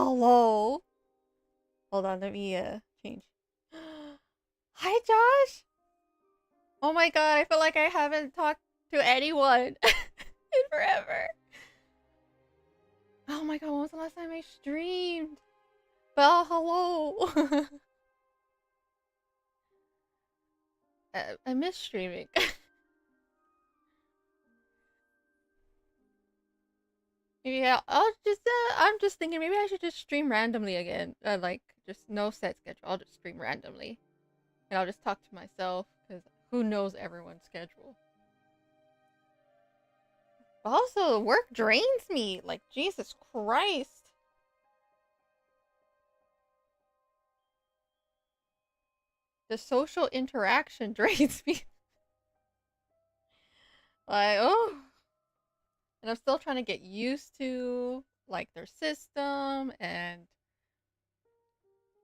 Hello. Hold on, let me change. Hi, Josh. Oh my god, I feel like I haven't talked to anyone in forever. Oh my god, when was the last time I streamed? Well, hello. I miss streaming. Yeah, I'm just thinking maybe I should just stream randomly again. Like, just no set schedule. I'll just stream randomly. And I'll just talk to myself, because who knows everyone's schedule. Also, work drains me. Like, Jesus Christ. The social interaction drains me. Like, oh. And I'm still trying to get used to, like, their system and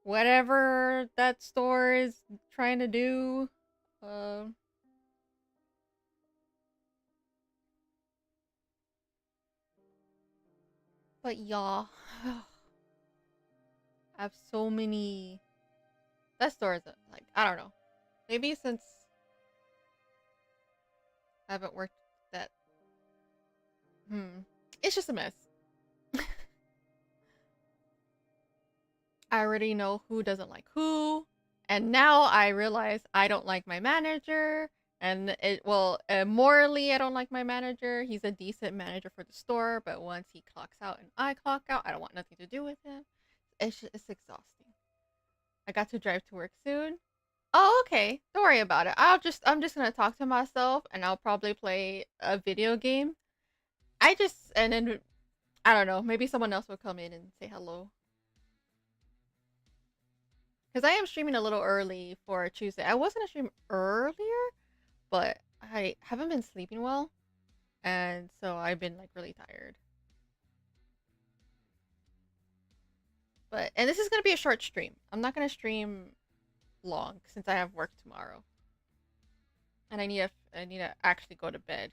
whatever that store is trying to do. Um, but y'all, I have so many. That store is like, I don't know. Maybe since I haven't worked that. It's just a mess. I already know who doesn't like who, and now I realize I don't like my manager. And morally, I don't like my manager. He's a decent manager for the store, but once he clocks out and I clock out, I don't want nothing to do with him. It's exhausting. I got to drive to work soon. Oh, okay. Don't worry about it. I'm just gonna talk to myself, and I'll probably play a video game. And then I don't know. Maybe someone else will come in and say hello. Because I am streaming a little early for Tuesday. I was gonna stream earlier, but I haven't been sleeping well, and so I've been like really tired. And this is gonna be a short stream. I'm not gonna stream long since I have work tomorrow, and I need to actually go to bed.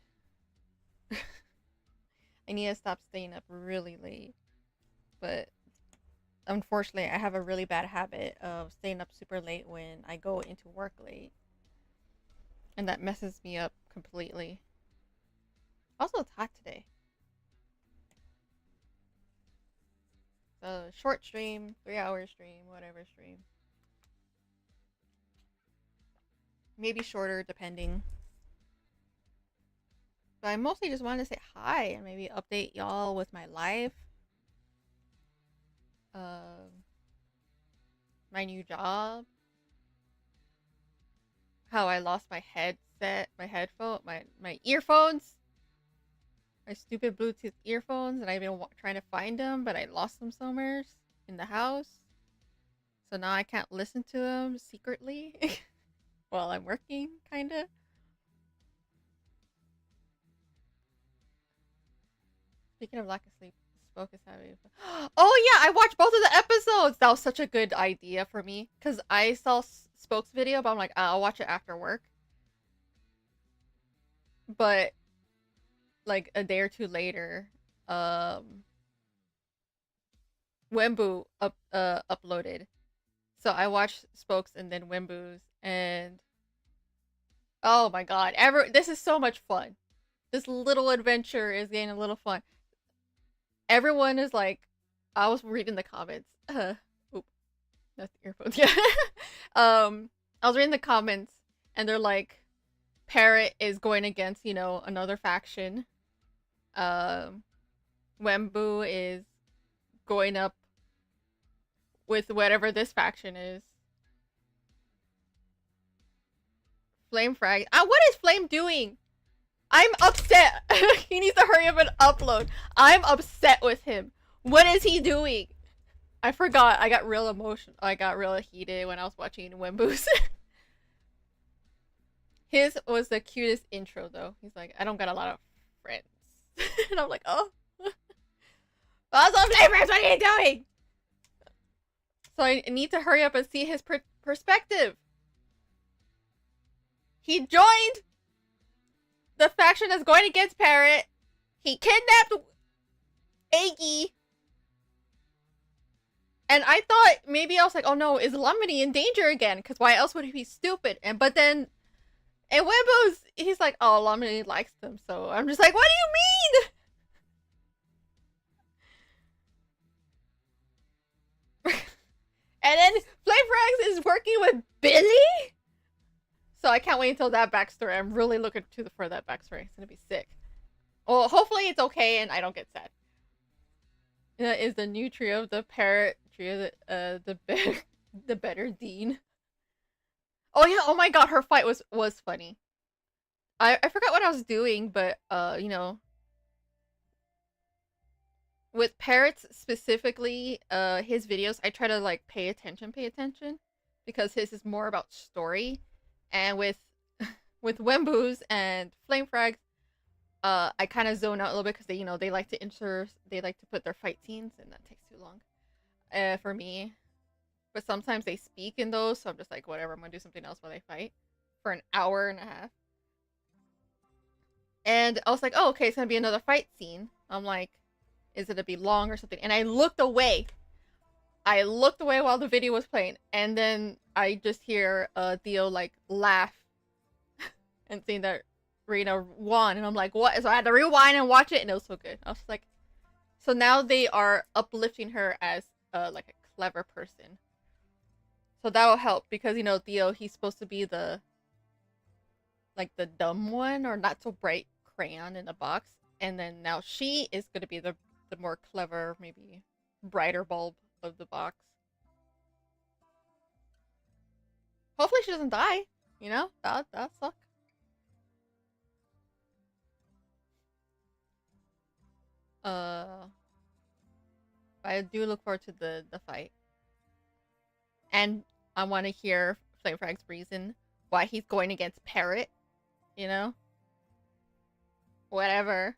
I need to stop staying up really late. But unfortunately, I have a really bad habit of staying up super late when I go into work late, and that messes me up completely. Also, it's hot today. So, short stream, 3 hour stream, whatever stream. Maybe shorter, depending. But I mostly just wanted to say hi and maybe update y'all with my life. My new job. How I lost my headset, my earphones. My stupid Bluetooth earphones, and I've been trying to find them, but I lost them somewhere in the house. So now I can't listen to them secretly while I'm working, kinda. Speaking of lack of sleep, Spoke is having. Oh yeah, I watched both of the episodes. That was such a good idea for me because I saw Spoke's video, but I'm like, I'll watch it after work. But like a day or two later, Wembu uploaded. So I watched Spokes and then Wembu's, and oh my god, this is so much fun. This little adventure is getting a little fun. Everyone is like, I was reading the comments. Oop, that's the earphones. Yeah. I was reading the comments, and they're like, Parrot is going against, another faction. Wembu is going up with whatever this faction is. Flame frag. What is Flame doing? I'm upset. He needs to hurry up and upload. I'm upset with him. What is he doing? I forgot. I got real emotional. I got real heated when I was watching Wembu's. His was the cutest intro, though. He's like, I don't got a lot of friends. And I'm like, oh. Also, Flame Friends, what are you doing? So I need to hurry up and see his perspective. He joined the faction that's going against Parrot. He kidnapped Aggie. And I thought maybe I was like, oh no, is Lemony in danger again? Because why else would he be stupid? And but then and Wimbo's he's like, oh, Lemony likes them, so I'm just like, what do you mean? And then Flavor is working with Billy. So I can't wait until that backstory. I'm really looking for that backstory. It's gonna be sick. Well, hopefully it's okay and I don't get sad. That is the new trio of the parrot trio, the better, the better Dean. Oh yeah, oh my god, her fight was funny. I forgot what I was doing, but you know, with parrots specifically, his videos, I try to like pay attention, because his is more about story, and with Wembu's and Flame Frags, I kind of zone out a little bit because they, you know, they like to put their fight scenes, and that takes too long, for me. But sometimes they speak in those, so I'm just like, whatever, I'm gonna do something else while they fight for an hour and a half. And I was like, oh, okay, it's gonna be another fight scene. I'm like, is it gonna be long or something? And I looked away. I looked away while the video was playing, and then I just hear Theo like laugh and seeing that Reina won, and I'm like, what? So I had to rewind and watch it, and it was so good. I was like, so now they are uplifting her as like a clever person. So that will help because, you know, Theo, he's supposed to be the like the dumb one or not so bright crayon in the box, and then now she is going to be the more clever, maybe brighter bulb of the box. Hopefully she doesn't die. You know, that suck. Uh, I do look forward to the fight, and I want to hear Flame Frag's reason why he's going against Parrot. You know, whatever.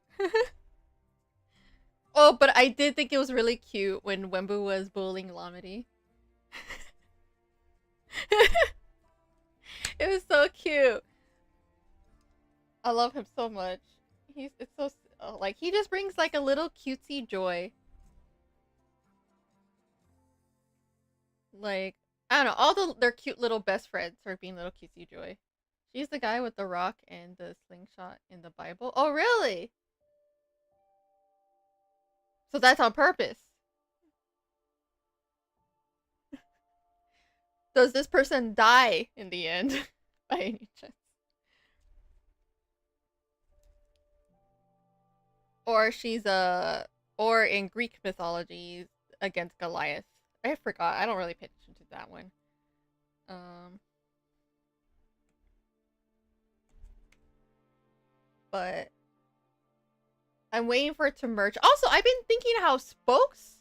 Oh, but I did think it was really cute when Wembu was bullying Lamity. It was so cute. I love him so much. It's so like he just brings like a little cutesy joy. Like I don't know, all their cute little best friends are being little cutesy joy. She's the guy with the rock and the slingshot in the Bible. Oh, really? So that's on purpose. Does this person die in the end by any chance? Or she's a or in Greek mythology against Goliath. I forgot. I don't really pay attention to that one. Um, but I'm waiting for it to merge. Also, I've been thinking how Spoke's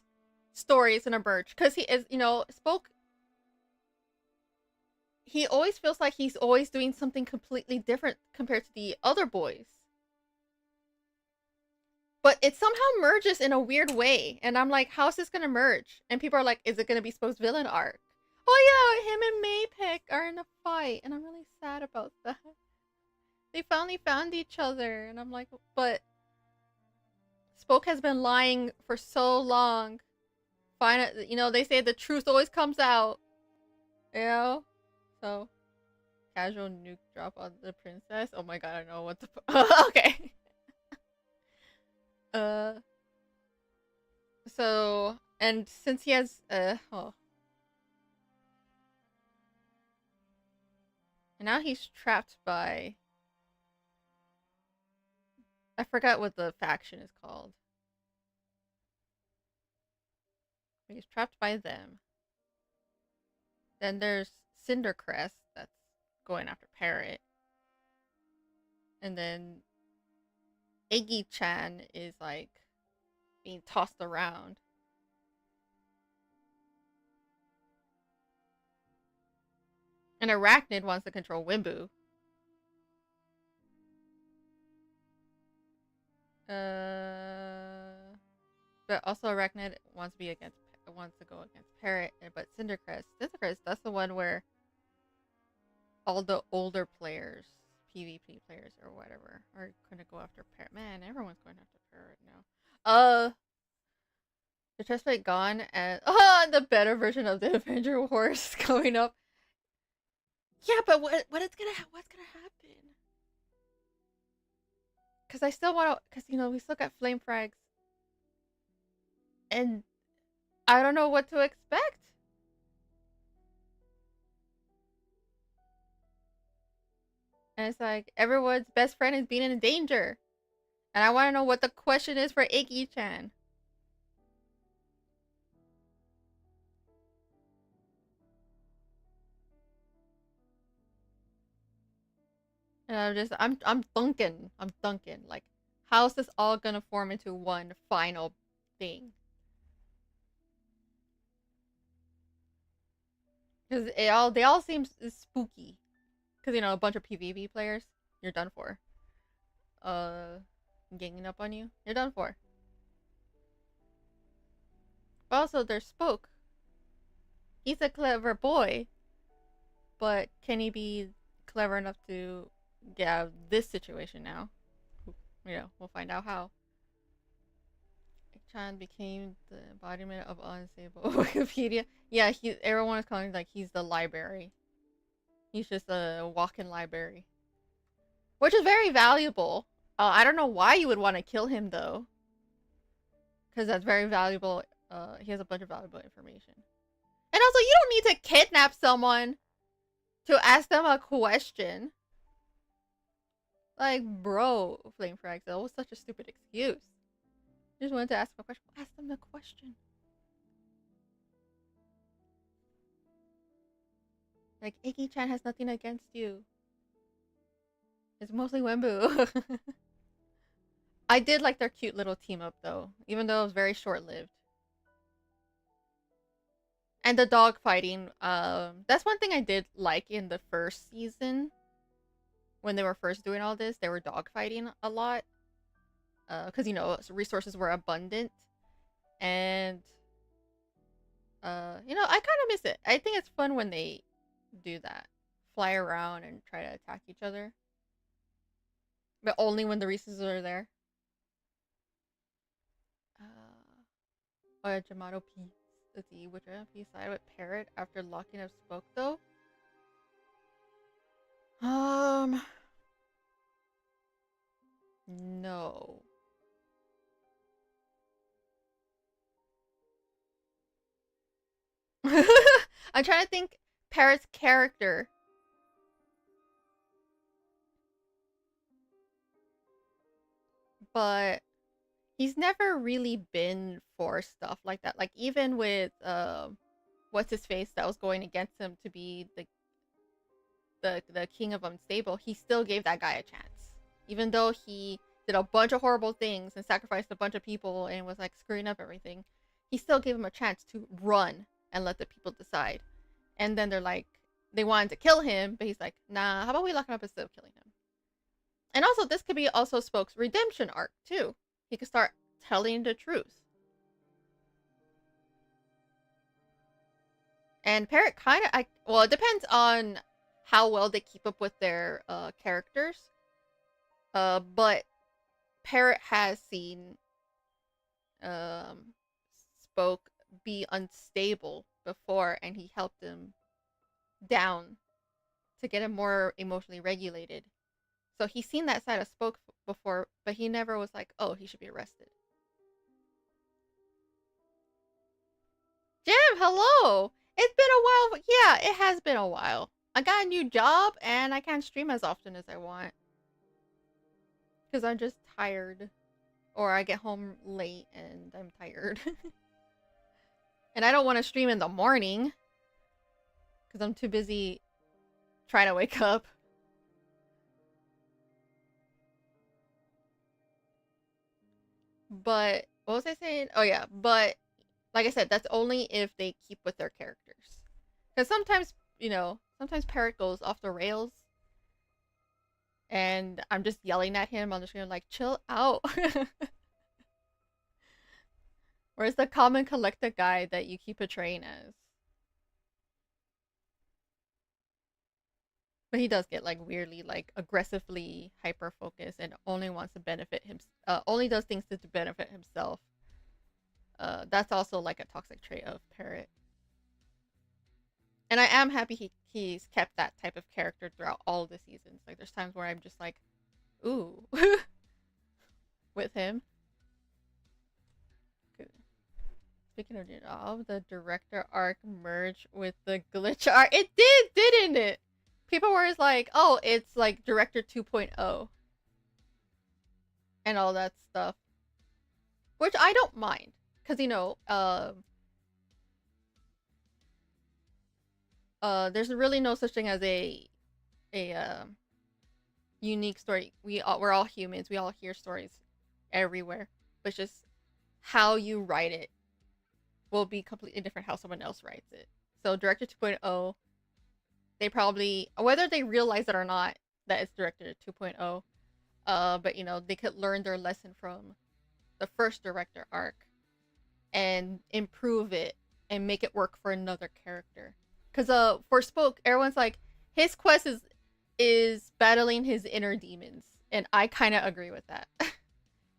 story is gonna merge because he is, you know, Spoke. He always feels like he's always doing something completely different compared to the other boys. But it somehow merges in a weird way, and I'm like, how's this gonna merge? And people are like, is it gonna be Spoke's villain arc? Oh yeah, him and Maypick are in a fight, and I'm really sad about that. They finally found each other, and I'm like, but Spoke has been lying for so long. Finally, you know, they say the truth always comes out. You know, so casual nuke drop on the princess. Oh my god, I know what the. Okay. Uh. So and since he has oh, and now he's trapped by. I forgot what the faction is called. He's trapped by them. Then there's Cindercrest that's going after Parrot. And then Iggy-chan is like being tossed around. And Arachnid wants to control Wimbu. But also Arachnid wants to go against Parrot, but Cindercrest, that's the one where all the older players, PvP players or whatever, are gonna go after Parrot. Man, everyone's going after Parrot now. The chest plate gone, and the better version of the Avenger horse going up. Yeah, but what's gonna happen? Because I still want to, because we still got flame frags, and I don't know what to expect. And it's like everyone's best friend is being in danger, and I want to know what the question is for Iggy-chan. And I'm thinking, like, how's this all gonna form into one final thing? Because they all seem spooky. Because a bunch of PvP players, you're done for. Uh, Ganging up on you, you're done for. But also, there's Spoke. He's a clever boy, but can he be clever enough to get out of this situation now? We'll find out how. Chan became the embodiment of unstable Wikipedia. Yeah, everyone is calling like he's the library. He's just a walk-in library, which is very valuable. I don't know why you would want to kill him though, because that's very valuable. He has a bunch of valuable information. And also, you don't need to kidnap someone to ask them a question. Like, bro, Flame Frags, that was such a stupid excuse. You just wanted to ask them a question. Ask them the question. Like, Iggy-chan has nothing against you. It's mostly Wenbu. I did like their cute little team up though, even though it was very short lived. And the dog fighting, that's one thing I did like in the first season. When they were first doing all this, they were dog fighting a lot. Because resources were abundant. And I kind of miss it. I think it's fun when they do that. Fly around and try to attack each other. But only when the resources are there. Oh yeah, Jamato P. Let's see, which MP side with Parrot after locking up Spoke though? No. I'm trying to think Parrot's character. But he's never really been for stuff like that. Like even with what's his face that was going against him to be the king of unstable, he still gave that guy a chance. Even though he did a bunch of horrible things and sacrificed a bunch of people and was like screwing up everything, he still gave him a chance to run and let the people decide. And then they wanted to kill him, but he's like, nah, how about we lock him up instead of killing him? And also, this could be also Spoke's redemption arc too. He could start telling the truth. And Parrot kind of, well, it depends on how well they keep up with their characters. But Parrot has seen Spoke be unstable before, and he helped him down to get him more emotionally regulated. So he's seen that side of Spoke before, but he never was like, oh, he should be arrested. Jim, hello! It's been a while. Yeah, it has been a while. I got a new job, and I can't stream as often as I want. Because I'm just tired. Or I get home late, and I'm tired. And I don't want to stream in the morning. Because I'm too busy trying to wake up. But, what was I saying? Oh yeah, but, like I said, that's only if they keep with their characters. Because sometimes, sometimes Parrot goes off the rails. And I'm just yelling at him on the screen, like, chill out. Where's the common collector guy that you keep portraying as? But he does get like weirdly, like aggressively hyper focused and only wants to benefit him. Only does things to benefit himself. That's also like a toxic trait of Parrot. And I am happy he's kept that type of character throughout all the seasons. Like there's times where I'm just like, ooh, with him. Good. Speaking of the director arc merge with the glitch arc, it did, didn't it? People were like, oh, it's like director 2.0 and all that stuff, which I don't mind because there's really no such thing as a unique story. We're all humans. We all hear stories everywhere, but it's just how you write it will be completely different how someone else writes it. So Director 2.0, they probably, whether they realize it or not that it's Director 2.0, but they could learn their lesson from the first director arc and improve it and make it work for another character. Because for Spoke, everyone's like, his quest is battling his inner demons, and I kind of agree with that.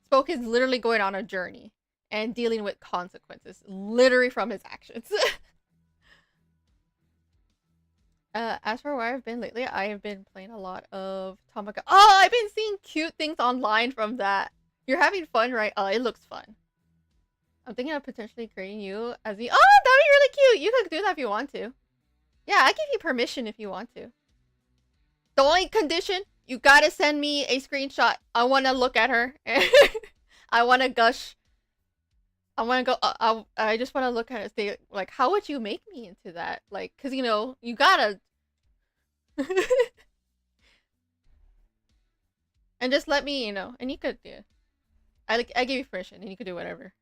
Spoke is literally going on a journey and dealing with consequences, literally from his actions. As for where I've been lately, I have been playing a lot of Tamagotchi. Oh, I've been seeing cute things online from that. You're having fun, right? Oh, it looks fun. I'm thinking of potentially creating you as the. Oh, that'd be really cute. You could do that if you want to. Yeah, I give you permission if you want to. The only condition, you gotta send me a screenshot. I want to look at her. I want to gush. I want to go. I just want to look at it. Say, like, how would you make me into that? Like, cause you gotta. And just let me, and you could, yeah. I give you permission, and you could do whatever.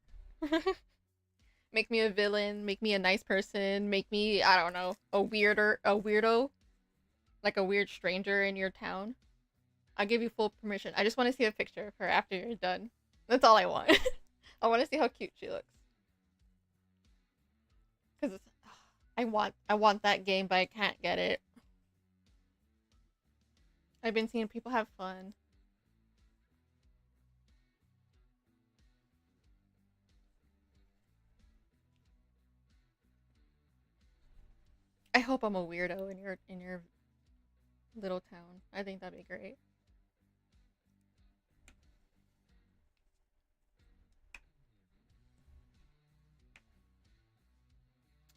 Make me a villain, make me a nice person, make me, I don't know, a weirdo, like a weird stranger in your town. I'll give you full permission. I just want to see a picture of her after you're done. That's all I want. I want to see how cute she looks. Cause I want that game, but I can't get it. I've been seeing people have fun. I hope I'm a weirdo in your little town. I think that'd be great.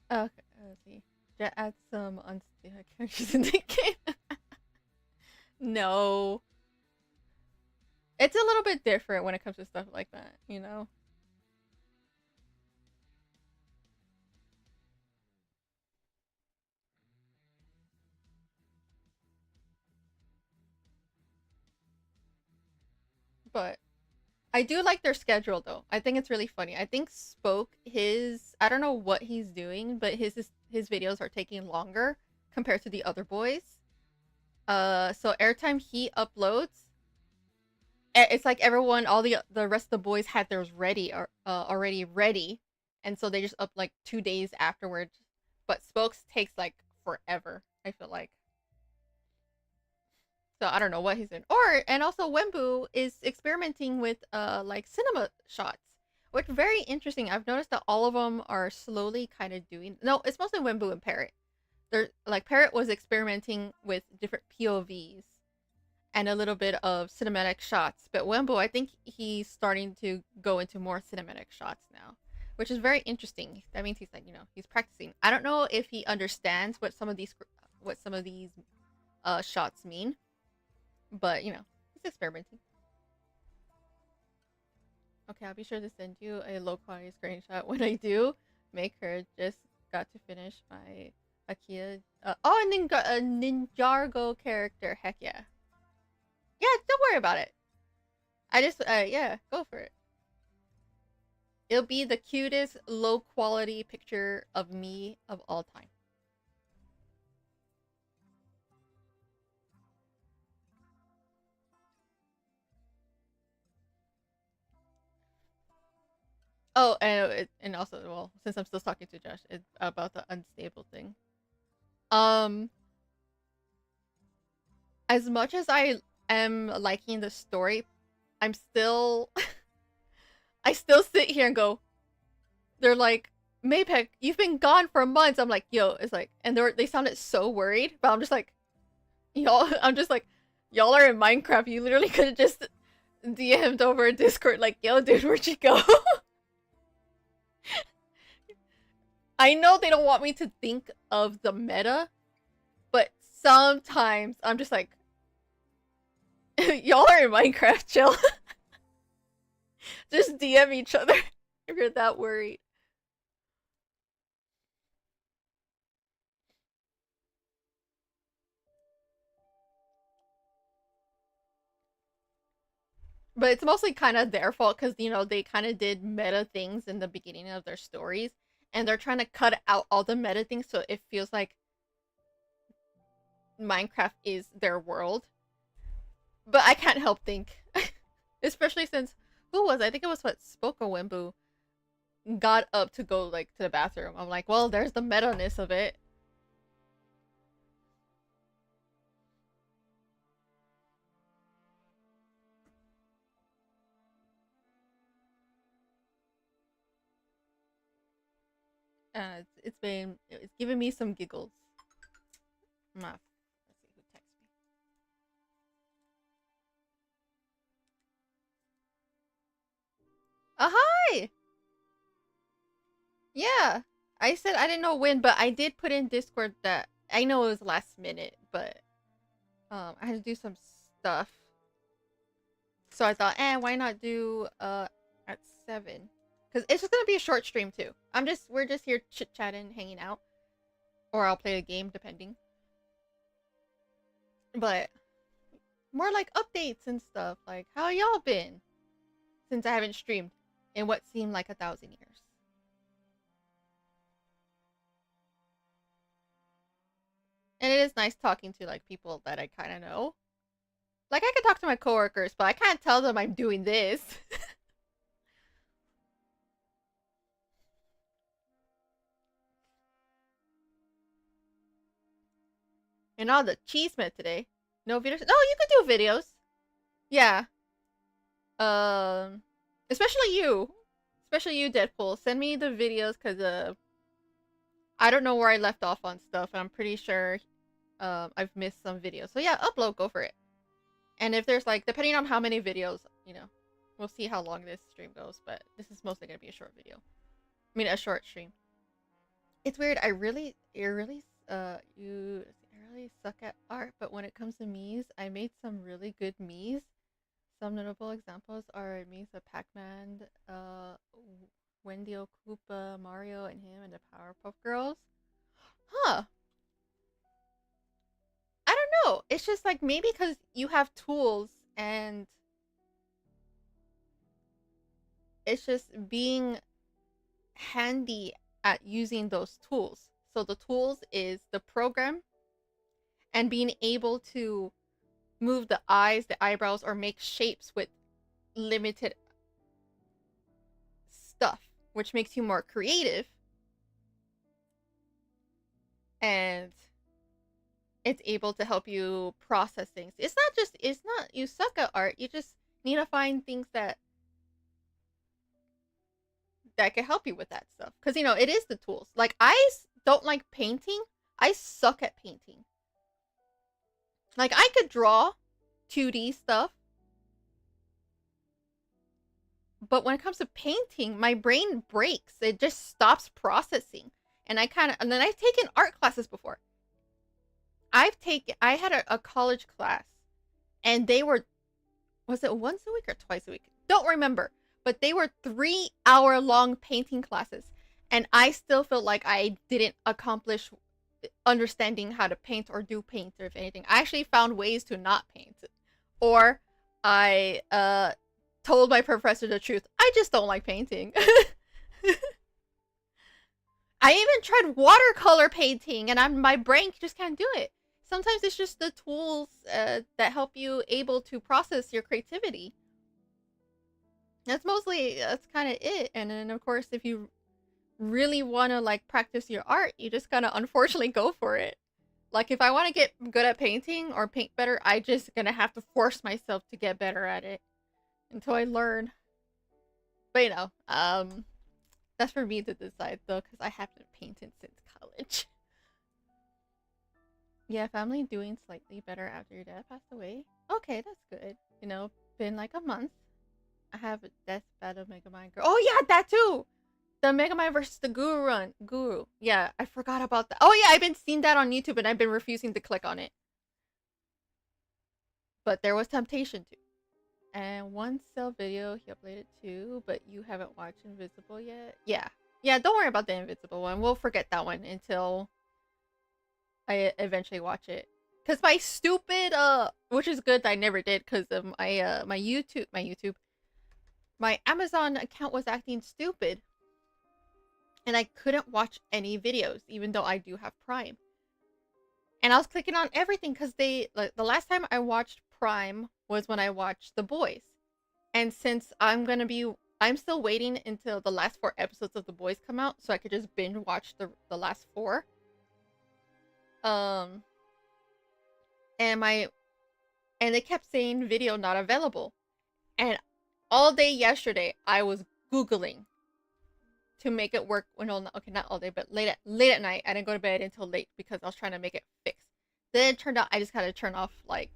Okay, let's see. Jet add some unstable characters in the game. No. It's a little bit different when it comes to stuff like that. But I do like their schedule though. I think it's really funny. I think Spoke I don't know what he's doing, but his videos are taking longer compared to the other boys. So every time he uploads, it's like everyone, all the rest of the boys had theirs ready or already ready, and so they just up like 2 days afterwards. But Spokes takes like forever. I feel like. So I don't know what he's in. And also Wembu is experimenting with like cinema shots, which very interesting. I've noticed that all of them are slowly kind of doing. No, it's mostly Wembu and Parrot. They're like Parrot was experimenting with different POVs and a little bit of cinematic shots, but Wembu, I think he's starting to go into more cinematic shots now, which is very interesting. That means he's like, he's practicing. I don't know if he understands what some of these shots mean, but he's experimenting. Okay, I'll be sure to send you a low quality screenshot when I do. Make her just got to finish my Akia. Oh, a Ninjago character. Heck yeah. Yeah, don't worry about it. I just, yeah, go for it. It'll be the cutest low quality picture of me of all time. Oh, and also, well, since I'm still talking to Josh, it's about the unstable thing. Um, as much as I am liking the story, I'm still, I still sit here and go, they're like, Mapek, you've been gone for months. I'm like, yo, it's like, and they sounded so worried, but I'm just like, y'all, I'm just like, y'all are in Minecraft. You literally could have just DM'd over Discord, like, yo, dude, where'd you go? I know they don't want me to think of the meta, but sometimes I'm just like, y'all are in Minecraft, chill. Just DM each other if you're that worried. But it's mostly kind of their fault because, you know, they kind of did meta things in the beginning of their stories. And they're trying to cut out all the meta things so it feels like Minecraft is their world. But I can't help think. Especially since, who was it? I think it was what, Spoko Wimbu got up to go, like, to the bathroom. I'm like, well, there's the meta-ness of it. It's giving me some giggles. Let's see who texted me. Hi! Yeah. I said I didn't know when, but I did put in Discord that I know it was last minute, but I had to do some stuff. So I thought, why not do at 7? Cuz it's just going to be a short stream too. We're just here chit-chatting, hanging out, or I'll play a game depending. But more like updates and stuff, like how y'all been since I haven't streamed in what seemed like 1,000 years. And it is nice talking to like people that I kind of know. Like I can talk to my coworkers, but I can't tell them I'm doing this. And all the cheesemate today. No videos. No, you could do videos. Yeah. Um, especially you. Especially you, Deadpool. Send me the videos because I don't know where I left off on stuff, and I'm pretty sure I've missed some videos. So yeah, upload, go for it. And if there's like, depending on how many videos, you know, we'll see how long this stream goes. But this is mostly gonna be a short video. I mean, a short stream. It's weird. I really suck at art, but when it comes to memes, I made some really good memes. Some notable examples are memes of Pac-Man, Wendy Koopa, Mario, and him, and the Powerpuff Girls. Huh. I don't know. It's just like maybe because you have tools and it's just being handy at using those tools. So the tools is the program and being able to move the eyes, the eyebrows, or make shapes with limited stuff, which makes you more creative. And it's able to help you process things. It's not you suck at art. You just need to find things that can help you with that stuff. Because, you know, it is the tools. Like, I don't like painting. I suck at painting. Like, I could draw 2D stuff. But when it comes to painting, my brain breaks. It just stops processing. And then I've taken art classes before. I had a college class. And they were, was it once a week or twice a week? Don't remember. But they were 3-hour long painting classes. And I still felt like I didn't accomplish understanding how to paint or do paint, or if anything. I actually found ways to not paint. Or I told my professor the truth. I just don't like painting. I even tried watercolor painting, and my brain just can't do it. Sometimes it's just the tools that help you able to process your creativity. That's kind of it. And then of course, if you really want to like practice your art, you just gotta unfortunately go for it. Like if I want to get good at painting or paint better, I just gonna have to force myself to get better at it until I learn. But you know, That's for me to decide though, because I haven't painted since college. Yeah, family doing slightly better after your dad passed away. Okay, that's good. You know, been like a month. I have a Death Battle Megamind Girl. Oh yeah, that too. The Megamind versus the Guru run. Guru. Yeah, I forgot about that. Oh yeah, I've been seeing that on YouTube and I've been refusing to click on it. But there was temptation to. And one sell video he uploaded too, but you haven't watched Invisible yet. Yeah. Yeah, don't worry about the Invisible one. We'll forget that one until I eventually watch it. Cause my stupid which is good that I never did because of my my Amazon account was acting stupid. And I couldn't watch any videos, even though I do have Prime. And I was clicking on everything because they like the last time I watched Prime was when I watched The Boys. And since I'm still waiting until the last 4 episodes of The Boys come out so I could just binge watch the last 4. And they kept saying video not available. And all day yesterday I was Googling to make it work. Well, no, okay, not all day, but late at night. I didn't go to bed until late because I was trying to make it fix. Then it turned out I just had to turn off like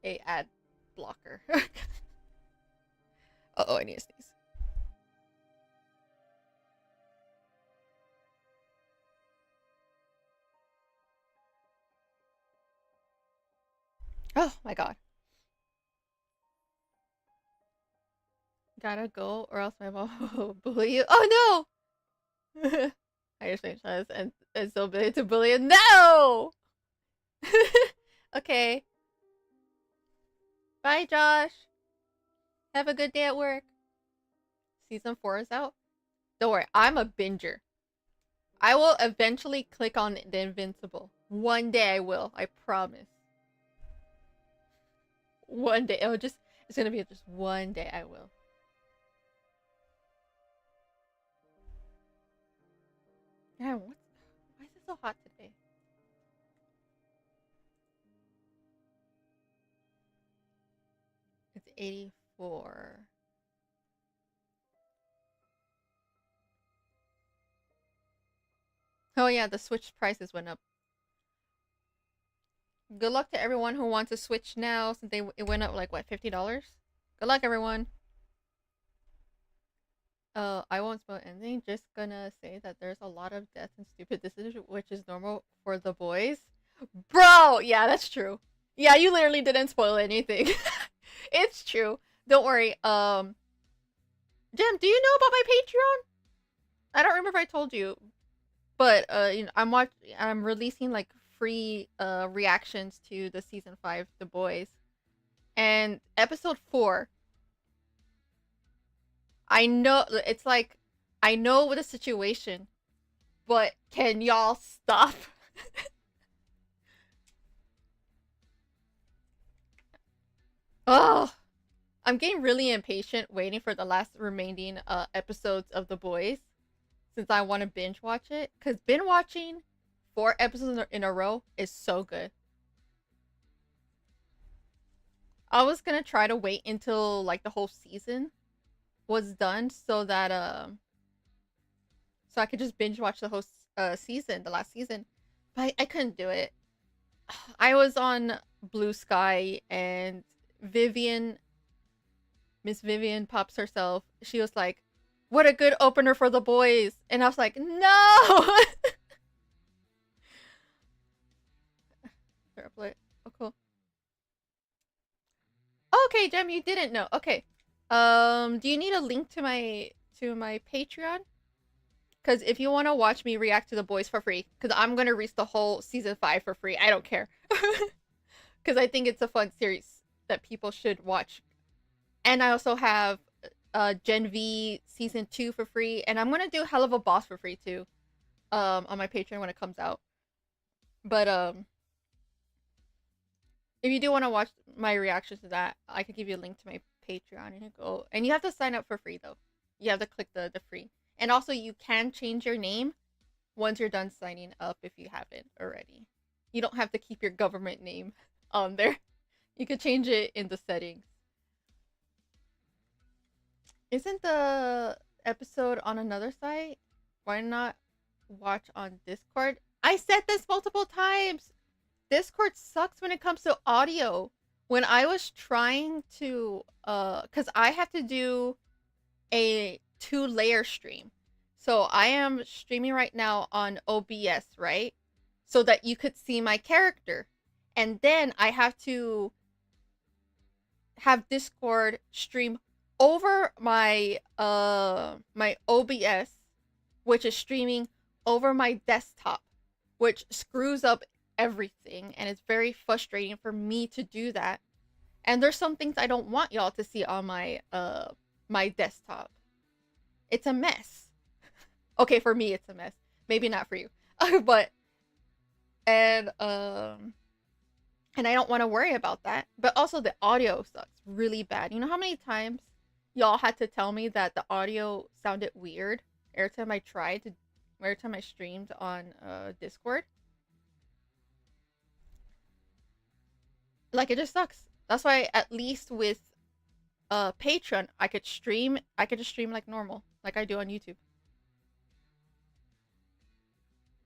a ad blocker. Uh-oh, I need to sneeze. Oh my god. Gotta go or else my mom will bully you. Oh no! I just made sense and so big to bully you. No! Okay. Bye, Josh. Have a good day at work. Season 4 is out. Don't worry, I'm a binger. I will eventually click on The Invincible. One day I will, I promise. One day. It's gonna be just one day I will. Yeah, why is it so hot today? It's 84. Oh yeah, the Switch prices went up. Good luck to everyone who wants to Switch now since it went up like what, $50? Good luck everyone. I won't spoil anything. Just gonna say that there's a lot of death and stupid decisions, which is normal for The Boys. Bro, yeah, that's true. Yeah, you literally didn't spoil anything. It's true. Don't worry. Jem, do you know about my Patreon? I don't remember if I told you, but you know, I'm releasing like free reactions to the season 5 The Boys, and episode 4. I know it's like I know what the situation, but can y'all stop? Oh, I'm getting really impatient waiting for the last remaining episodes of The Boys since I want to binge watch it. Because binge watching 4 episodes in a row is so good. I was gonna try to wait until like the whole season was done so that so I could just binge watch the whole season, the last season. But I couldn't do it. I was on Blue Sky and Miss Vivian Pops herself. She was like, "What a good opener for The Boys," and I was like, "No." Oh, cool. Okay, Jem, you didn't know. Okay. Do you need a link to my Patreon? Because if you want to watch me react to The Boys for free, because I'm gonna reach the whole season 5 for free. I don't care. Because I think it's a fun series that people should watch. And I also have Gen V season 2 for free, and I'm gonna do Hell of a Boss for free too, on my Patreon when it comes out. But if you do want to watch my reactions to that, I could give you a link to my Patreon and you go. And you have to sign up for free though. You have to click the free. And also you can change your name once you're done signing up if you haven't already. You don't have to keep your government name on there. You could change it in the settings. Isn't episode on another site? Why not watch on Discord? I said this multiple times. Discord sucks when it comes to audio. When I was trying to cuz I have to do a 2-layer stream. So I am streaming right now on OBS, right? So that you could see my character. And then I have to have Discord stream over my my OBS, which is streaming over my desktop, which screws up everything, and it's very frustrating for me to do that. And there's some things I don't want y'all to see on my my desktop. It's a mess. Okay, for me it's a mess. Maybe not for you. But and I don't want to worry about that. But also the audio sucks really bad. You know how many times y'all had to tell me that the audio sounded weird every time I streamed on Discord? Like, it just sucks. That's why at least with Patreon I could just stream like normal, like I do on YouTube.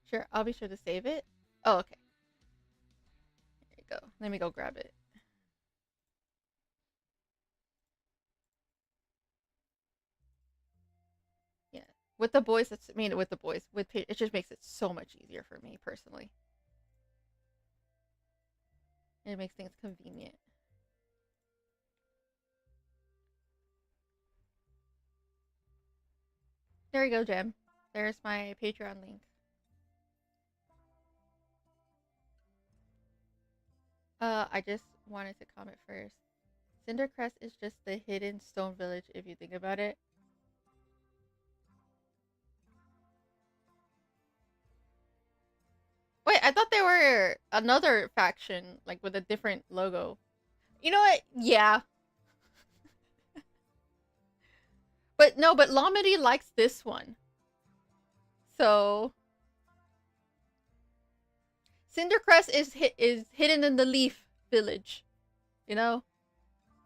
Sure, I'll be sure to save it. Oh, okay. There you go. Let me go grab it. Yeah. With the boys, with the boys, it just makes it so much easier for me personally. It makes things convenient. There you go, Jem. There's my Patreon link. I just wanted to comment first. Cindercrest is just the hidden stone village if you think about it. Wait, I thought they were another faction, like with a different logo. You know what? Yeah. But no, but Lomedy likes this one. So Cindercrest is hidden in the leaf village. You know?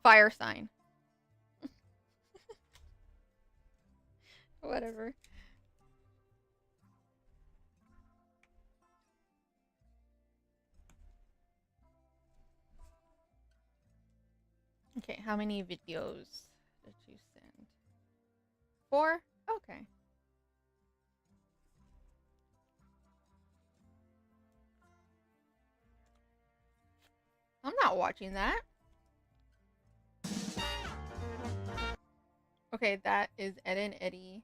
Fire sign. Whatever. Okay, how many videos did you send? 4? Okay. I'm not watching that. Okay, that is Ed and Eddie.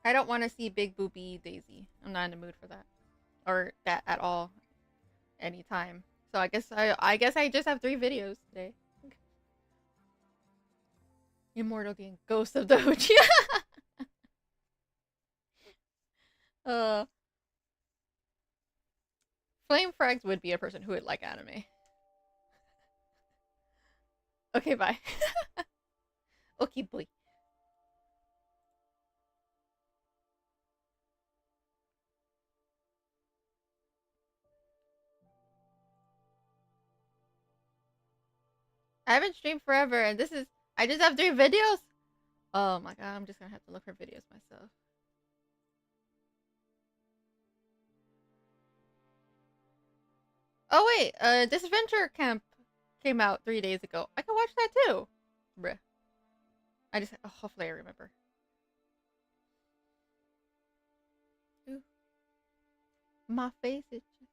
I don't want to see Big Boobie Daisy. I'm not in the mood for that. Or that at all. Anytime. So I guess I just have 3 videos today. Immortal Game Ghost of Doji. Flame Frags would be a person who would like anime. Okay, bye. Okay, boy. I haven't streamed forever, and I just have 3 videos? Oh my god, I'm just gonna have to look for videos myself. Oh wait, this Adventure Camp came out 3 days ago. I can watch that too. Bruh. Hopefully I remember. Ooh. My face is just...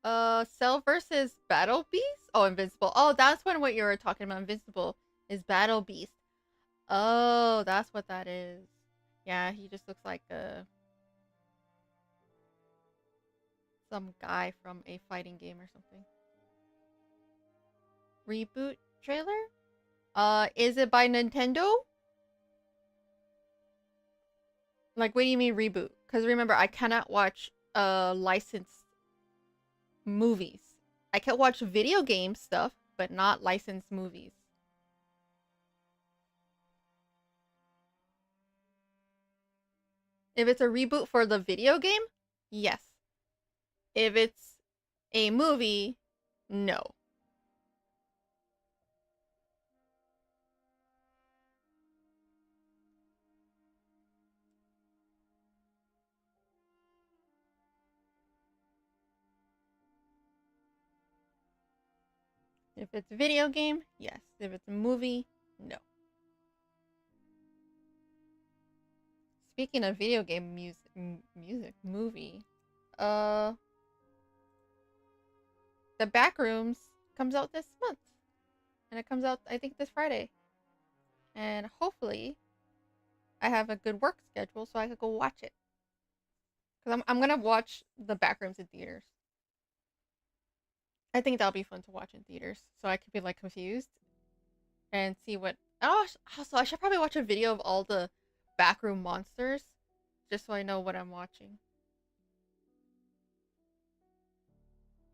Oh, Cell versus Battle Beast? Oh, Invincible. Oh, that's what you were talking about. Invincible is Battle Beast. Oh, that's what that is. Yeah, he just looks like some guy from a fighting game or something. Reboot trailer? Is it by Nintendo? Like, what do you mean reboot? Because remember, I cannot watch licensed movies. I can watch video game stuff, but not licensed movies. If it's a reboot for the video game, yes. If it's a movie, no. If it's a video game, yes. If it's a movie, no. Speaking of video game movie, uh, The Backrooms comes out this month, and it comes out I think this Friday, and hopefully I have a good work schedule so I could go watch it. Cause I'm gonna watch The Backrooms in theaters. I think that'll be fun to watch in theaters, so I could be like confused and see what. Oh, also I should probably watch a video of all the backroom monsters, just so I know what I'm watching.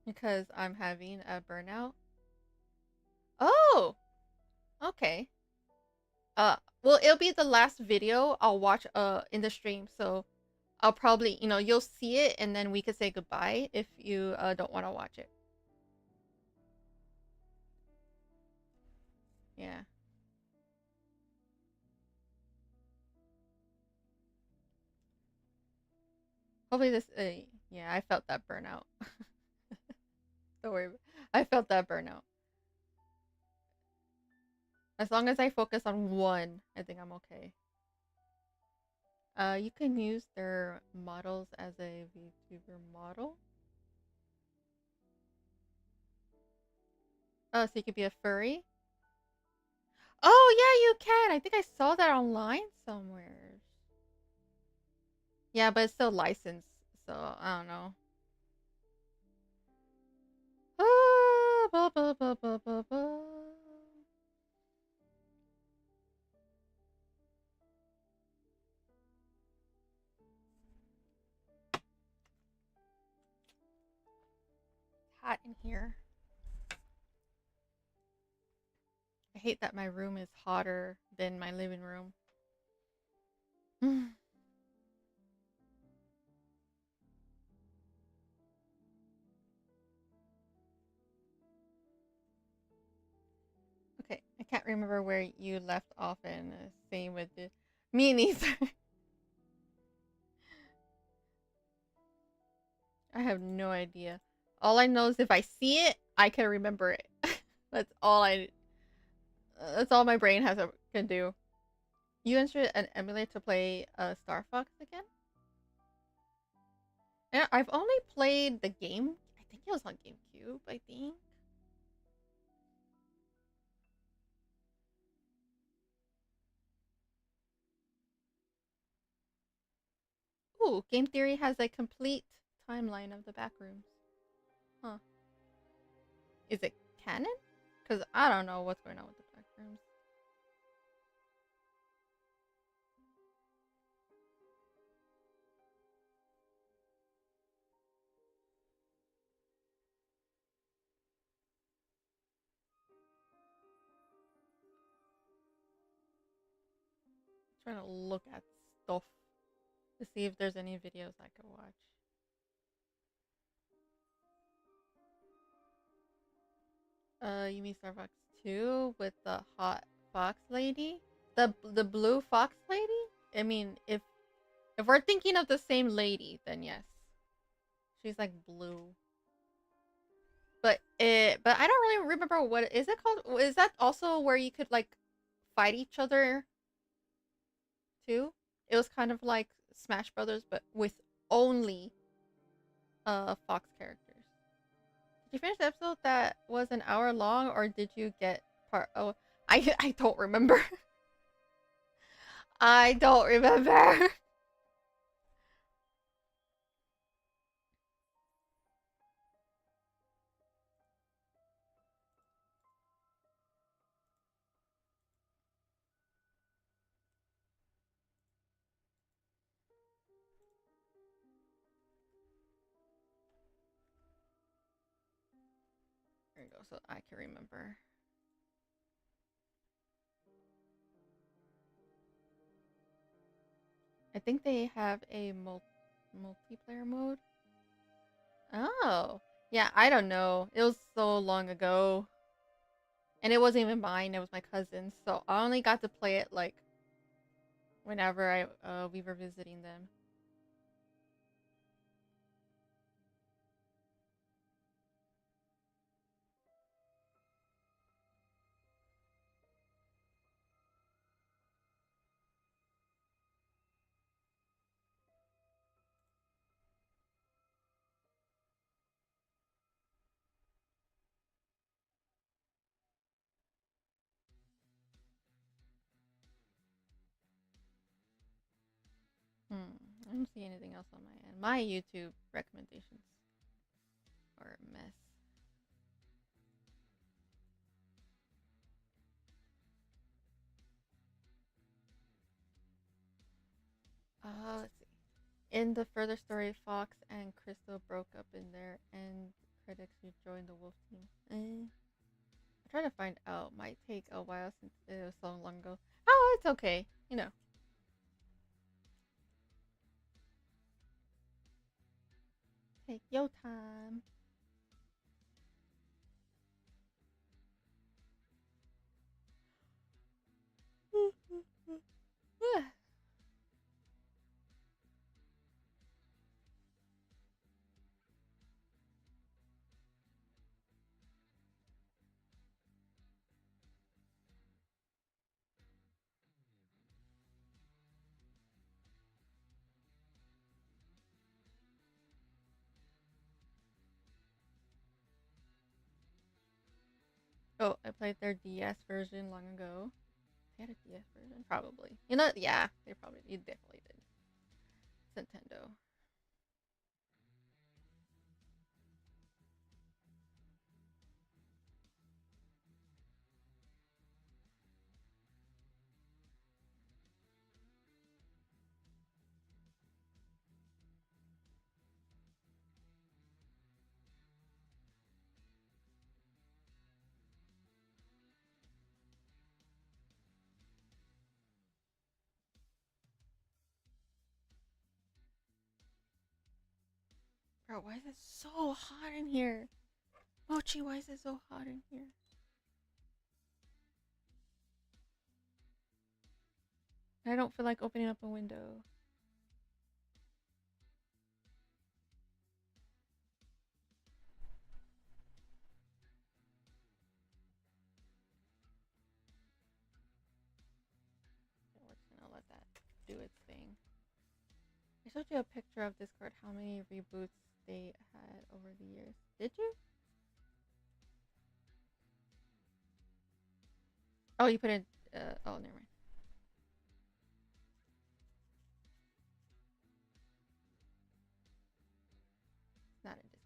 Because I'm having a burnout. Oh, okay. Well, it'll be the last video I'll watch in the stream, so I'll probably, you'll see it and then we could say goodbye if you don't want to watch it. Yeah. Hopefully this yeah, I felt that burnout. Don't worry. I felt that burnout. As long as I focus on one, I think I'm okay. You can use their models as a VTuber model. Oh, so you could be a furry? Oh, yeah, you can. I think I saw that online somewhere. Yeah, but it's still licensed, so I don't know. Ah, ba, ba, ba, ba, ba, ba. Hot in here. I hate that my room is hotter than my living room. Okay, I can't remember where you left off in. Same with the me neither. I have no idea. All I know is if I see it, I can remember it. That's all I. That's all my brain can do. You installed an emulator to play Star Fox again? Yeah, I've only played the game. I think it was on GameCube. I think. Ooh, Game Theory has a complete timeline of the backrooms. Huh. Is it canon? Because I don't know what's going on with the backrooms. I'm trying to look at stuff to see if there's any videos I could watch. You mean Star Fox 2 with the hot fox lady? The blue fox lady? I mean, if we're thinking of the same lady, then yes. She's like blue. But I don't really remember what is it called? Is that also where you could like fight each other too? It was kind of like Smash Brothers but with only fox characters. Did you finish the episode that was an hour long or did you get part oh I don't remember. I don't remember. There you go, so I can remember. I think they have a multiplayer mode. Oh, yeah. I don't know. It was so long ago, and it wasn't even mine. It was my cousin's. So I only got to play it like whenever I we were visiting them. I don't see anything else on my end. My YouTube recommendations are a mess. Let's see. In the further story, Fox and Crystal broke up in their end credits rejoined the Wolf team. I try to find out. Might take a while since it was so long ago. Oh, it's okay. You know. Take your time. Oh, I played their DS version long ago. They had a DS version? Probably. You know, yeah, they probably, you definitely did. Nintendo. Bro, why is it so hot in here? Mochi, why is it so hot in here? I don't feel like opening up a window. Okay, we're just gonna let that do its thing. I showed you a picture of Discord how many reboots they had over the years. Did you? Oh, you put it. Oh, never mind. It's not in Discord.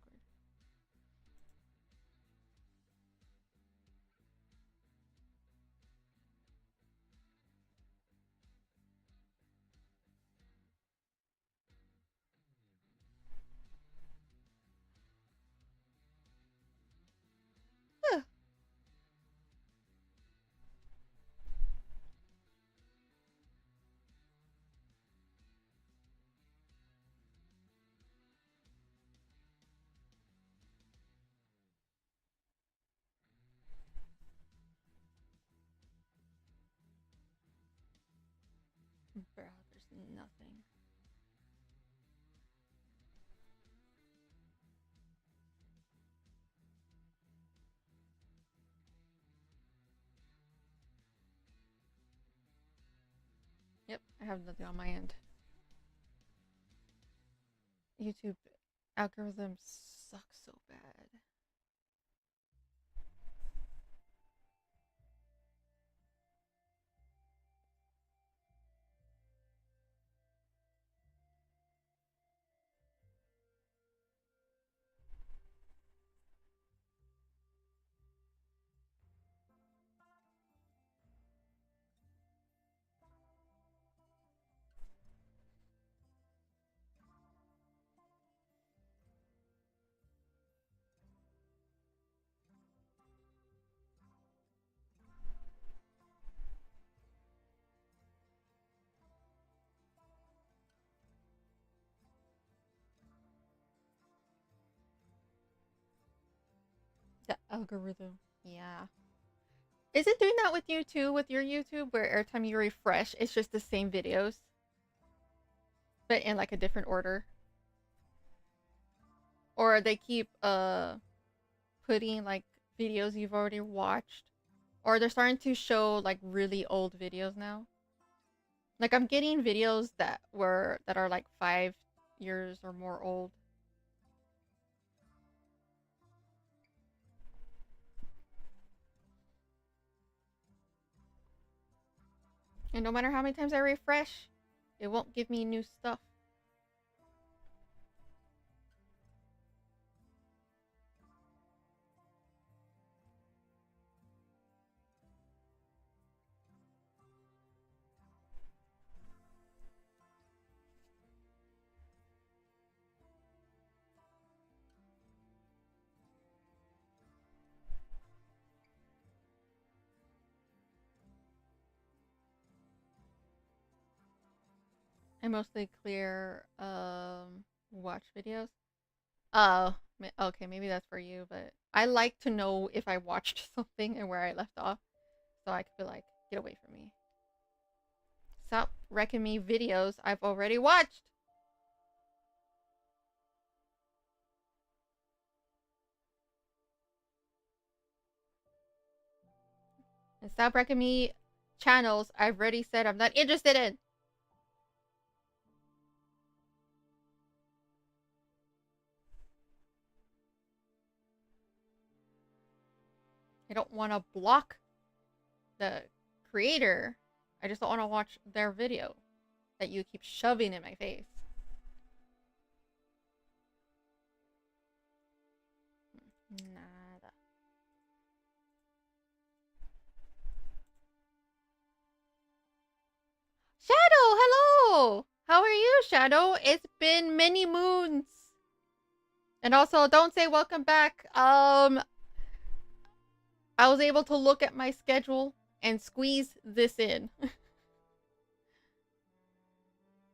Bro, there's nothing. Yep, I have nothing on my end. YouTube algorithm sucks so bad. algorithm. Yeah. Is it doing that with you too, with your YouTube, where every time you refresh, it's just the same videos, but in like a different order? Or they keep putting like videos you've already watched? Or they're starting to show like really old videos now? Like I'm getting videos that are like 5 years or more old. And no matter how many times I refresh, it won't give me new stuff. I mostly clear watch videos. Oh, okay, maybe that's for you, but I like to know if I watched something and where I left off, so I could be like, get away from me. Stop wrecking me videos I've already watched. And stop wrecking me channels I've already said I'm not interested in. I don't want to block the creator. I just don't want to watch their video that you keep shoving in my face. Nada. Shadow, hello! How are you, Shadow? It's been many moons. And also, don't say welcome back. I was able to look at my schedule and squeeze this in.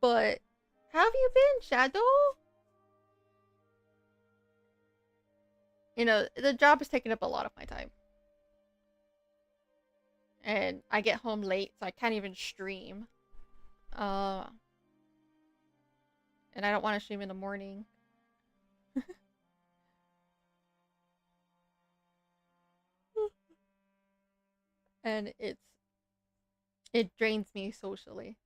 But how have you been, Shadow? You know, the job is taking up a lot of my time. And I get home late, so I can't even stream. Uh, and I don't want to stream in the morning. And it drains me socially.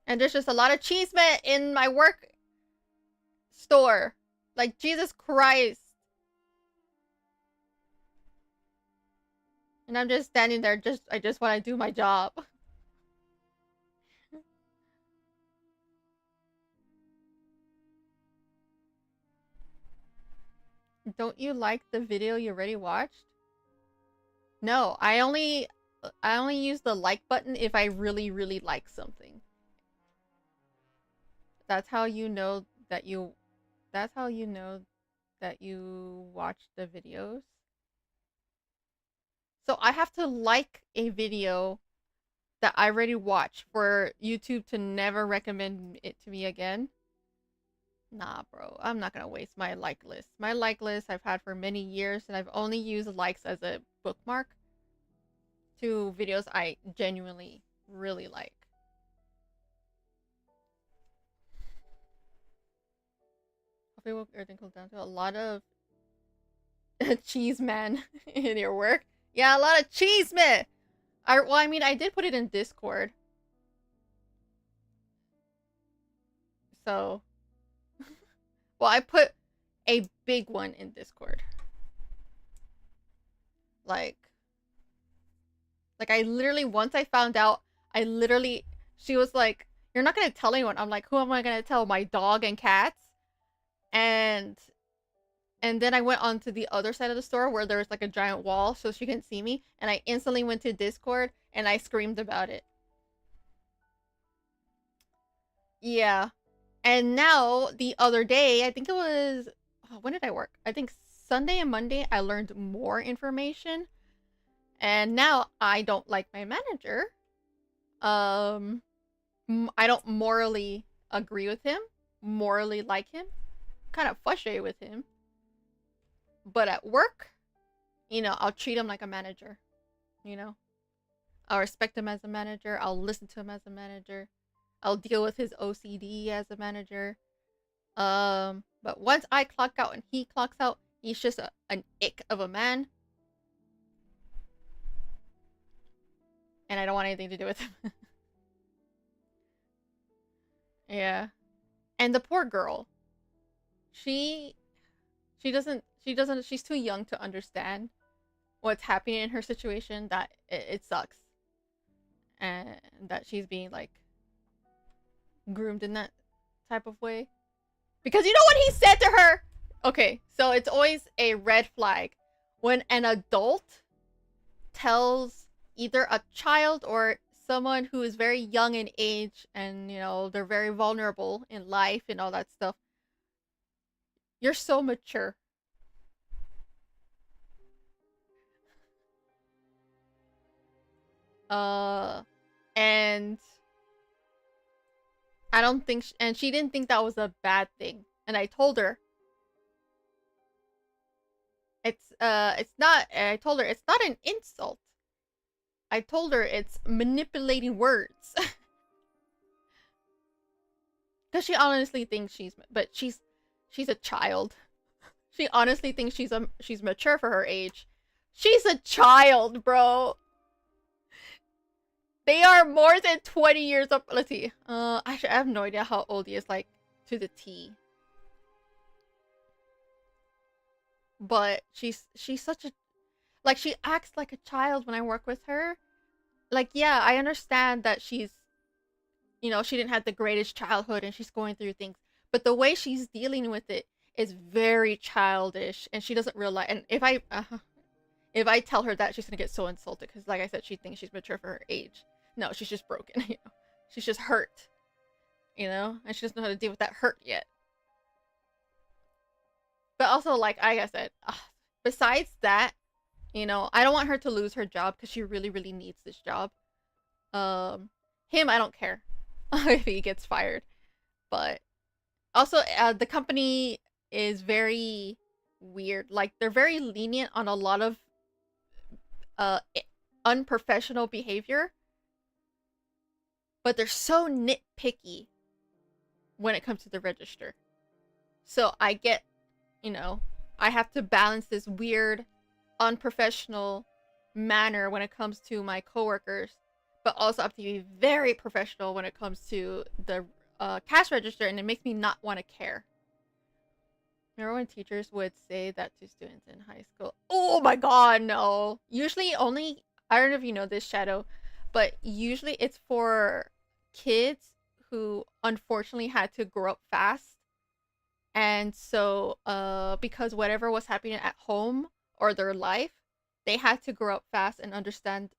And there's just a lot of cheese in my work store. Like, Jesus Christ. And I'm just standing there, I just want to do my job. Don't you like the video you already watched? No, I only use the like button if I really, really like something. That's how you know that you that's how you know that you watch the videos. So I have to like a video that I already watched for YouTube to never recommend it to me again. Nah, bro. I'm not gonna waste my like list. My like list I've had for many years, and I've only used likes as a bookmark to videos I genuinely really like. Hopefully everything comes down to a lot of cheese man in your work. Yeah, a lot of cheese man. I mean, I did put it in Discord. So, well, I put a big one in Discord. Like I literally, once I found out, she was like, "You're not gonna tell anyone." I'm like, "Who am I gonna tell? My dog and cats?" And then I went on to the other side of the store where there was like a giant wall so she couldn't see me, and I instantly went to Discord and I screamed about it. Yeah. And now the other day, I think it was, when did I work? I think Sunday and Monday I learned more information. And now I don't like my manager. I don't morally agree with him. morally like him, kind of frustrated with him. But at work, I'll treat him like a manager. You know, I'll respect him as a manager. I'll listen to him as a manager. I'll deal with his OCD as a manager. But once I clock out and he clocks out, he's just an ick of a man. And I don't want anything to do with him. Yeah. And the poor girl. She's too young to understand what's happening in her situation, that it sucks. And that she's being, like, groomed in that type of way. Because you know what he said to her? Okay, so it's always a red flag when an adult tells either a child or someone who is very young in age and, they're very vulnerable in life and all that stuff. You're so mature. And I don't think, and she didn't think that was a bad thing. And I told her, it's not, I told her it's not an insult. I told her it's manipulating words. Because she honestly thinks she's a child. She honestly thinks she's mature for her age. She's a child, bro. They are more than 20 years up. Let's see. Actually, I have no idea how old he is, like, to the T. But she's such a, like, she acts like a child when I work with her. Like, yeah, I understand that she's, she didn't have the greatest childhood and she's going through things. But the way she's dealing with it is very childish, and she doesn't realize. And if I tell her that, she's gonna get so insulted because, like I said, she thinks she's mature for her age. No, she's just broken. She's just hurt. And she doesn't know how to deal with that hurt yet. But also, like I said, besides that, I don't want her to lose her job because she really, really needs this job. Him, I don't care if he gets fired. But also, the company is very weird. Like, they're very lenient on a lot of unprofessional behavior. But they're so nitpicky when it comes to the register. So I get, I have to balance this weird, unprofessional manner when it comes to my coworkers, but also have to be very professional when it comes to the cash register, and it makes me not want to care. Remember when teachers would say that to students in high school? Oh my god, no. Usually only, I don't know if you know this, Shadow, but usually it's for kids who unfortunately had to grow up fast. And so, because whatever was happening at home or their life, they had to grow up fast and understand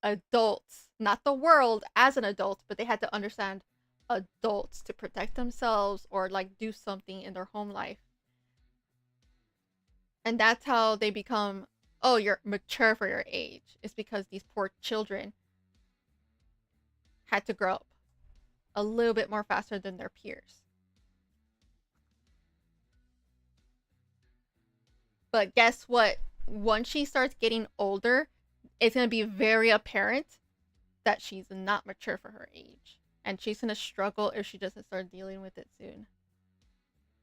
adults, not the world as an adult, but they had to understand adults to protect themselves or, like, do something in their home life. And that's how they become, oh, you're mature for your age. It's because these poor children had to grow up a little bit more faster than their peers. But guess what? Once she starts getting older, it's going to be very apparent that she's not mature for her age. And she's going to struggle if she doesn't start dealing with it soon.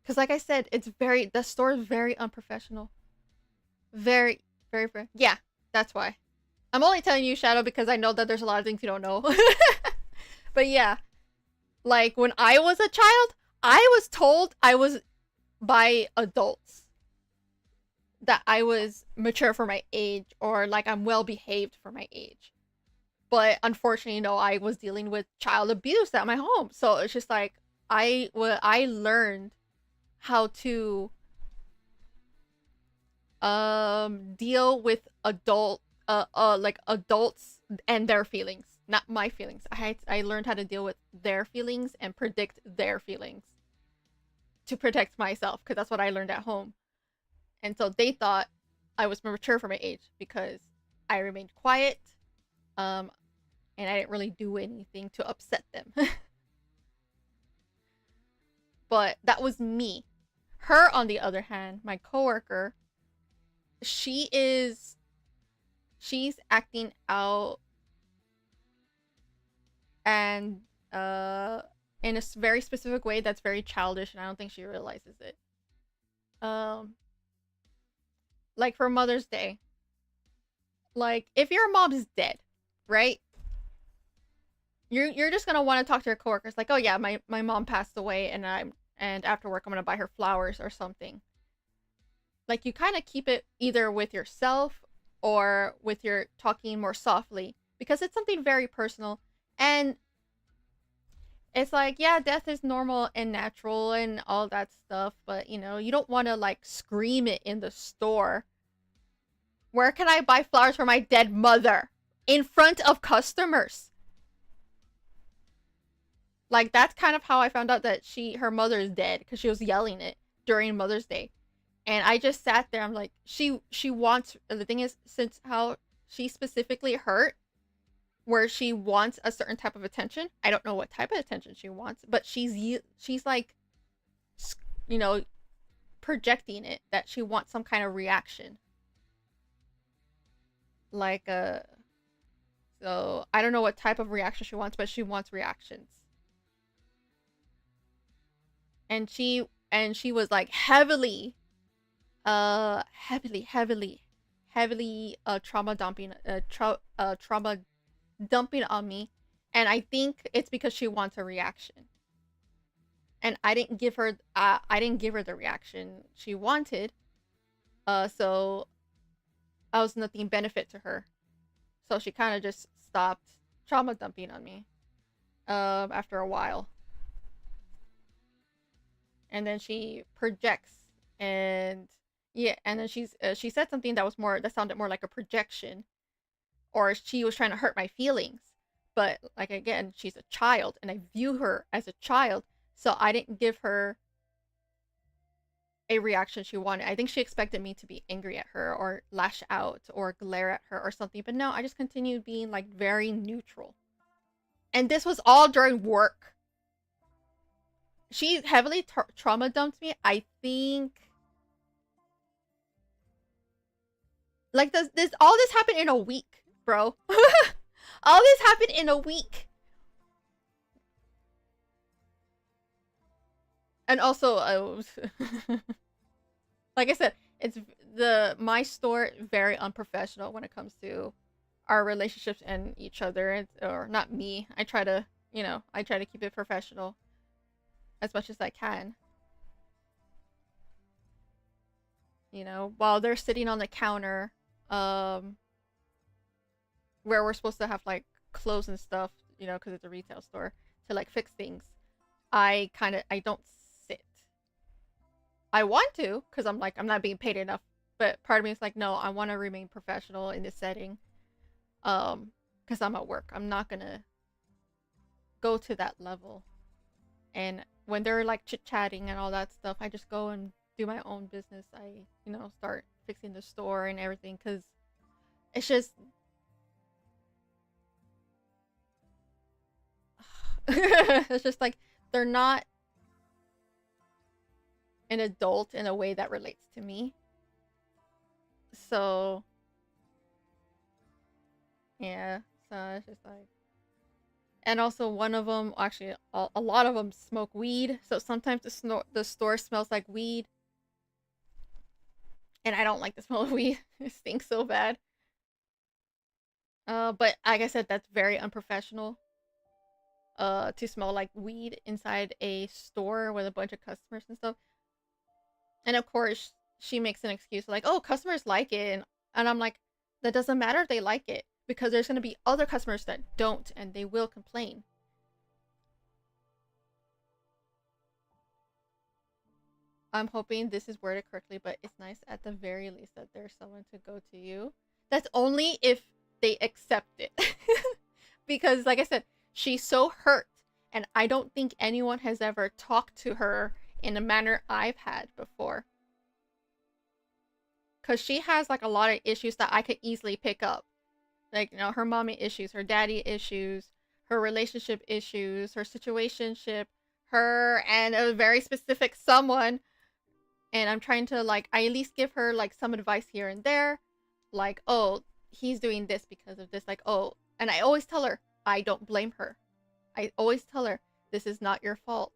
Because like I said, the store is very unprofessional. Very, very, very. Yeah, that's why. I'm only telling you, Shadow, because I know that there's a lot of things you don't know. But yeah, like, when I was a child, I was told I was, by adults, that I was mature for my age, or, like, I'm well behaved for my age. But unfortunately, no, I was dealing with child abuse at my home. So it's just like, I learned how to deal with adults and their feelings, not my feelings. I learned how to deal with their feelings and predict their feelings to protect myself, because that's what I learned at home. And so they thought I was mature for my age because I remained quiet, and I didn't really do anything to upset them. but that was me. Her, on the other hand, my coworker, she is she's acting out and in a very specific way that's very childish, and I don't think she realizes it. Um, like for Mother's Day, like if your mom's dead, right? You're just gonna want to talk to your coworkers, like, oh yeah, my mom passed away, and after work I'm gonna buy her flowers or something. Like you kind of keep it either with yourself or with your talking more softly because it's something very personal, and it's like, yeah, death is normal and natural and all that stuff, but you don't want to like scream it in the store. Where can I buy flowers for my dead mother? In front of customers. Like that's kind of how I found out that her mother is dead, because she was yelling it during Mother's Day. And I just sat there. I'm like, she wants, the thing is, since how she specifically hurt, where she wants a certain type of attention. I don't know what type of attention she wants, but she's like, you know, projecting it that she wants some kind of reaction. Like so I don't know what type of reaction she wants, but she wants reactions. And she was like heavily trauma dumping trauma dumping on me, and I think it's because she wants a reaction, and I didn't give her the reaction she wanted, so I was nothing benefit to her, so she kind of just stopped trauma dumping on me after a while. And then she projects, and yeah, and then she said something that sounded more like a projection, or she was trying to hurt my feelings. But like, again, she's a child and I view her as a child, so I didn't give her a reaction she wanted. I think she expected me to be angry at her or lash out or glare at her or something, but no, I just continued being like very neutral. And this was all during work. She heavily trauma dumped me, I think. Like this all this happened in a week, bro. All this happened in a week. And also, like I said, it's my store very unprofessional when it comes to our relationships and each other, or not me. I try to keep it professional as much as I can. While they're sitting on the counter, where we're supposed to have like clothes and stuff, because it's a retail store, to like fix things. I don't sit. I want to, because I'm like, I'm not being paid enough. But part of me is like, no, I want to remain professional in this setting. Because I'm at work. I'm not gonna go to that level. And when they're like chit-chatting and all that stuff, I just go and do my own business. I, start fixing the store and everything, because it's just it's just like they're not an adult in a way that relates to me. So yeah, so it's just like, and also one of them, actually a lot of them smoke weed, so sometimes the store smells like weed, and I don't like the smell of weed. It stinks so bad. But like I said, that's very unprofessional. To smell like weed inside a store with a bunch of customers and stuff. And of course, she makes an excuse like, "Oh, customers like it," and I'm like, that doesn't matter if they like it, because there's gonna be other customers that don't, and they will complain. I'm hoping this is worded correctly, but it's nice at the very least that there's someone to go to you. That's only if they accept it. Because, like I said, she's so hurt, and I don't think anyone has ever talked to her in a manner I've had before. Because she has, like, a lot of issues that I could easily pick up. Like, her mommy issues, her daddy issues, her relationship issues, her situationship, her and a very specific someone, and I'm trying to like I at least give her like some advice here and there, like, oh, he's doing this because of this, like, oh, and I always tell her I don't blame her. I always tell her this is not your fault.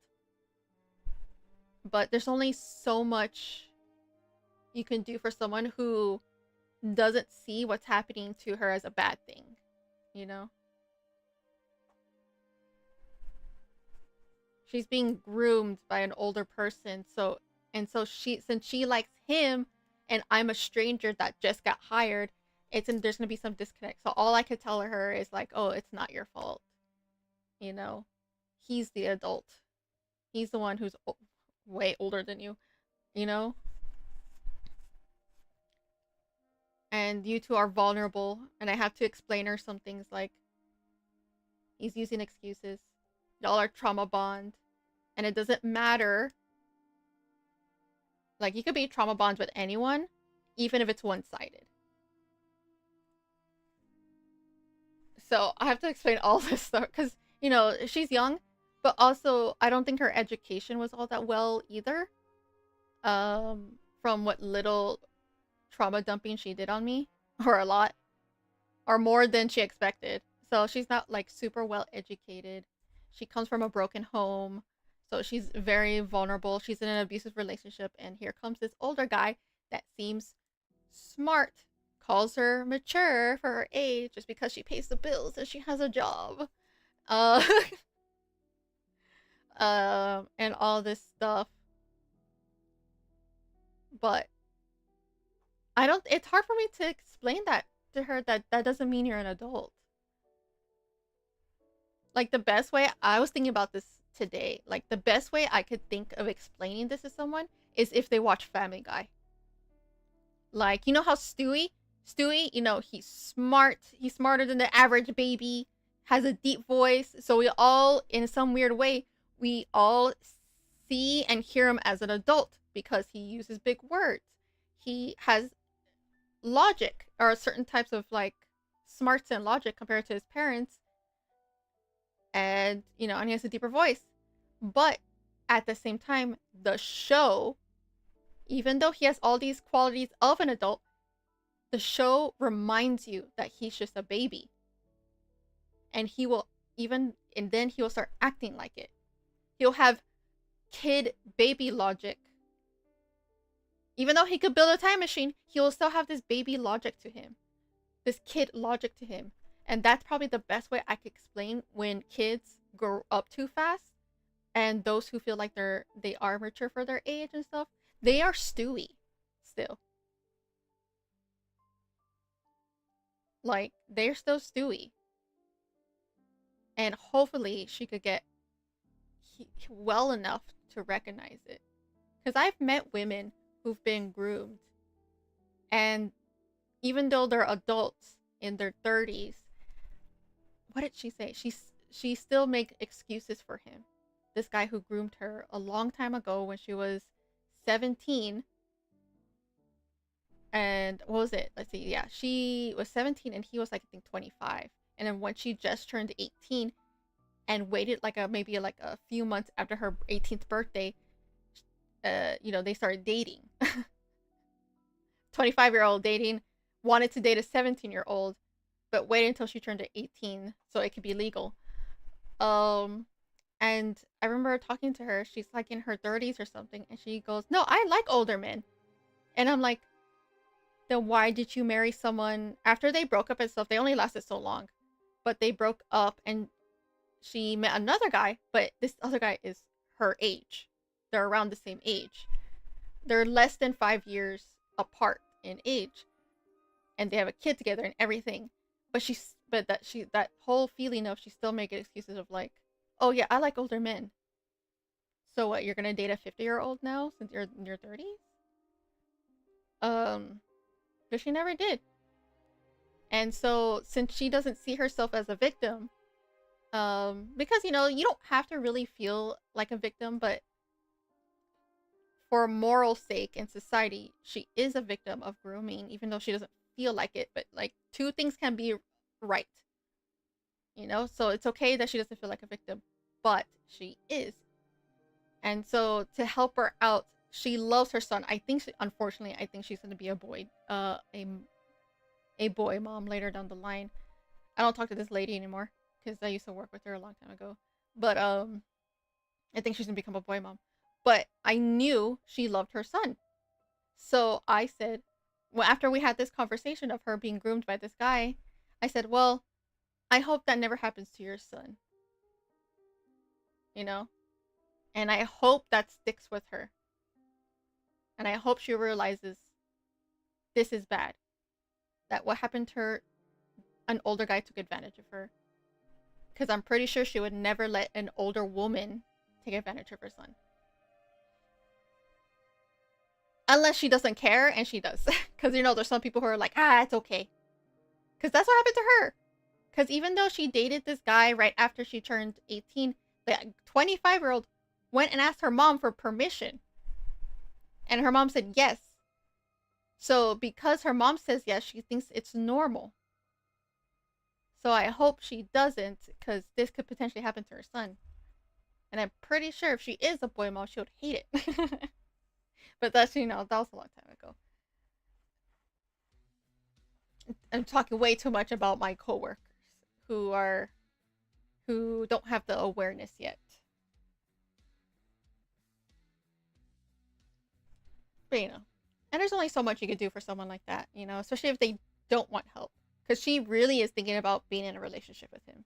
But there's only so much you can do for someone who doesn't see what's happening to her as a bad thing, you know? She's being groomed by an older person, so since she likes him and I'm a stranger that just got hired, there's gonna be some disconnect. So all I could tell her is like, oh, it's not your fault. You know? He's the adult. He's the one who's way older than you, you know? And you two are vulnerable, and I have to explain her some things like he's using excuses. Y'all are trauma bond, and it doesn't matter. Like, you could be trauma bonds with anyone, even if it's one-sided. So I have to explain all this stuff because, you know, she's young, but also I don't think her education was all that well either. From what little trauma dumping she did on me, or a lot, or more than she expected. So she's not like super well educated. She comes from a broken home, so she's very vulnerable. She's in an abusive relationship, and here comes this older guy that seems smart, calls her mature for her age just because she pays the bills and she has a job. Uh, and all this stuff. But I don't, it's hard for me to explain that to her that that doesn't mean you're an adult. Like, the best way, I was thinking about this today, like the best way I could think of explaining this to someone is if they watch Family Guy. Like, you know how Stewie, you know, he's smart, he's smarter than the average baby, has a deep voice, so we all, in some weird way, we all see and hear him as an adult because he uses big words. He has logic, or certain types of like smarts and logic compared to his parents, and you know, and he has a deeper voice. But at the same time, the show, even though he has all these qualities of an adult, the show reminds you that he's just a baby, and he will and then he will start acting like it. He'll have kid baby logic. Even though he could build a time machine, he will still have this baby logic to him, this kid logic to him. And that's probably the best way I could explain when kids grow up too fast, and those who feel like they are mature for their age and stuff, they are Stewie still. Like, they're still Stewie. And hopefully she could get well enough to recognize it. Because I've met women who've been groomed, and even though they're adults in their 30s, what did she say? She still make excuses for him. This guy who groomed her a long time ago when she was 17. And what was it? Let's see. Yeah, she was 17 and he was like, I think, 25. And then when she just turned 18 and waited like maybe like a few months after her 18th birthday, you know, they started dating. 25-year-old dating, wanted to date a 17-year-old, but waited until she turned 18 so it could be legal. And I remember talking to her. She's like in her 30s or something, and she goes, "No, I like older men." And I'm like, then why did you marry someone after they broke up and stuff? They only lasted so long, but they broke up, and she met another guy, but this other guy is her age. They're around the same age. They're less than 5 years apart in age, and they have a kid together and everything. But that whole feeling of, she's still making excuses of like, oh yeah, I like older men. So what, you're gonna date a 50-year-old now since you're in your 30s? But she never did. And so since she doesn't see herself as a victim, because, you know, you don't have to really feel like a victim, but for moral sake in society, she is a victim of grooming, even though she doesn't feel like it. But like, two things can be right, you know? So it's okay that she doesn't feel like a victim, but she is. And so to help her out, she loves her son. I think unfortunately, I think she's going to be a boy, a boy mom later down the line. I don't talk to this lady anymore because I used to work with her a long time ago. But I think she's going to become a boy mom. But I knew she loved her son. So I said, well, after we had this conversation of her being groomed by this guy, I said, well, I hope that never happens to your son. You know? And I hope that sticks with her. And I hope she realizes this is bad. That what happened to her, an older guy took advantage of her. Because I'm pretty sure she would never let an older woman take advantage of her son. Unless she doesn't care, and she does. Because, you know, there's some people who are like, it's okay. Because that's what happened to her. Because even though she dated this guy right after she turned 18, the 25-year-old went and asked her mom for permission. And her mom said yes. So because her mom says yes, she thinks it's normal. So I hope she doesn't, because this could potentially happen to her son. And I'm pretty sure if she is a boy mom, she would hate it. But that's, you know, that was a long time ago. I'm talking way too much about my coworkers who don't have the awareness yet. But, you know, and there's only so much you could do for someone like that, you know, especially if they don't want help. Because she really is thinking about being in a relationship with him.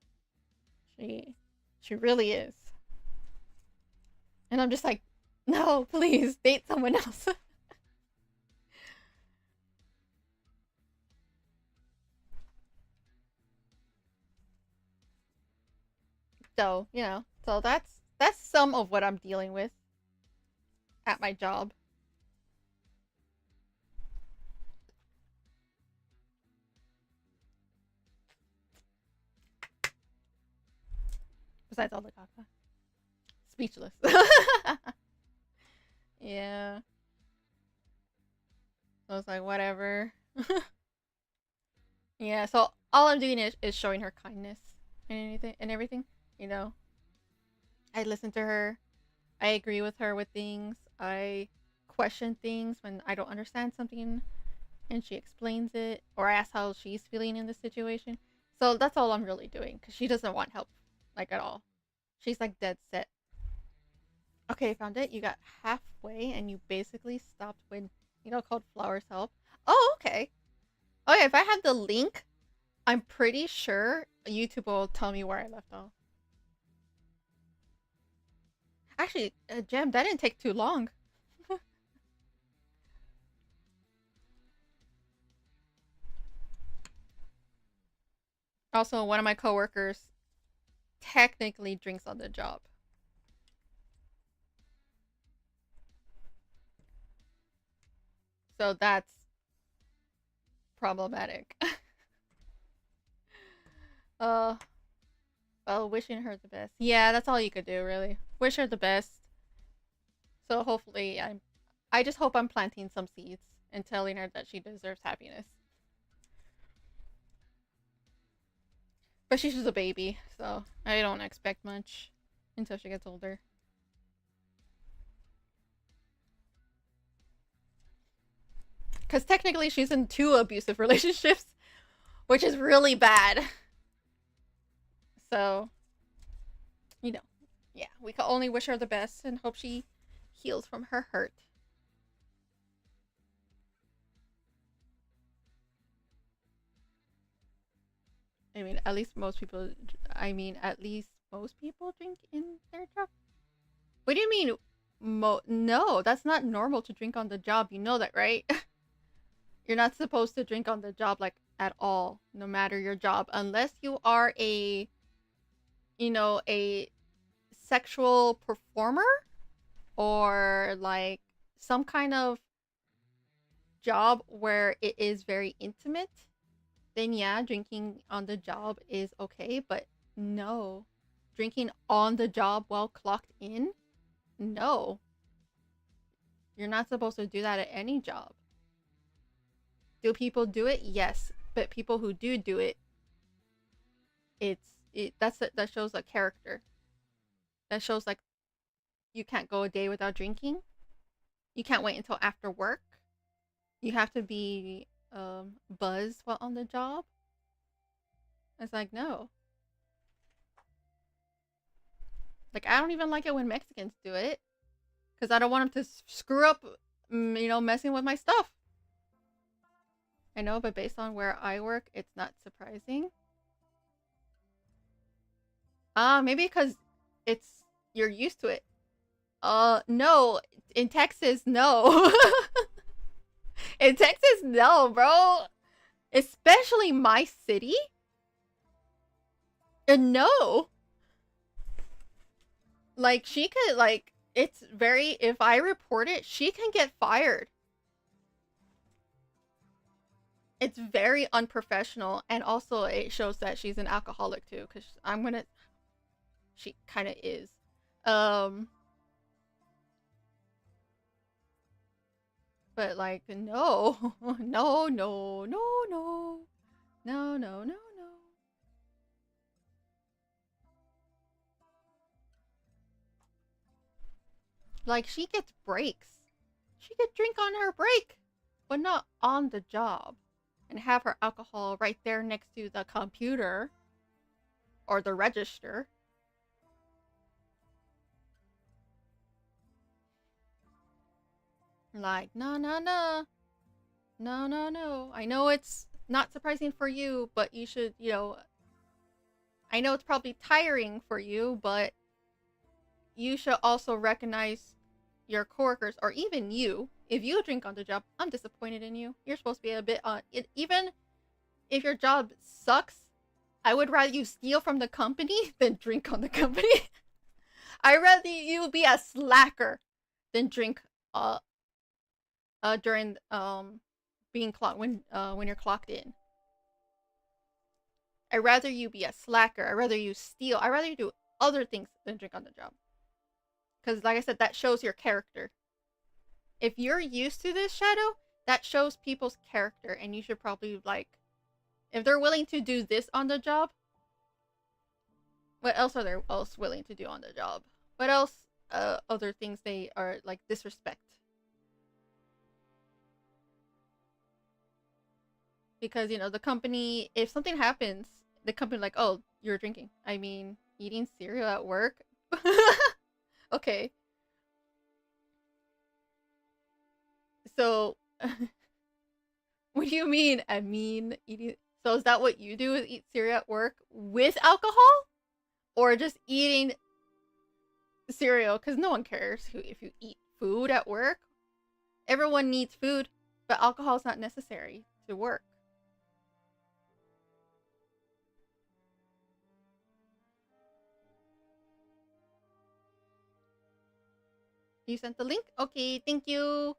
She really is. And I'm just like, no, please, date someone else. So, you know, so that's some of what I'm dealing with at my job. Besides all the caca. Speechless. Yeah. So it's like, whatever. Yeah, so all I'm doing is showing her kindness and anything and everything, you know. I listen to her. I agree with her with things. I question things when I don't understand something and she explains it, or I ask how she's feeling in the situation. So that's all I'm really doing, because she doesn't want help, like, at all. She's like dead set. Okay, found it. You got halfway and you basically stopped when, you know, called Flowers Help. Oh, okay. Okay, if I have the link, I'm pretty sure YouTube will tell me where I left off. Actually, Gem, that didn't take too long. Also, one of my coworkers technically drinks on the job. So that's problematic. uh, well, wishing her the best. Yeah, that's all you could do, really. Wish her the best. So hopefully, I just hope I'm planting some seeds and telling her that she deserves happiness. But she's just a baby, so I don't expect much until she gets older. Because technically, she's in 2 abusive relationships, which is really bad. So, you know, yeah, we can only wish her the best and hope she heals from her hurt. I mean, at least most people. I mean, at least most people drink in their job. What do you mean? No, that's not normal to drink on the job. You know that, right? You're not supposed to drink on the job, like, at all, no matter your job, unless you are a, you know, a sexual performer or like some kind of job where it is very intimate. Then yeah, drinking on the job is okay, but no, drinking on the job while clocked in, no, you're not supposed to do that at any job. Do people do it? Yes, but people who do it, that shows a character. That shows, like, you can't go a day without drinking. You can't wait until after work. You have to be buzzed while on the job. It's like, no. Like, I don't even like it when Mexicans do it because I don't want them to screw up, messing with my stuff. I know, but based on where I work, it's not surprising. Maybe because you're used to it. No. In Texas, no. In Texas, no, bro. Especially my city. No. Like, she could, like, it's very, if I report it, she can get fired. It's very unprofessional, and also it shows that she's an alcoholic too, because she kind of is. But like, no, no, no, no, no, no, no, no, no. Like, she gets breaks. She could drink on her break, but not on the job, and have her alcohol right there next to the computer or the register. Like, no, no, no. No, no, no. I know it's not surprising for you, but you should, I know it's probably tiring for you, but you should also recognize your coworkers, or even you. If you drink on the job, I'm disappointed in you. You're supposed to be a bit on it. Even if your job sucks, I would rather you steal from the company than drink on the company. I'd rather you be a slacker than drink during being clocked when you're clocked in. I'd rather you be a slacker. I'd rather you steal. I'd rather you do other things than drink on the job. Because, like I said, that shows your character. If you're used to this, Shadow, that shows people's character, and you should probably, like, if they're willing to do this on the job, what else are they willing to do on the job? What else? Other things they are like disrespect. Because the company, if something happens, the company like, oh, you're drinking. I mean, eating cereal at work. Okay. So, what do you mean? I mean, eating. So is that what you do? Is eat cereal at work with alcohol, or just eating cereal? Because no one cares if you eat food at work. Everyone needs food, but alcohol is not necessary to work. You sent the link? Okay, thank you.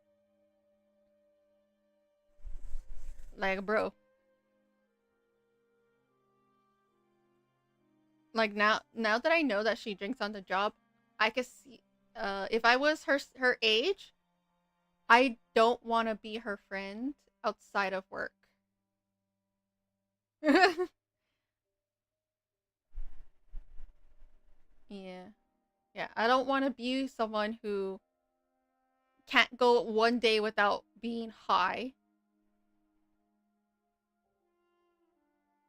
Like, bro. Like, now that I know that she drinks on the job, I could see, if I was her age, I don't want to be her friend outside of work. Yeah. Yeah, I don't want to be someone who can't go one day without being high.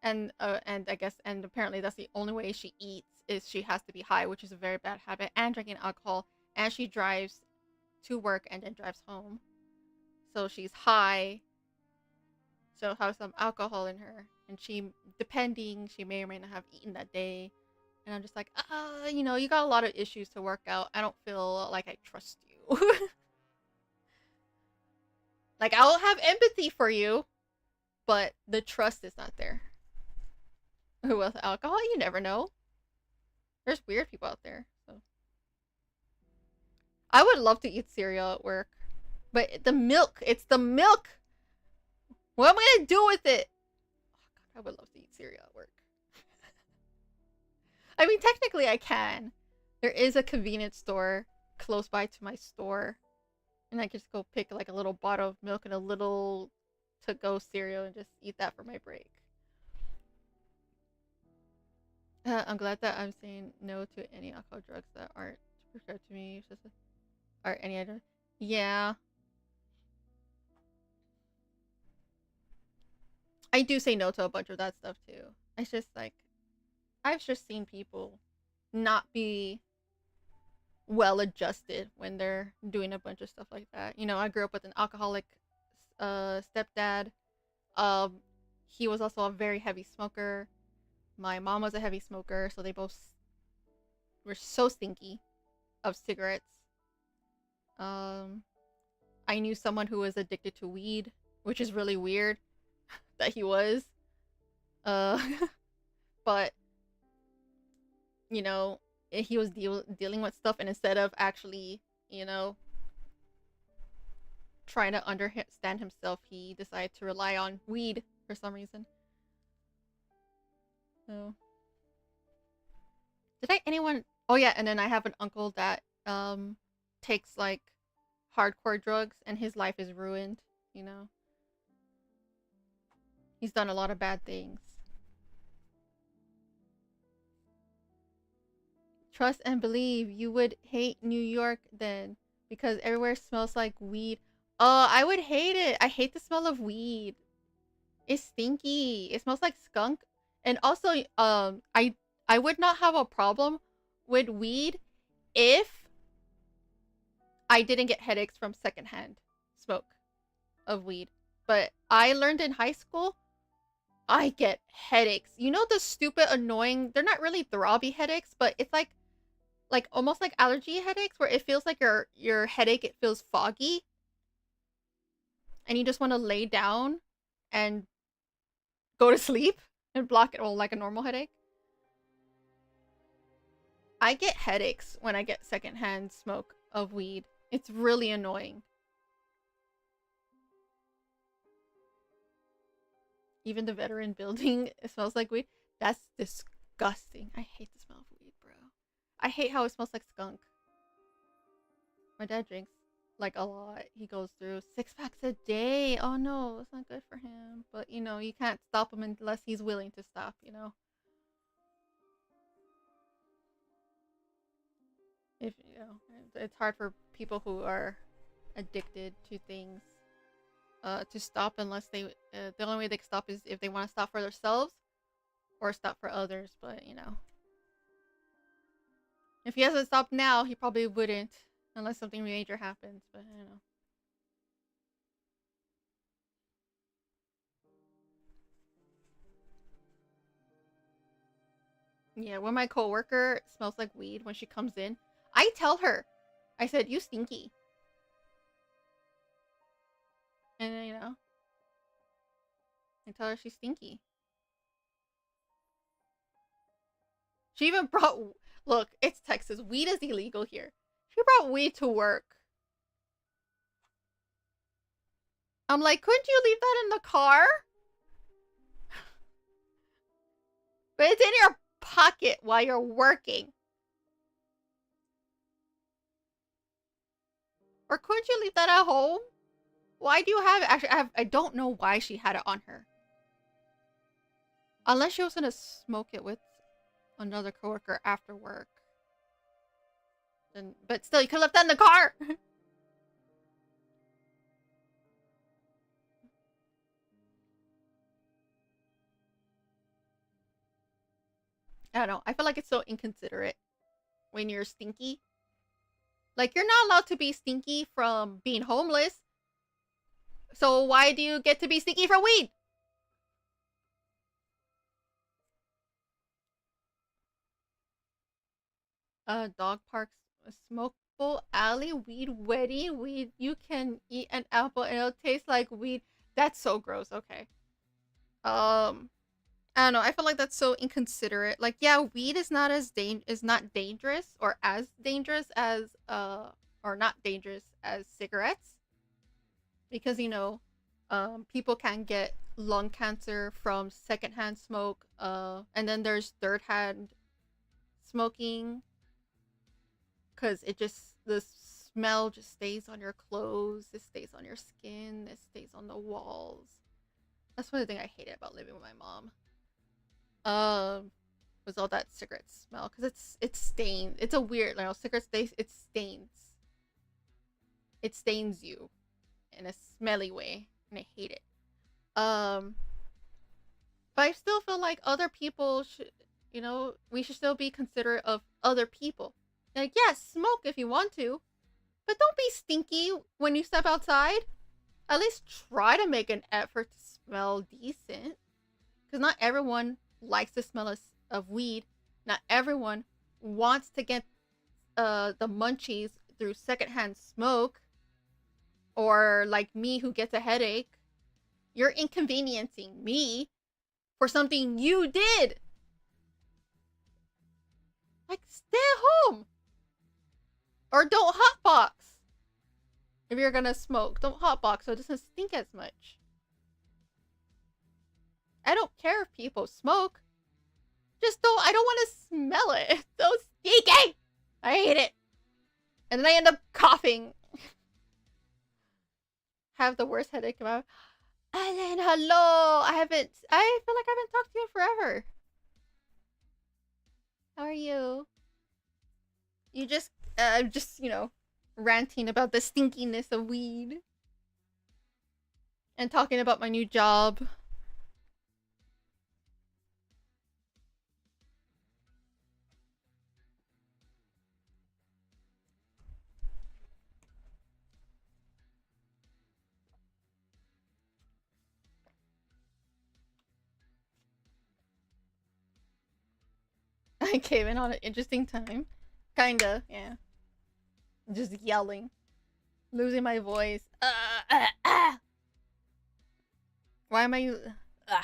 And I guess, and apparently that's the only way she eats, is she has to be high, which is a very bad habit, and drinking alcohol, and she drives to work and then drives home. So she's high. She'll have some alcohol in her, and she may or may not have eaten that day. And I'm just like, you got a lot of issues to work out. I don't feel like I trust you. Like, I'll have empathy for you, but the trust is not there. With alcohol, you never know. There's weird people out there. So I would love to eat cereal at work, but it's the milk. What am I gonna do with it? Oh God, I would love to eat cereal at work. I mean, technically, I can. There is a convenience store close by to my store, and I can just go pick like a little bottle of milk and a little to-go cereal and just eat that for my break. I'm glad that I'm saying no to any alcohol drugs that aren't Subscribe to me. Or any other. Yeah. I do say no to a bunch of that stuff too. It's just like I've just seen people not be well adjusted when they're doing a bunch of stuff like that. You know, I grew up with an alcoholic stepdad. Um he was also a very heavy smoker. My mom was a heavy smoker, so they both were so stinky of cigarettes. Um I knew someone who was addicted to weed, which is really weird that he was. Uh but you know, he was dealing with stuff, and instead of actually, you know, trying to understand himself, he decided to rely on weed for some reason. So, did I anyone? Oh yeah, and then I have an uncle that takes like hardcore drugs, and his life is ruined. You know, he's done a lot of bad things. Trust and believe. You would hate New York then, because everywhere smells like weed. Oh, I would hate it. I hate the smell of weed. It's stinky. It smells like skunk. And also, I would not have a problem with weed if I didn't get headaches from secondhand smoke of weed. But I learned in high school, I get headaches. You know the stupid annoying, they're not really throbby headaches, but it's like almost like allergy headaches where it feels like your headache, it feels foggy and you just want to lay down and go to sleep and block it all like a normal headache. I get headaches when I get secondhand smoke of weed. It's really annoying. Even the veteran building, it smells like weed. That's disgusting. I hate the smell of weed, bro. I hate how it smells like skunk. My dad drinks like a lot. He goes through 6 packs a day. Oh no, it's not good for him. But you know, you can't stop him unless he's willing to stop, you know. If you know, it's hard for people who are addicted to things to stop unless the only way they can stop is if they want to stop for themselves or stop for others. But you know, if he hasn't stopped now, he probably wouldn't unless something major happens. But you know. Yeah, when my coworker smells like weed when she comes in, I tell her, I said, "You stinky," and then, you know, I tell her she's stinky. She even brought. Look, it's Texas. Weed is illegal here. She brought weed to work. I'm like, couldn't you leave that in the car? But it's in your pocket while you're working. Or couldn't you leave that at home? Why do you have it? Actually, I don't know why she had it on her. Unless she was gonna smoke it with another coworker after work. Then, but still, you could have left that in the car. I don't know. I feel like it's so inconsiderate when you're stinky. Like, you're not allowed to be stinky from being homeless. So why do you get to be stinky from weed? Dog parks, a smokable alley, weed weddy, weed. You can eat an apple and it'll taste like weed. That's so gross. Okay. I don't know. I feel like that's so inconsiderate. Like, yeah, weed is not is not dangerous or as dangerous as or not dangerous as cigarettes because you know, people can get lung cancer from secondhand smoke. And then there's third hand smoking because it just the smell just stays on your clothes. It stays on your skin. It stays on the walls. That's one of the things I hated about living with my mom. Um, was all that cigarette smell because it's stained. It's a weird, you know, cigarettes. It stains. It stains you in a smelly way, and I hate it. Um, but I still feel like other people should, you know, we should still be considerate of other people. Like, yes, smoke if you want to, but don't be stinky when you step outside. At least try to make an effort to smell decent. Because not everyone likes the smell of weed. Not everyone wants to get the munchies through secondhand smoke. Or like me who gets a headache. You're inconveniencing me for something you did. Like, stay at home. Or don't hotbox. If you're gonna smoke, don't hotbox so it doesn't stink as much. I don't care if people smoke. Just don't, I don't want to smell it. It's so stinky! I hate it. And then I end up coughing. Have the worst headache about. And then hello! I feel like I haven't talked to you forever. How are you? You just, you know, ranting about the stinkiness of weed. And talking about my new job. I came in on an interesting time. Kinda, yeah. Just yelling. Losing my voice. Why am I... I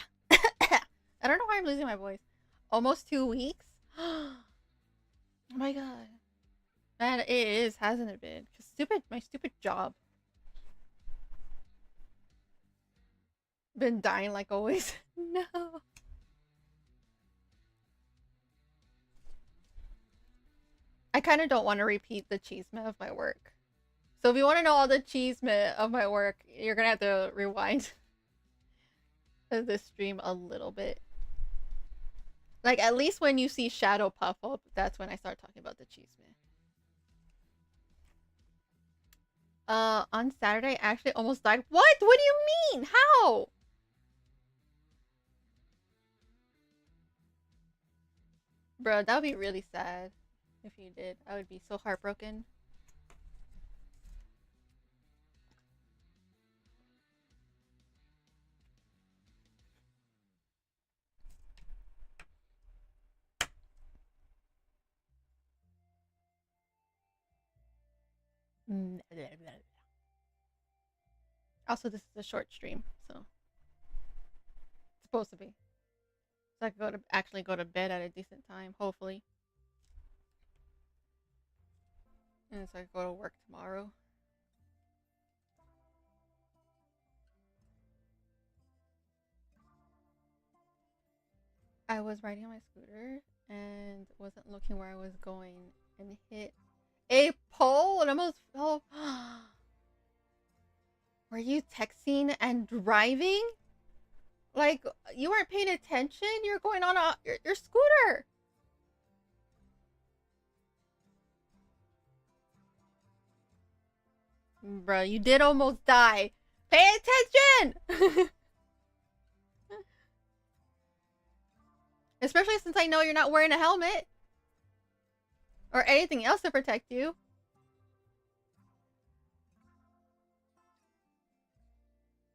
don't know why I'm losing my voice. Almost 2 weeks? Oh my god. Man, it is, hasn't it been? My stupid job. Been dying like always. No. I kind of don't want to repeat the cheesemate of my work. So if you want to know all the cheesemate of my work, you're gonna have to rewind this stream a little bit. Like, at least when you see Shadow puff up, that's when I start talking about the cheesemate. On Saturday, I actually almost died. What? What do you mean? How? Bro, that would be really sad if you did. I would be so heartbroken. Also, this is a short stream, so it's supposed to be. So I can actually go to bed at a decent time, hopefully. And so I can go to work tomorrow. I was riding on my scooter and wasn't looking where I was going and hit a pole and almost fell. Were you texting and driving? Like, you weren't paying attention? You're going on your scooter. Bro, you did almost die. Pay attention! Especially since I know you're not wearing a helmet. Or anything else to protect you.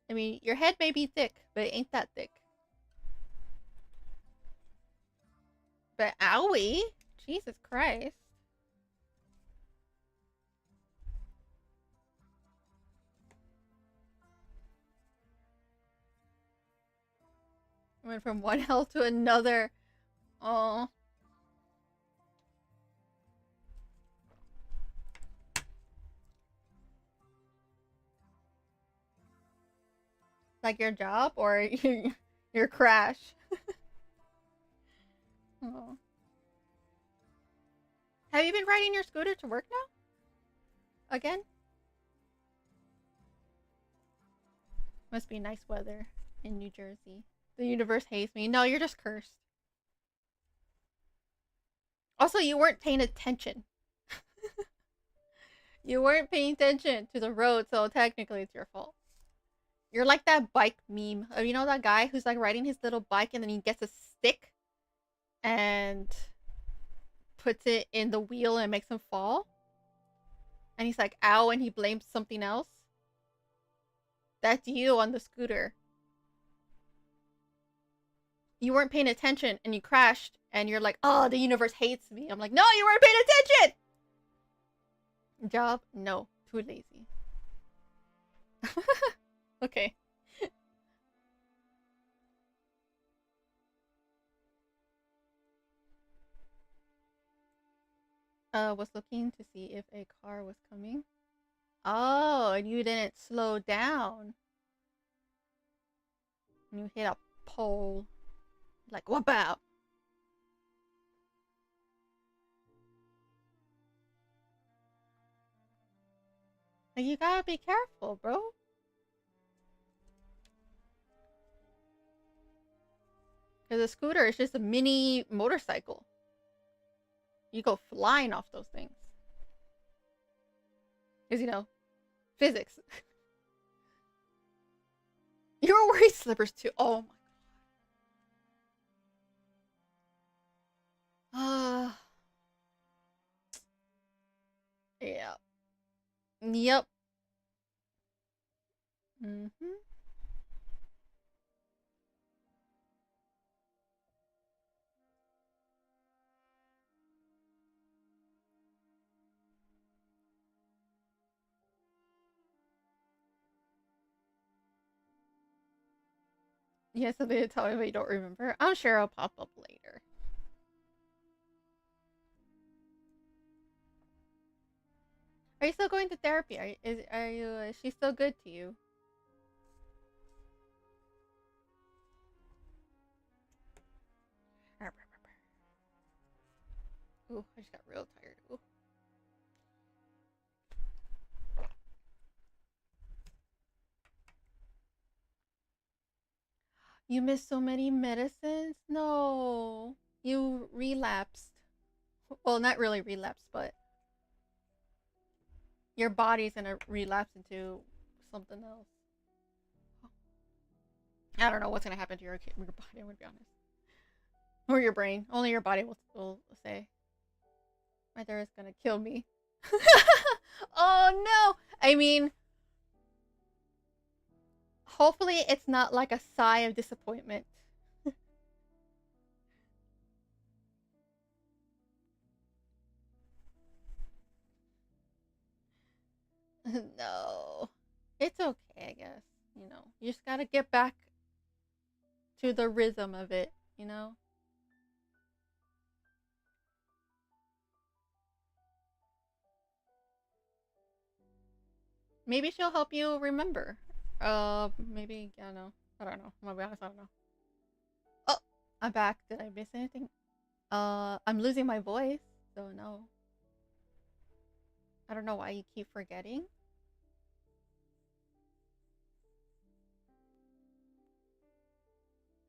I mean, your head may be thick, but it ain't that thick. But owie! Jesus Christ. Went from one health to another. Oh. Like your job or your crash? Oh. Have you been riding your scooter to work now? Again? Must be nice weather in New Jersey. The universe hates me. No, you're just cursed. Also, you weren't paying attention. You weren't paying attention to the road, so technically it's your fault. You're like that bike meme. You know that guy who's like riding his little bike and then he gets a stick and puts it in the wheel and makes him fall? And he's like, ow, and he blames something else? That's you on the scooter. You weren't paying attention and you crashed and you're like, oh, the universe hates me. I'm like, no, you weren't paying attention! Job? No. Too lazy. Okay. Was looking to see if a car was coming. Oh, and you didn't slow down. You hit a pole. Like, what about? Like, you gotta be careful, bro. Because a scooter is just a mini motorcycle. You go flying off those things. Because, you know, physics. You were wearing slippers too. Oh my. Yeah. Yep. Mm-hmm. You have something to tell me but you don't remember? I'm sure it'll pop up later. Are you still going to therapy? Is she still good to you? Ooh, I just got real tired. Ooh. You missed so many medicines? No. You relapsed. Well, not really relapsed, but your body's gonna relapse into something else. I don't know what's gonna happen to your body, I'm gonna be honest. Or your brain. Only your body will say. My is gonna kill me. Oh no! I mean, hopefully it's not like a sigh of disappointment. No. It's okay, I guess. You know, you just gotta get back to the rhythm of it, you know? Maybe she'll help you remember. Maybe, I don't know. I don't know. I'm gonna be honest, I don't know. Oh, I'm back. Did I miss anything? I'm losing my voice, so no. I don't know why you keep forgetting.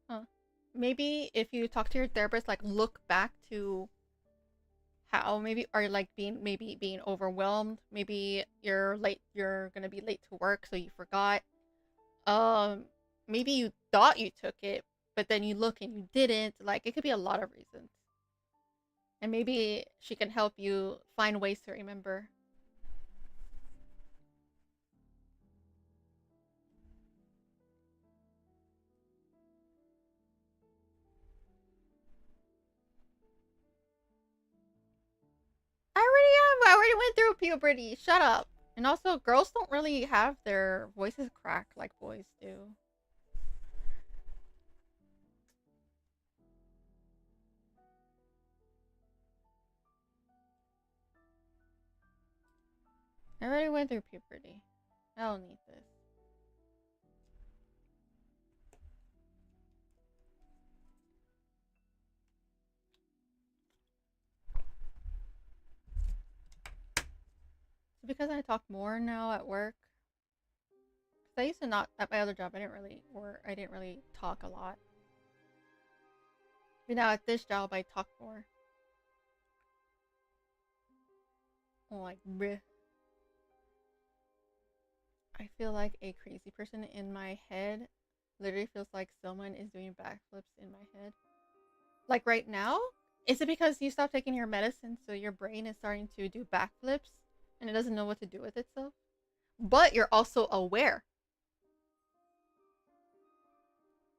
Huh. Maybe if you talk to your therapist, like look back to how maybe are like being overwhelmed. Maybe you're gonna be late to work, so you forgot. Um, maybe you thought you took it, but then you look and you didn't. Like it could be a lot of reasons. And maybe she can help you find ways to remember. I already went through puberty. Shut up. And also, girls don't really have their voices cracked like boys do. I already went through puberty. I don't need this. Because I talk more now at work. Cause I used to not at my other job. I didn't really talk a lot. But now at this job, I talk more. Like, bleh. I feel like a crazy person in my head. Literally feels like someone is doing backflips in my head. Like right now? Is it because you stopped taking your medicine so your brain is starting to do backflips and it doesn't know what to do with itself? But you're also aware,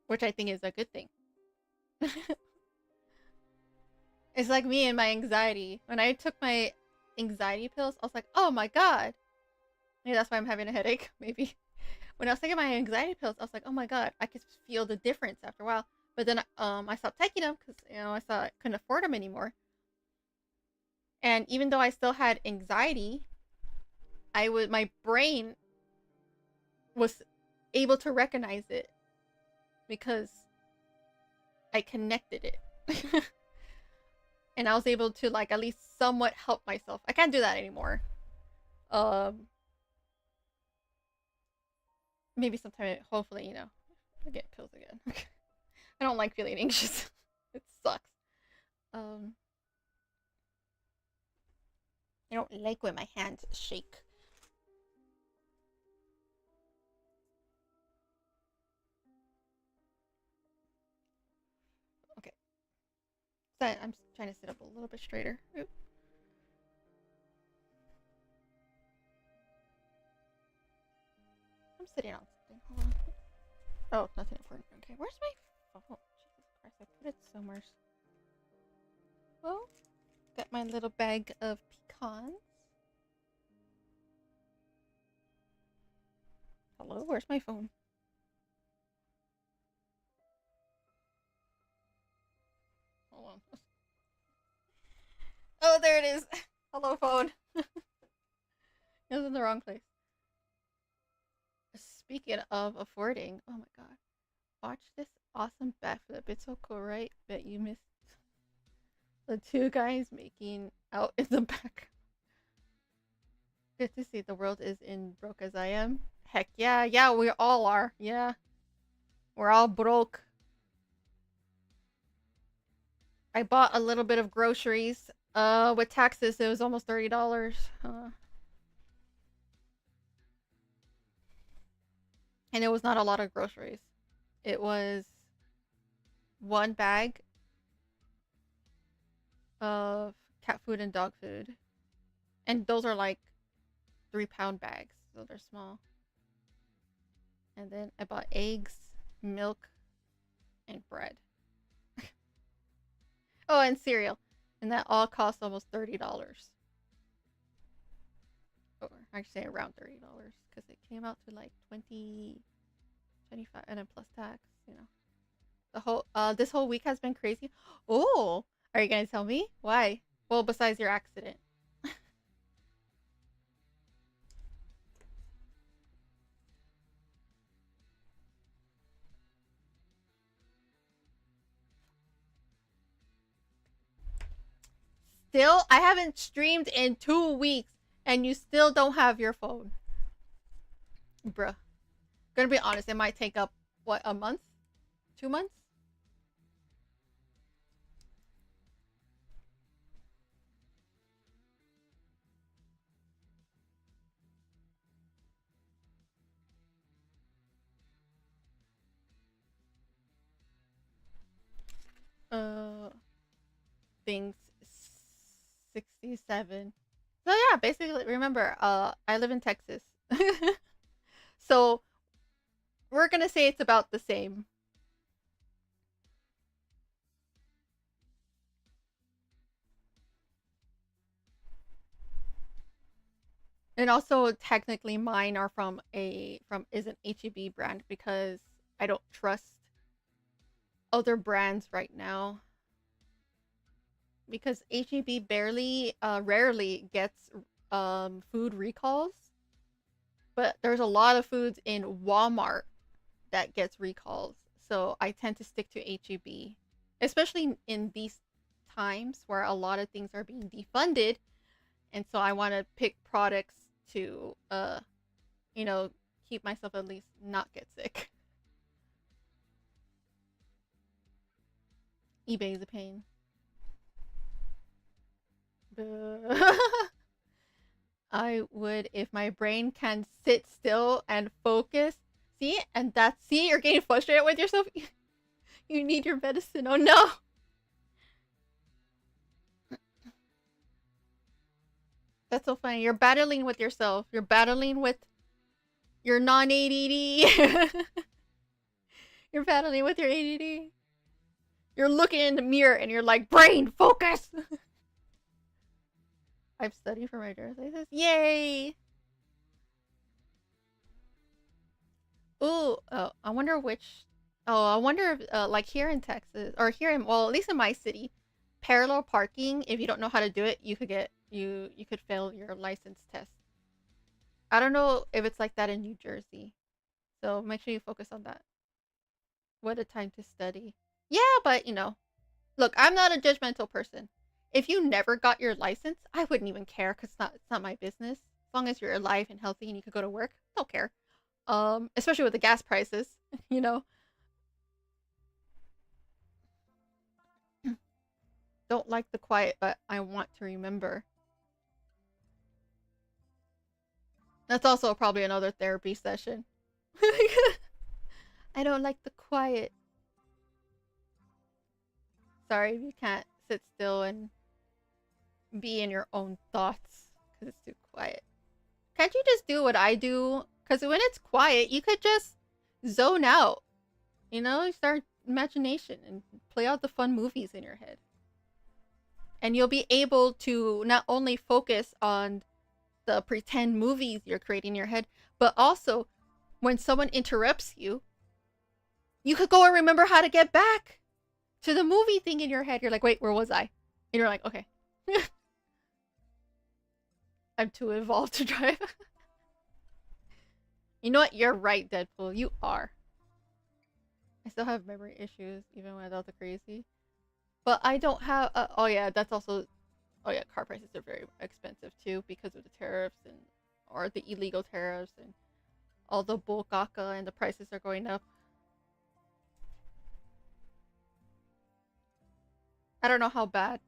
which I think is a good thing. It's like me and my anxiety. When I took my anxiety pills, I was like, oh my god. Maybe that's why I'm having a headache, maybe. When I was taking my anxiety pills, I was like, oh my god, I could feel the difference after a while. But then I stopped taking them because I thought I couldn't afford them anymore. And even though I still had anxiety, my brain was able to recognize it because I connected it. And I was able to like at least somewhat help myself. I can't do that anymore. Um Maybe sometime, hopefully, I'll get pills again. I don't like feeling anxious. It sucks. Um I don't like when my hands shake. Okay. So I'm trying to sit up a little bit straighter. Oop. I'm sitting on something. Hold on. Oh, nothing important. Okay, where's my phone? Jesus Christ, I put it somewhere. Well, got my little bag of pecans. Hello, where's my phone? Hold on. Oh, there it is. Hello, phone. It was in the wrong place. Speaking of affording, oh my god. Watch this awesome backflip. It's so cool, right? Bet you missed the two guys making out in the back. Good to see the world is in broke as I am. Heck yeah, yeah, we all are. Yeah. We're all broke. I bought a little bit of groceries. With taxes, it was almost $30. And it was not a lot of groceries. It was one bag of cat food and dog food. And those are like 3-pound bags, so they're small. And then I bought eggs, milk, and bread. Oh, and cereal. And that all cost almost $30. Or actually around $30 because it came out to like 20, 25, and then plus tax, The whole this whole week has been crazy. Oh, are you gonna tell me why? Well, besides your accident. Still, I haven't streamed in 2 weeks, and you still don't have your phone, bruh. Gonna be honest, it might take up what, a month, 2 months. Uh, things 67. So yeah, basically, remember, I live in Texas, so we're gonna say it's about the same. And also, technically, mine are from is an HEB brand because I don't trust other brands right now because HEB rarely gets food recalls, but there's a lot of foods in Walmart that gets recalls. So I tend to stick to HEB, especially in these times where a lot of things are being defunded, and so I want to pick products to you know, keep myself at least not get sick. eBay is a pain. I would if my brain can sit still and focus. See? And that's see, you're getting frustrated with yourself. You need your medicine. Oh no. That's so funny. You're battling with yourself. You're battling with your non-ADD. You're battling with your ADD. You're looking in the mirror and you're like, brain, focus! I'm studying for my driver's license. Yay! Ooh, I wonder which. Oh, I wonder if, like here in Texas, or here in, well, at least in my city, parallel parking. If you don't know how to do it, you could get you could fail your license test. I don't know if it's like that in New Jersey, so make sure you focus on that. What a time to study. Yeah, but look, I'm not a judgmental person. If you never got your license, I wouldn't even care because it's not my business. As long as you're alive and healthy and you could go to work, I don't care. Especially with the gas prices, you know. Don't like the quiet, but I want to remember. That's also probably another therapy session. I don't like the quiet. Sorry if you can't sit still and be in your own thoughts because it's too quiet. Can't you just do what I do? Because when it's quiet, you could just zone out. Start imagination and play out the fun movies in your head. And you'll be able to not only focus on the pretend movies you're creating in your head, but also when someone interrupts you, you could go and remember how to get back to the movie thing in your head. You're like, wait, where was I? And you're like, okay. I'm too involved to drive. You know what? You're right, Deadpool. You are. I still have memory issues even without the crazy. But I don't have. Oh yeah, that's also. Oh yeah, car prices are very expensive too because of the tariffs or the illegal tariffs and all the bulkaka and the prices are going up. I don't know how bad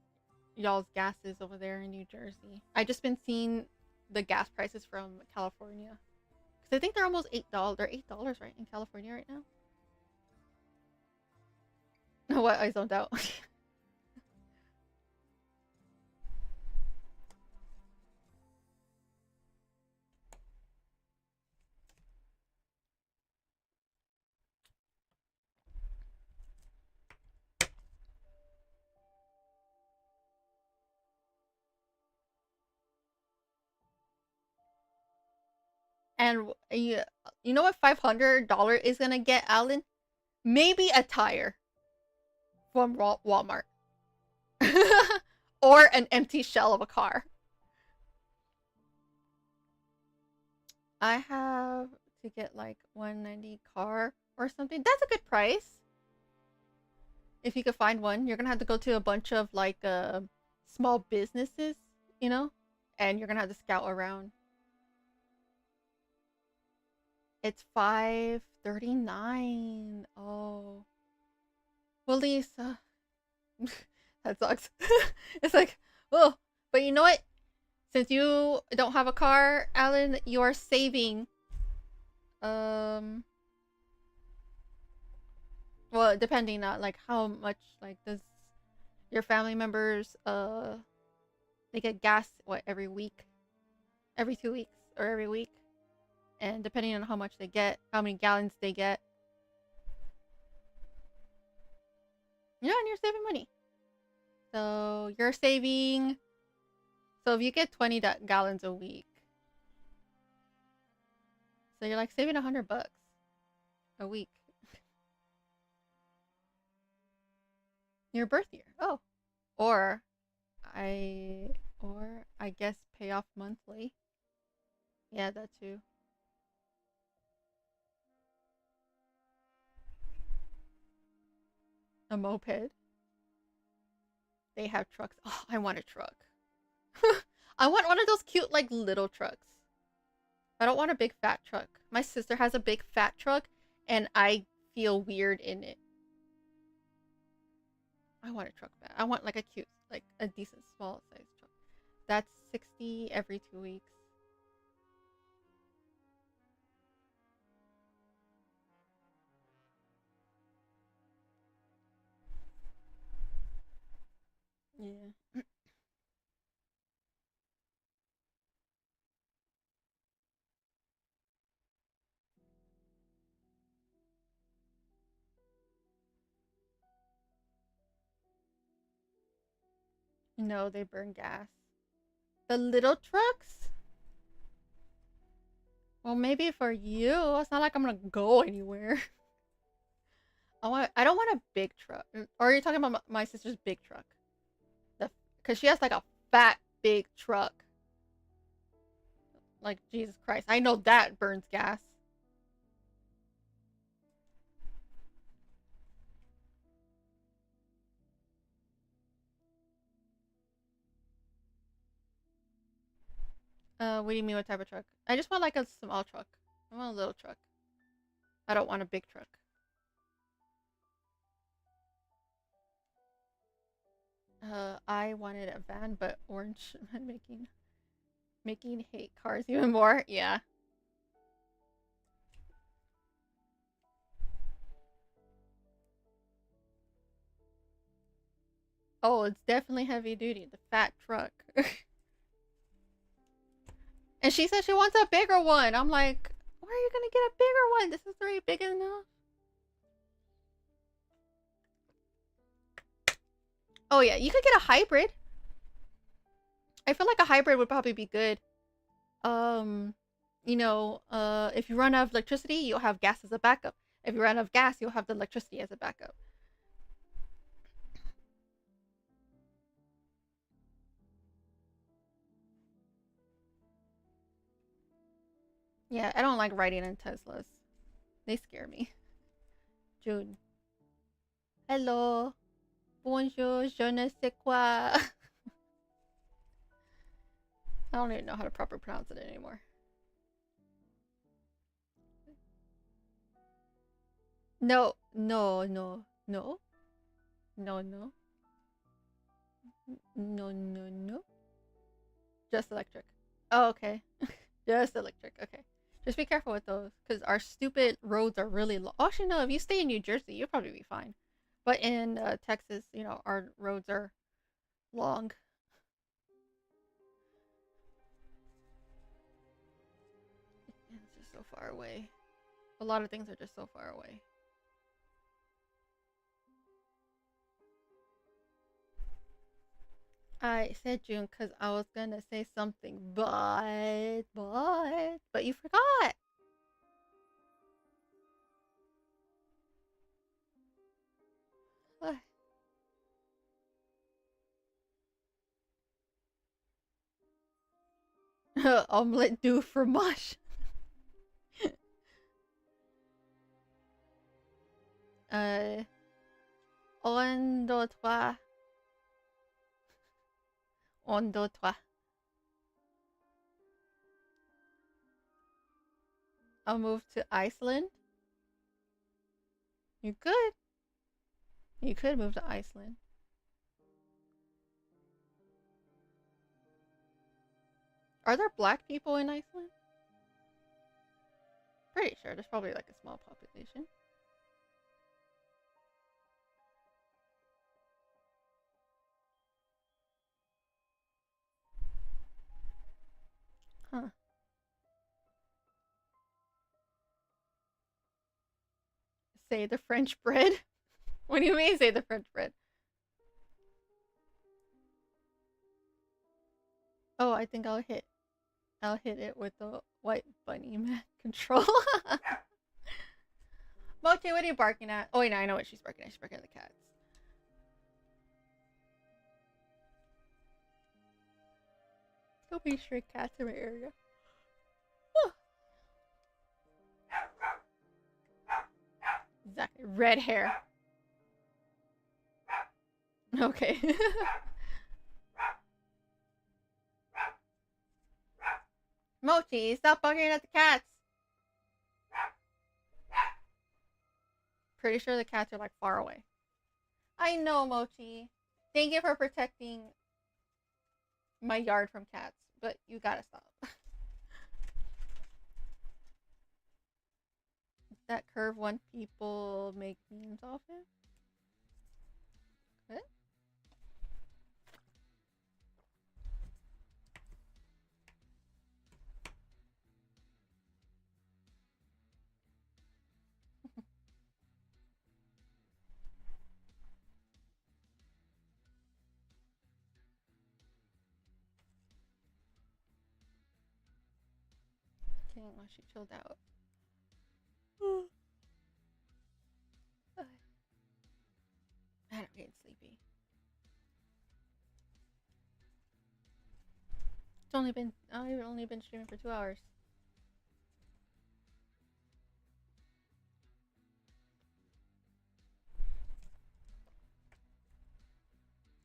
y'all's gas is over there in New Jersey. I just been seeing the gas prices from California because I think they're almost $8. They're $8 right in California right now. No, what? I zoned out. And you know what $500 is gonna get, Alan? Maybe a tire from Walmart. Or an empty shell of a car. I have to get like 190 car or something. That's a good price. If you could find one, you're gonna have to go to a bunch of like small businesses, and you're gonna have to scout around. It's 539. Oh. Well, Lisa. That sucks. It's like, oh, but you know what? Since you don't have a car, Alan, you are saving. Well, depending on like how much like does your family members they get gas every week, every 2 weeks or every week, and depending on how much they get, how many gallons they get, and you're saving money. So you're saving. So if you get 20 gallons a week, so you're like saving $100 a week. Your birth year. Oh, or I guess pay off monthly. Yeah, that too. A moped. They have trucks. Oh, I want a truck. I want one of those cute like little trucks. I don't want a big fat truck. My sister has a big fat truck and I feel weird in it. I want a truck back. I want like a cute, like a decent small size truck. That's 60 every 2 weeks. Yeah. No, they burn gas. The little trucks? Well, maybe for you. It's not like I'm gonna go anywhere. I don't want a big truck. Or are you talking about my sister's big truck? The because she has like a fat big truck. Like Jesus Christ, I know that burns gas. What do you mean what type of truck? I just want like a small truck. I want a little truck. I don't want a big truck. I wanted a van, but Orange making hate cars even more. Yeah. Oh, it's definitely heavy duty. The fat truck. And she said she wants a bigger one. I'm like, where are you gonna get a bigger one? This is already big enough. Oh yeah, you could get a hybrid. I feel like a hybrid would probably be good. Um, if you run out of electricity, you'll have gas as a backup. If you run out of gas, you'll have the electricity as a backup. Yeah, I don't like riding in Teslas. They scare me. June. Hello. Bonjour, je ne sais quoi. I don't even know how to properly pronounce it anymore. No, no, no, no, no, no, no, no, no. Just electric. Oh, okay. Just electric. Okay. Just be careful with those, because our stupid roads are really long. Oh, actually, no. If you stay in New Jersey, you'll probably be fine. But in Texas, our roads are long. It's just so far away. A lot of things are just so far away. I said June because I was gonna say something, but you forgot. Omelette du fromage. uh, un, deux, trois. Un, deux, trois. I'll move to Iceland. You could. You could move to Iceland. Are there black people in Iceland? Pretty sure. There's probably like a small population. Huh. Say the French bread? What do you mean say the French bread? Oh, I think I'll hit it with the white bunny man control. Mochi, what are you barking at? Oh wait, no, I know what she's barking at. She's barking at the cats. Don't be stray cats in my area. Exactly. Red hair. Okay. Mochi, stop barking at the cats. Pretty sure the cats are like far away. I know, Mochi. Thank you for protecting my yard from cats, but you gotta stop. That curve one people make memes off it? What? talking while she chilled out. Man, I'm getting sleepy. I've only been streaming for 2 hours.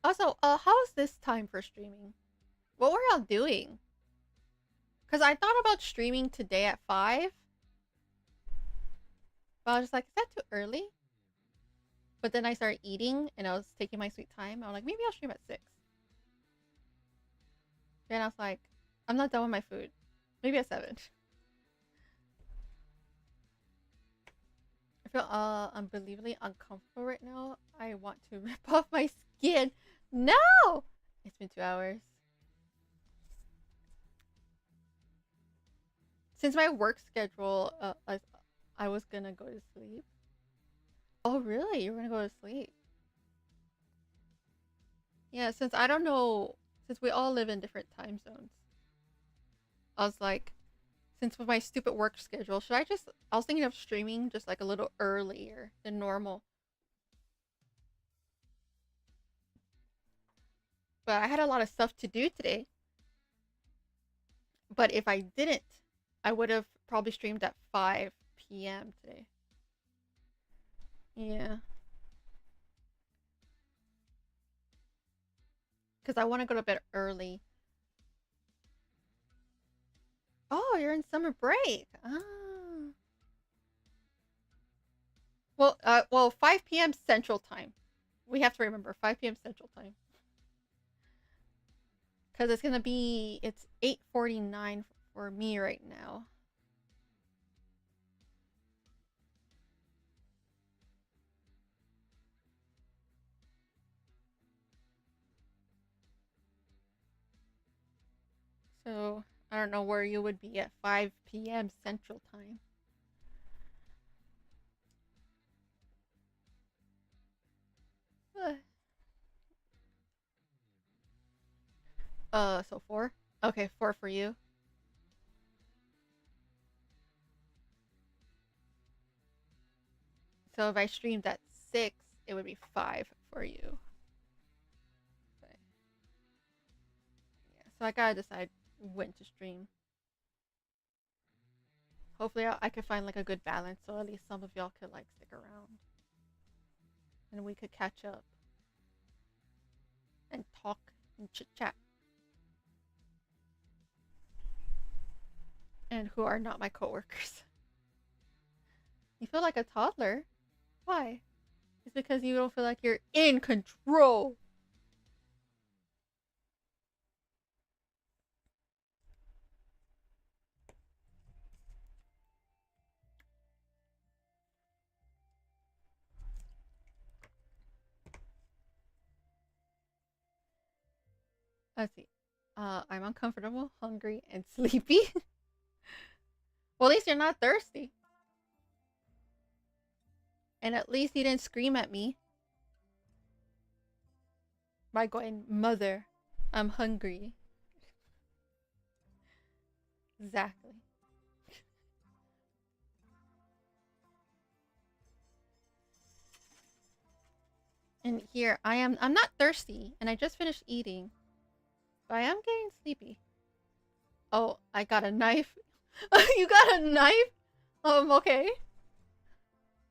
Also, how's this time for streaming? What were y'all doing? Because I thought about streaming today at 5. But I was just like, is that too early? But then I started eating and I was taking my sweet time. I was like, maybe I'll stream at 6. Then I was like, I'm not done with my food. Maybe at 7. I feel unbelievably uncomfortable right now. I want to rip off my skin. No! It's been 2 hours. Since my work schedule, I was gonna go to sleep. Oh, really? You were gonna go to sleep? Yeah, since I don't know, since we all live in different time zones, I was like, since with my stupid work schedule, I was thinking of streaming just like a little earlier than normal. But I had a lot of stuff to do today. But if I didn't, I would have probably streamed at 5 p.m. today. Yeah. Because I want to go to bed early. Oh, you're in summer break. Ah. Well, 5 p.m. Central Time. We have to remember 5 p.m. Central Time. Because it's 8:49 for me right now. So, I don't know where you would be at 5 p.m. Central Time. So 4? Okay, 4 for you. So if I streamed at 6, it would be 5 for you. Okay. Yeah, so I gotta decide when to stream. Hopefully I could find like a good balance so at least some of y'all could like stick around. And we could catch up. And talk and chit chat. And who are not my coworkers. You feel like a toddler? Why? It's because you don't feel like you're in control. Let's see. I'm uncomfortable, hungry, and sleepy. Well, at least you're not thirsty. And at least you didn't scream at me by going, Mother, I'm hungry. Exactly. And here I'm not thirsty, and I just finished eating. But I am getting sleepy. Oh, I got a knife. You got a knife? Okay.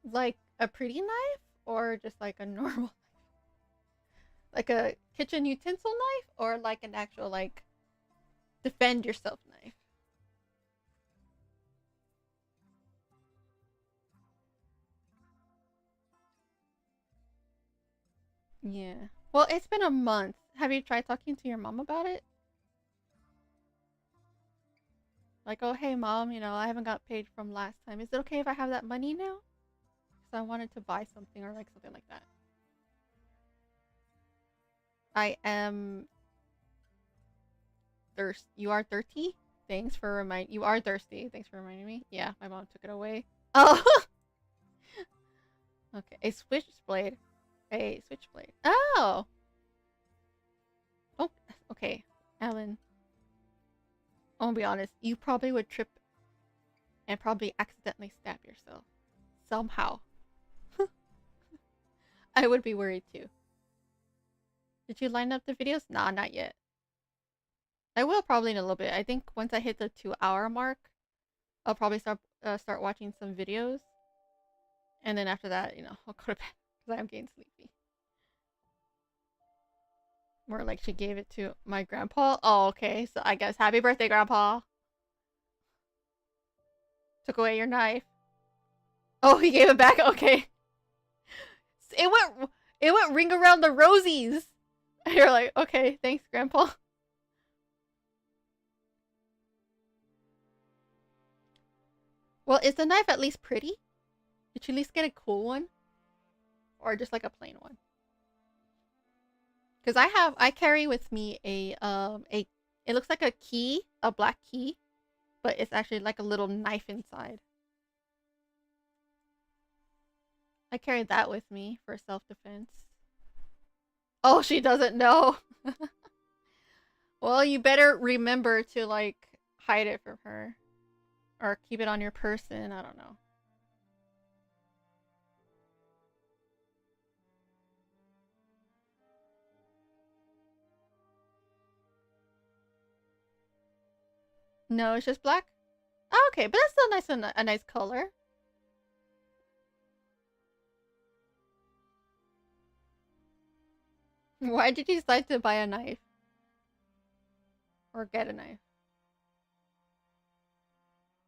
Like a pretty knife? Or just like a normal knife? Like a kitchen utensil knife? Or like an actual, like, defend yourself knife? Yeah. Well, it's been a month. Have you tried talking to your mom about it? Like, oh, hey, mom, I haven't got paid from last time. Is it okay if I have that money now? Because I wanted to buy something or like something like that. I am thirst. You are thirsty? Thanks for You are thirsty. Thanks for reminding me. Yeah, my mom took it away. Oh! Okay, a switchblade. A switchblade. Oh! Oh, okay. Alan, I'll be honest. You probably would trip and probably accidentally stab yourself somehow. I would be worried too. Did you line up the videos? Nah, not yet. I will probably in a little bit. I think once I hit the 2 hour mark, I'll probably start watching some videos, and then after that, I'll go to bed because I'm getting sleepy. More like she gave it to my grandpa. Oh, okay. So I guess happy birthday, grandpa. Took away your knife. Oh, he gave it back. Okay. It went ring around the rosies. You're like, okay, thanks, grandpa. Well, is the knife at least pretty? Did you at least get a cool one? Or just like a plain one? Because I carry with me it looks like a key, a black key, but it's actually like a little knife inside. I carry that with me for self-defense. Oh, she doesn't know. Well, you better remember to like hide it from her. Or keep it on your person, I don't know. No, it's just black? Oh, okay, but that's still nice and a nice color. Why did you decide to buy a knife? Or get a knife?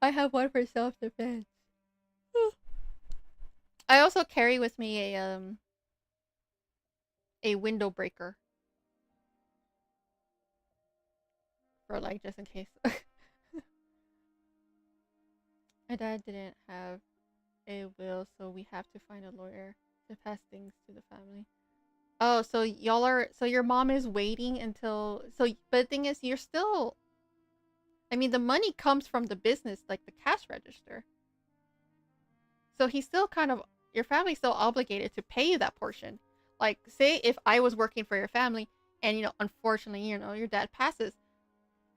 I have one for self-defense. I also carry with me a window breaker. For like just in case. My dad didn't have a will, so we have to find a lawyer to pass things to the family. Oh, so your mom is waiting until, but the thing is, you're still, I mean, the money comes from the business, like the cash register. So he's still kind of, your family's still obligated to pay you that portion. Like, say if I was working for your family and, unfortunately, your dad passes,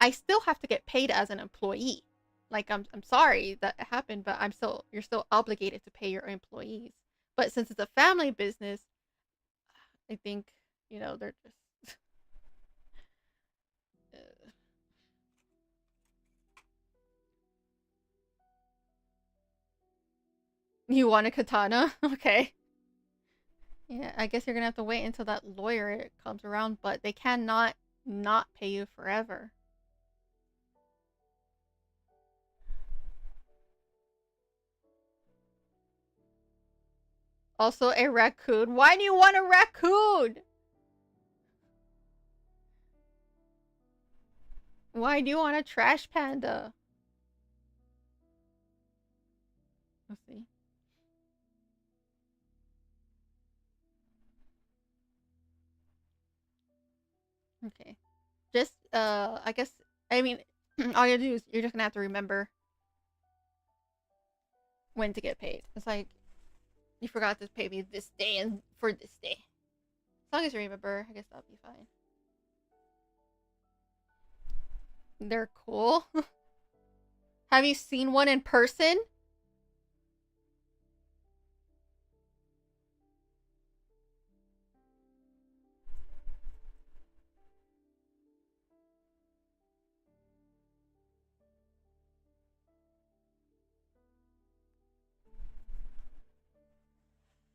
I still have to get paid as an employee. Like, I'm sorry that it happened, but you're still obligated to pay your employees. But since it's a family business, I think, they're just You want a katana? Okay. Yeah, I guess you're gonna have to wait until that lawyer comes around, but they cannot not pay you forever. Also, a raccoon. Why do you want a raccoon? Why do you want a trash panda? Let's see. Okay. Just, I guess, I mean, all you do is you're just gonna have to remember when to get paid. It's like, you forgot to pay me this day and for this day. As long as you remember, I guess that'll be fine. They're cool. Have you seen one in person?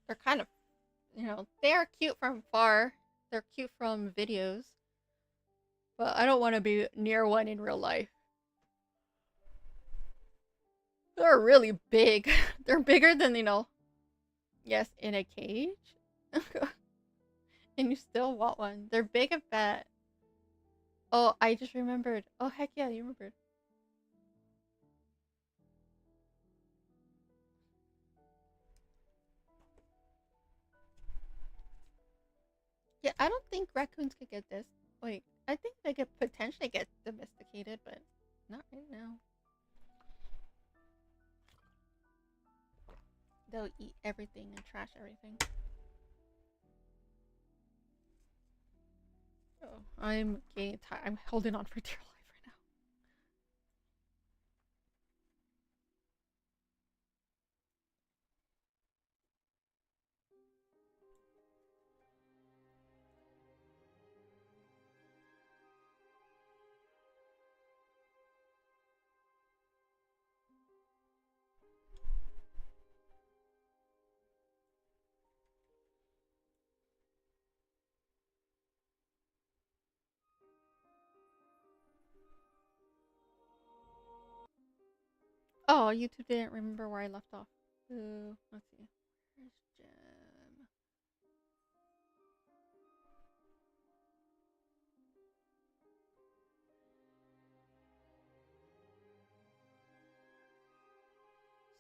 They're kind of, they are cute from far. They're cute from videos. But I don't want to be near one in real life. They're really big. They're bigger than, yes, in a cage. And you still want one. They're big and fat. Oh, I just remembered. Oh, heck yeah, you remembered. Yeah, I don't think raccoons could get this. Wait, I think they could potentially get domesticated, but not right now. They'll eat everything and trash everything. Oh, I'm getting tired. I'm holding on for dear life right Oh, YouTube didn't remember where I left off. Ooh, let's see. Where's Gem?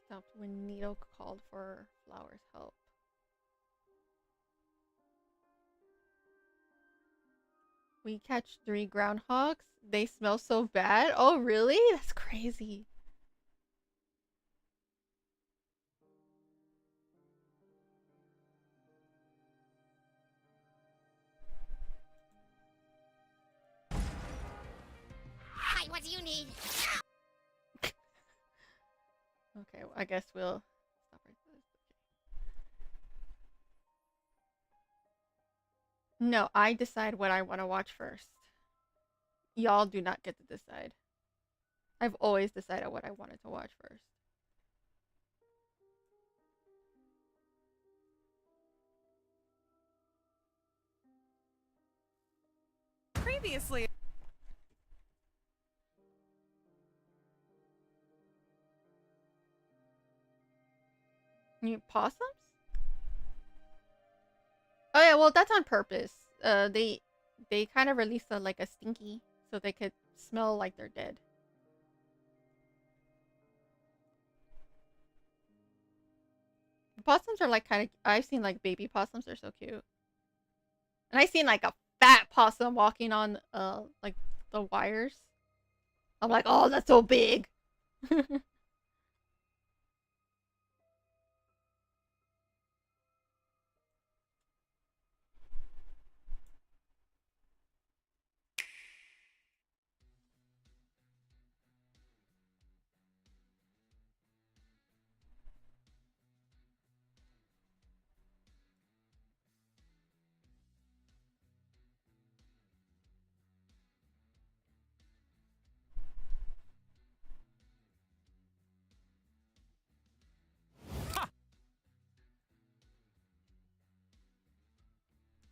Stopped when Needle called for Flower's help. We catch 3 groundhogs. They smell so bad. Oh, really? That's crazy. Hi, what do you need? Okay, well, I guess we'll stop right there. No, I decide what I want to watch first. Y'all do not get to decide. I've always decided what I wanted to watch first. Previously. You possums? Oh yeah, well that's on purpose. They kind of release like a stinky so they could smell like they're dead. Possums are like kind of. I've seen like baby possums. They're so cute. And I've seen like a fat possum walking on like the wires. I'm like, oh, that's so big.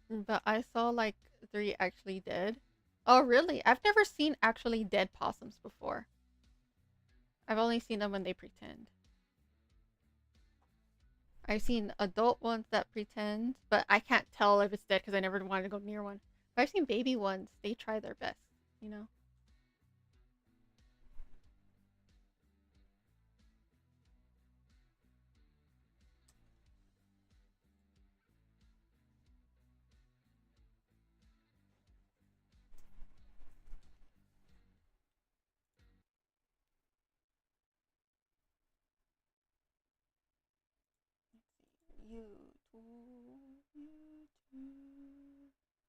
But I saw like 3 actually dead. Oh, really? I've never seen actually dead possums before. I've only seen them when they pretend. I've seen adult ones that pretend, but I can't tell if it's dead because I never wanted to go near one. But I've seen baby ones. They try their best, you know? YouTube.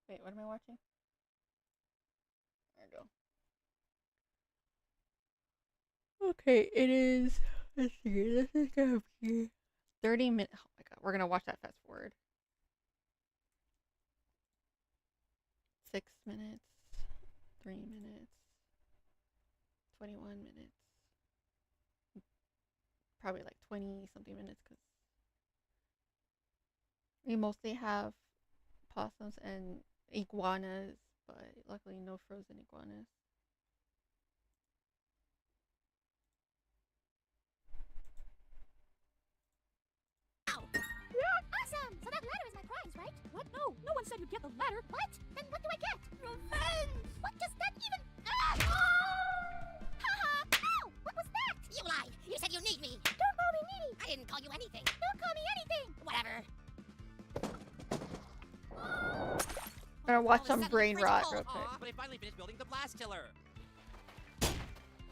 Wait, what am I watching? There we go. Okay, it is. Let's see. This is gonna be 30 minutes. Oh my god, we're gonna watch that fast forward. 6 minutes, 3 minutes, 21 minutes. Probably like 20 something minutes because we mostly have possums and iguanas, but luckily no frozen iguanas. Awesome! So that ladder is my prize, right? What? No, no one said you'd get the ladder. What? Then what do I get? Revenge! What does that even... Haha! Ow! What was that? You lied! You said you need me! Don't call me needy! I didn't call you anything! Don't call me anything! Whatever! I'm gonna watch some brain rot real quick. But I finally finished building the blast killer.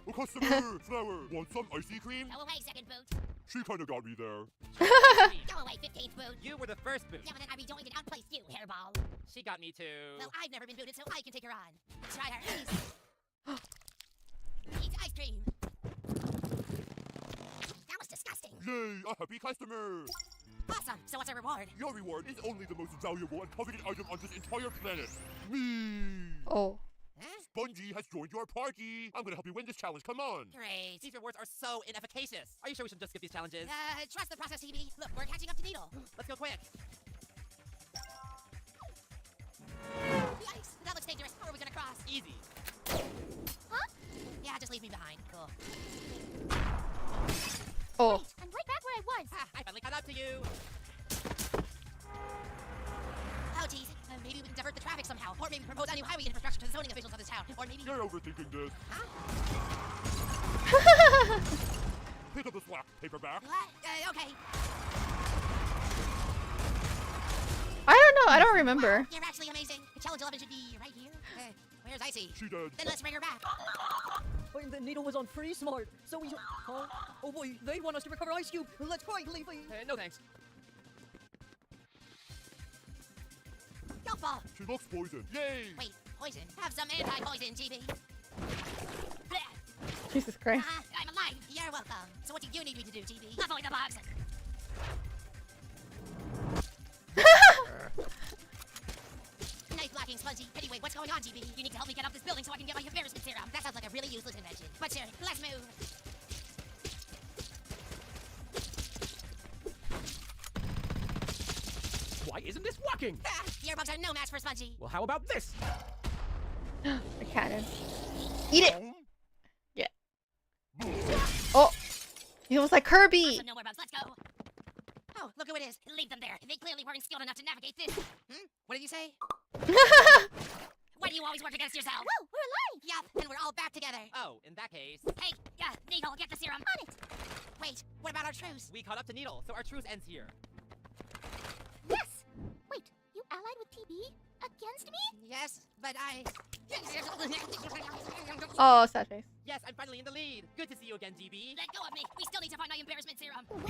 Oh, customer! Flower! Want some icy cream? Go away, second boot! She kinda got me there. Go away, 15th boot! You were the first boot. Yeah, but then I rejoined and outplaced you, hairball! She got me too. Well, I've never been booted, so I can take her on. Try her, please! Eat ice cream! That was disgusting! Yay! A happy customer! Awesome! So what's our reward? Your reward is only the most valuable and coveted item on this entire planet. Me! Oh. Huh? Spongy has joined your party! I'm gonna help you win this challenge, come on! Great! These rewards are so inefficacious. Are you sure we should just skip these challenges? Trust the process, TV. Look, we're catching up to Needle. Let's go quick. Yikes! That looks dangerous. How are we gonna cross? Easy. Huh? Yeah, just leave me behind. Cool. Or maybe propose a new highway infrastructure to the zoning officials of this town. Or maybe... You're overthinking this. Pick up the slack, paperback. What? Okay. I don't know. I don't remember. You're actually amazing. The challenge 11 should be right here. Where's Icy? She did. Then let's bring her back. But the needle was on Free Smart, so we... Huh? Oh boy, they want us to recover Ice Cube. Let's quietly leave. No thanks. Don't fall. She looks poisoned. Yay! Wait, poison. Have some anti-poison, GB. Blech. Jesus Christ. I'm alive. You're welcome. So what do you need me to do, GB? Avoid the bugs. Knife blocking, Spongy. Anyway, what's going on, GB? You need to help me get up this building so I can get my embarrassment serum. That sounds like a really useless invention. But sure, let's move. Why isn't this working? Earbuds are no match for Spongy. Well, how about this? The cannon. Eat it. Boom. Yeah. Boom. Oh. It was like Kirby. Awesome, no more bugs. Let's go. Oh, look who it is. Leave them there. They clearly weren't skilled enough to navigate this. What did you say? Why do you always work against yourself? Whoa, we're alive! Yup, and we're all back together. Oh, in that case, Hey, Needle, get the serum. On it. Wait, what about our truce? we caught up to Needle, so our truce ends here. Yes! Wait, you allied with TB? Against me? Yes, but I... Oh, sad face. Yes, I'm finally in the lead. Good to see you again, GB. Let go of me. We still need to find my embarrassment serum. Well.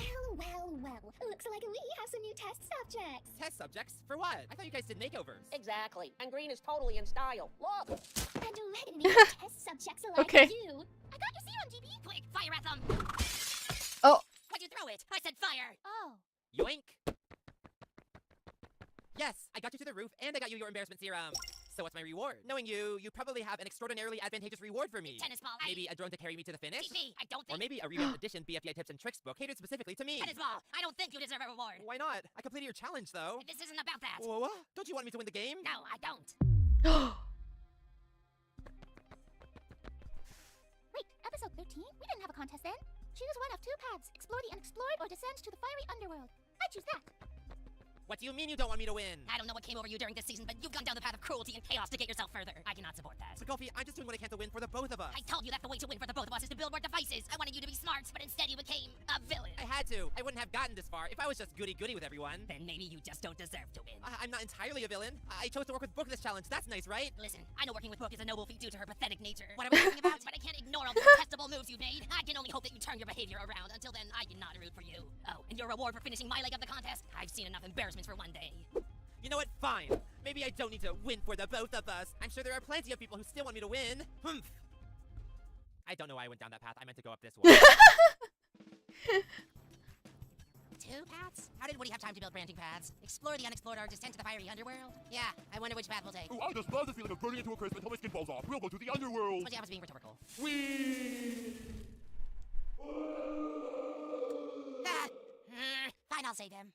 Looks like we have some new test subjects. Test subjects? For what? I thought you guys did makeovers. Exactly. And green is totally in style. Look! And red new test subjects like Okay. you. I got your serum, GB. Quick, fire at them. Oh. Why'd you throw it? I said fire. Oh. Yoink. Yes, I got you to the roof, and I got you your embarrassment serum. So what's my reward? Knowing you probably have an extraordinarily advantageous reward for me. Tennis ball. Maybe a drone to carry me to the finish? TB, I don't Or think... maybe a revamped edition BFDI tips and tricks book catered specifically to me. Tennis ball. I don't think you deserve a reward. Why not? I completed your challenge, though. This isn't about that. Whoa, don't you want me to win the game? No, I don't. Wait, episode 13? We didn't have a contest then. Choose one of two paths. Explore the unexplored or descend to the fiery underworld. I choose that. What do you mean you don't want me to win? I don't know what came over you during this season, but you've gone down the path of cruelty and chaos to get yourself further. I cannot support that. So, Golfy, I'm just doing what I can to win for the both of us. I told you that the way to win for the both of us is to build more devices. I wanted you to be smart, but instead you became a villain. I had to. I wouldn't have gotten this far if I was just goody-goody with everyone. Then maybe you just don't deserve to win. I'm not entirely a villain. I chose to work with Book this challenge. That's nice, right? Listen, I know working with Book is a noble feat due to her pathetic nature. What are we talking about? But I can't ignore all the detestable moves you've made. I can only hope that you turn your behavior around. Until then, I cannot root for you. Oh, and your reward for finishing my leg of the contest? I've seen enough embarrassments for one day. You know what? Fine. Maybe I don't need to win for the both of us. I'm sure there are plenty of people who still want me to win. Humph. I don't know why I went down that path. I meant to go up this one. Two paths? How did Woody have time to build branching paths? Explore the unexplored or descend to the fiery underworld? Yeah, I wonder which path we'll take. Ooh, I just love the feeling of burning into a crisp until my skin falls off. We'll go to the underworld. Spongy was being rhetorical. Ah, fine, I'll save him.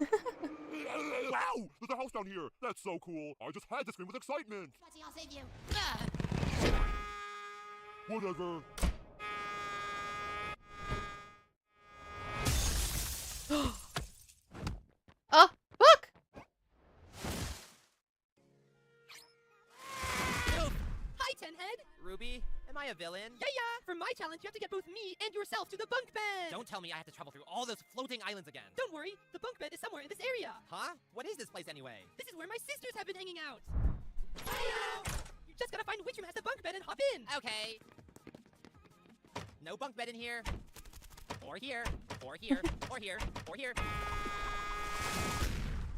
Wow! There's a house down here. That's so cool. I just had to scream with excitement. Spongy, I'll save you. Whatever. Oh, Book. Hi, Tenhead! Ruby, am I a villain? Yeah! For my challenge, you have to get both me and yourself to the bunk bed! Don't tell me I have to travel through all those floating islands again. Don't worry, the bunk bed is somewhere in this area. Huh? What is this place anyway? This is where my sisters have been hanging out. You just gotta find which room has the bunk bed and hop in. Okay. No bunk bed in here. Or here. Or here. Or here. Or here.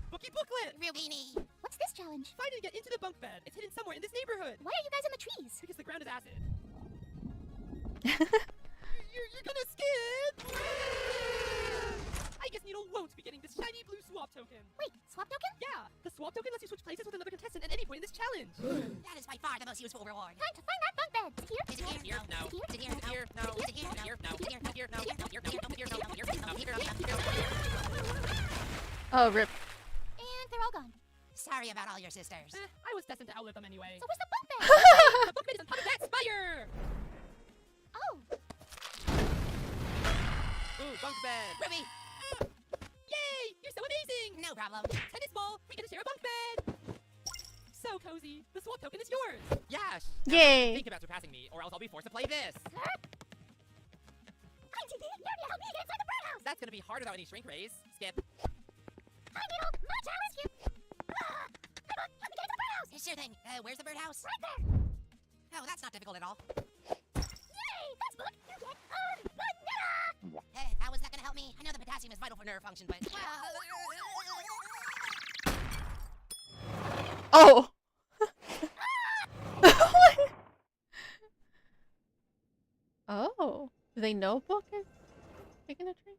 Bookie booklet! Rubini. What's this challenge? Find and get into the bunk bed. It's hidden somewhere in this neighborhood. Why are you guys in the trees? Because the ground is acid. You're gonna skip! I guess Needle won't be getting this shiny blue swap token. Wait, swap token? Yeah, the swap token lets you switch places with another contestant at any point in this challenge. That is by far the most useful reward. Time to find that bunk bed. Is it here? Is it here? Here, no. Is it here? Here, no. Is it here? Here, no. Is it here? Here, no. Is it Here, no. Here, no. Here, no. Here, no. Oh, rip. And they're all gone. Sorry about all your sisters. I was destined to outlive them anyway. So where's the bunk bed? The bunk bed is on top of that spire! Oh, Ooh, bunk bed. Ruby! Yay! You're so amazing! No problem. Tennis ball! We get to share a bunk bed! So cozy. The swap token is yours. Yash! Yay. Think about surpassing me, or else I'll be forced to play this. I'm TP. You're gonna help me get inside the birdhouse. That's gonna be hard without any shrink raise. Skip. I'm Needle. My challenge. Skip. Come on, help me get into the birdhouse. Sure thing. Where's the birdhouse? Right there. Oh, that's not difficult at all. Yay! That's good. You get on vanilla. How is that gonna help me? I know the potassium is vital for nerve function, but... Oh. What? Oh. Do they know Book is taking a train?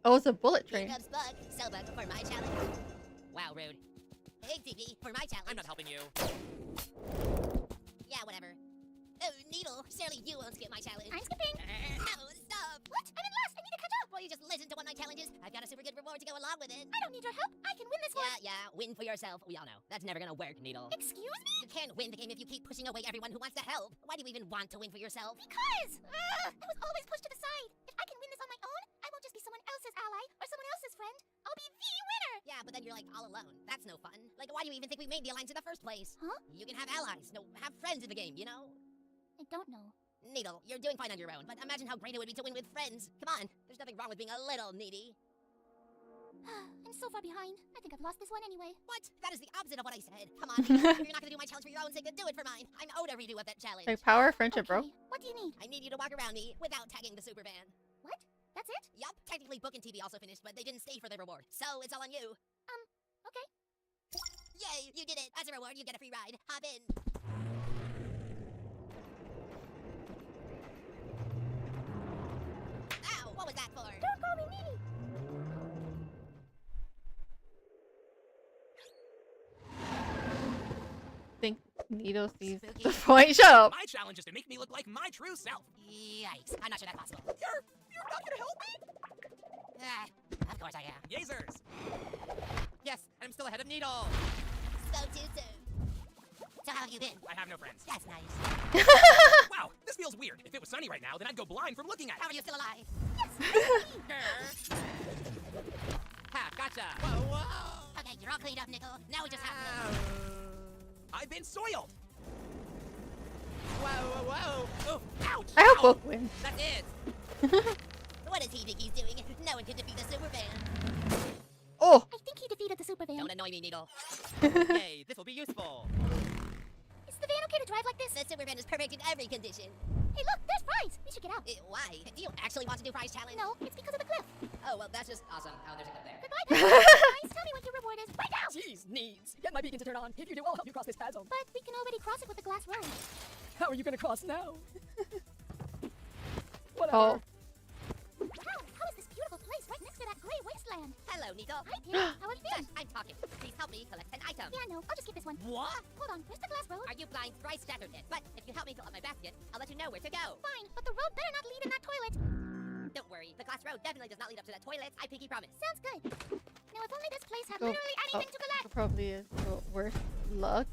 Oh, it's a bullet Here train. comes Bug. So Bug for my challenge. Wow, rude. Hey, TP, for my challenge. I'm not helping you. Yeah, whatever. Oh, Needle, surely you won't skip my challenge. I'm skipping. No, stop. What? I'm in last. I need to catch up. Well, you just listen to one-night challenges. I've got a super good reward to go along with it. I don't need your help. I can win this one. Yeah, win for yourself. We all know. That's never gonna work, Needle. Excuse me? You can't win the game if you keep pushing away everyone who wants to help. Why do you even want to win for yourself? Because I was always pushed to the side. If I can win this on my own, I won't just be someone else's ally or someone else's friend. I'll be the winner. Yeah, but then you're like all alone. That's no fun. Like, why do you even think we made the alliance in the first place? Huh? You can have allies. No, have friends in the game, you know? I don't know. Needle, you're doing fine on your own, but imagine how great it would be to win with friends. Come on, there's nothing wrong with being a little needy. I'm so far behind. I think I've lost this one anyway. What? That is the opposite of what I said. Come on, Needle, if you're not gonna do my challenge for your own sake, then do it for mine. I'm owed a redo of that challenge. Like power of friendship, bro. Okay, what do you need? I need you to walk around me without tagging the super van. What? That's it? Yup, technically Book and TV also finished, but they didn't stay for the reward. So it's all on you. Okay. Yay, you did it. As a reward, you get a free ride. Hop in. Ow, what was that for? Don't call me needy. Think Needle sees Spooky. the point. Shut up. My challenge is to make me look like my true self. Yikes, I'm not sure that's possible. You're not gonna help me? Ah, of course I am. Yezers. Yes, and I'm still ahead of Needle. So too soon. So how have you been? I have no friends. That's nice. Wow, this feels weird. If it was sunny right now, then I'd go blind from looking at How it. are you still alive? Ha, gotcha. Whoa, whoa. Okay, you're all cleaned up, Nickel. Now we just have to... I've been soiled. Whoa, whoa, whoa. Oof, ouch. I hope Ow. Book wins. That's it. What does he think he's doing? No one can defeat the super van. Oh. I think he defeated the super van. Don't annoy me, Needle. Yay, this will be useful. Is the van okay to drive like this? The super van is perfect in every condition. Hey, look, there's fries. We should get out. Why? Do you actually want to do Fry's challenge? No, it's because of the cliff. Oh, well, that's just awesome. Oh, there's a clip there. Goodbye, guys. Tell me what your reward is right now. Jeez, needs. Get my beacon to turn on. If you do, I'll help you cross this pad zone. But we can already cross it with the glass road. How are you gonna cross now? Oh. Wow, how is this beautiful place right next to that gray wasteland? Hello, Needle. Hi, Pip. How have you been? I'm talking. Please help me collect an item. Yeah, no, I'll just skip this one. What? Hold on, where's the glass road? Are you blind? Thrice shattered it. But if you help me fill up my basket, I'll let you know where to go. Fine, but the road better not lead in that toilet. Don't worry, the glass road definitely does not lead up to that toilet. I pinky promise. Sounds good. Now, if only this place had Oh, literally anything to collect. Probably is the worst luck.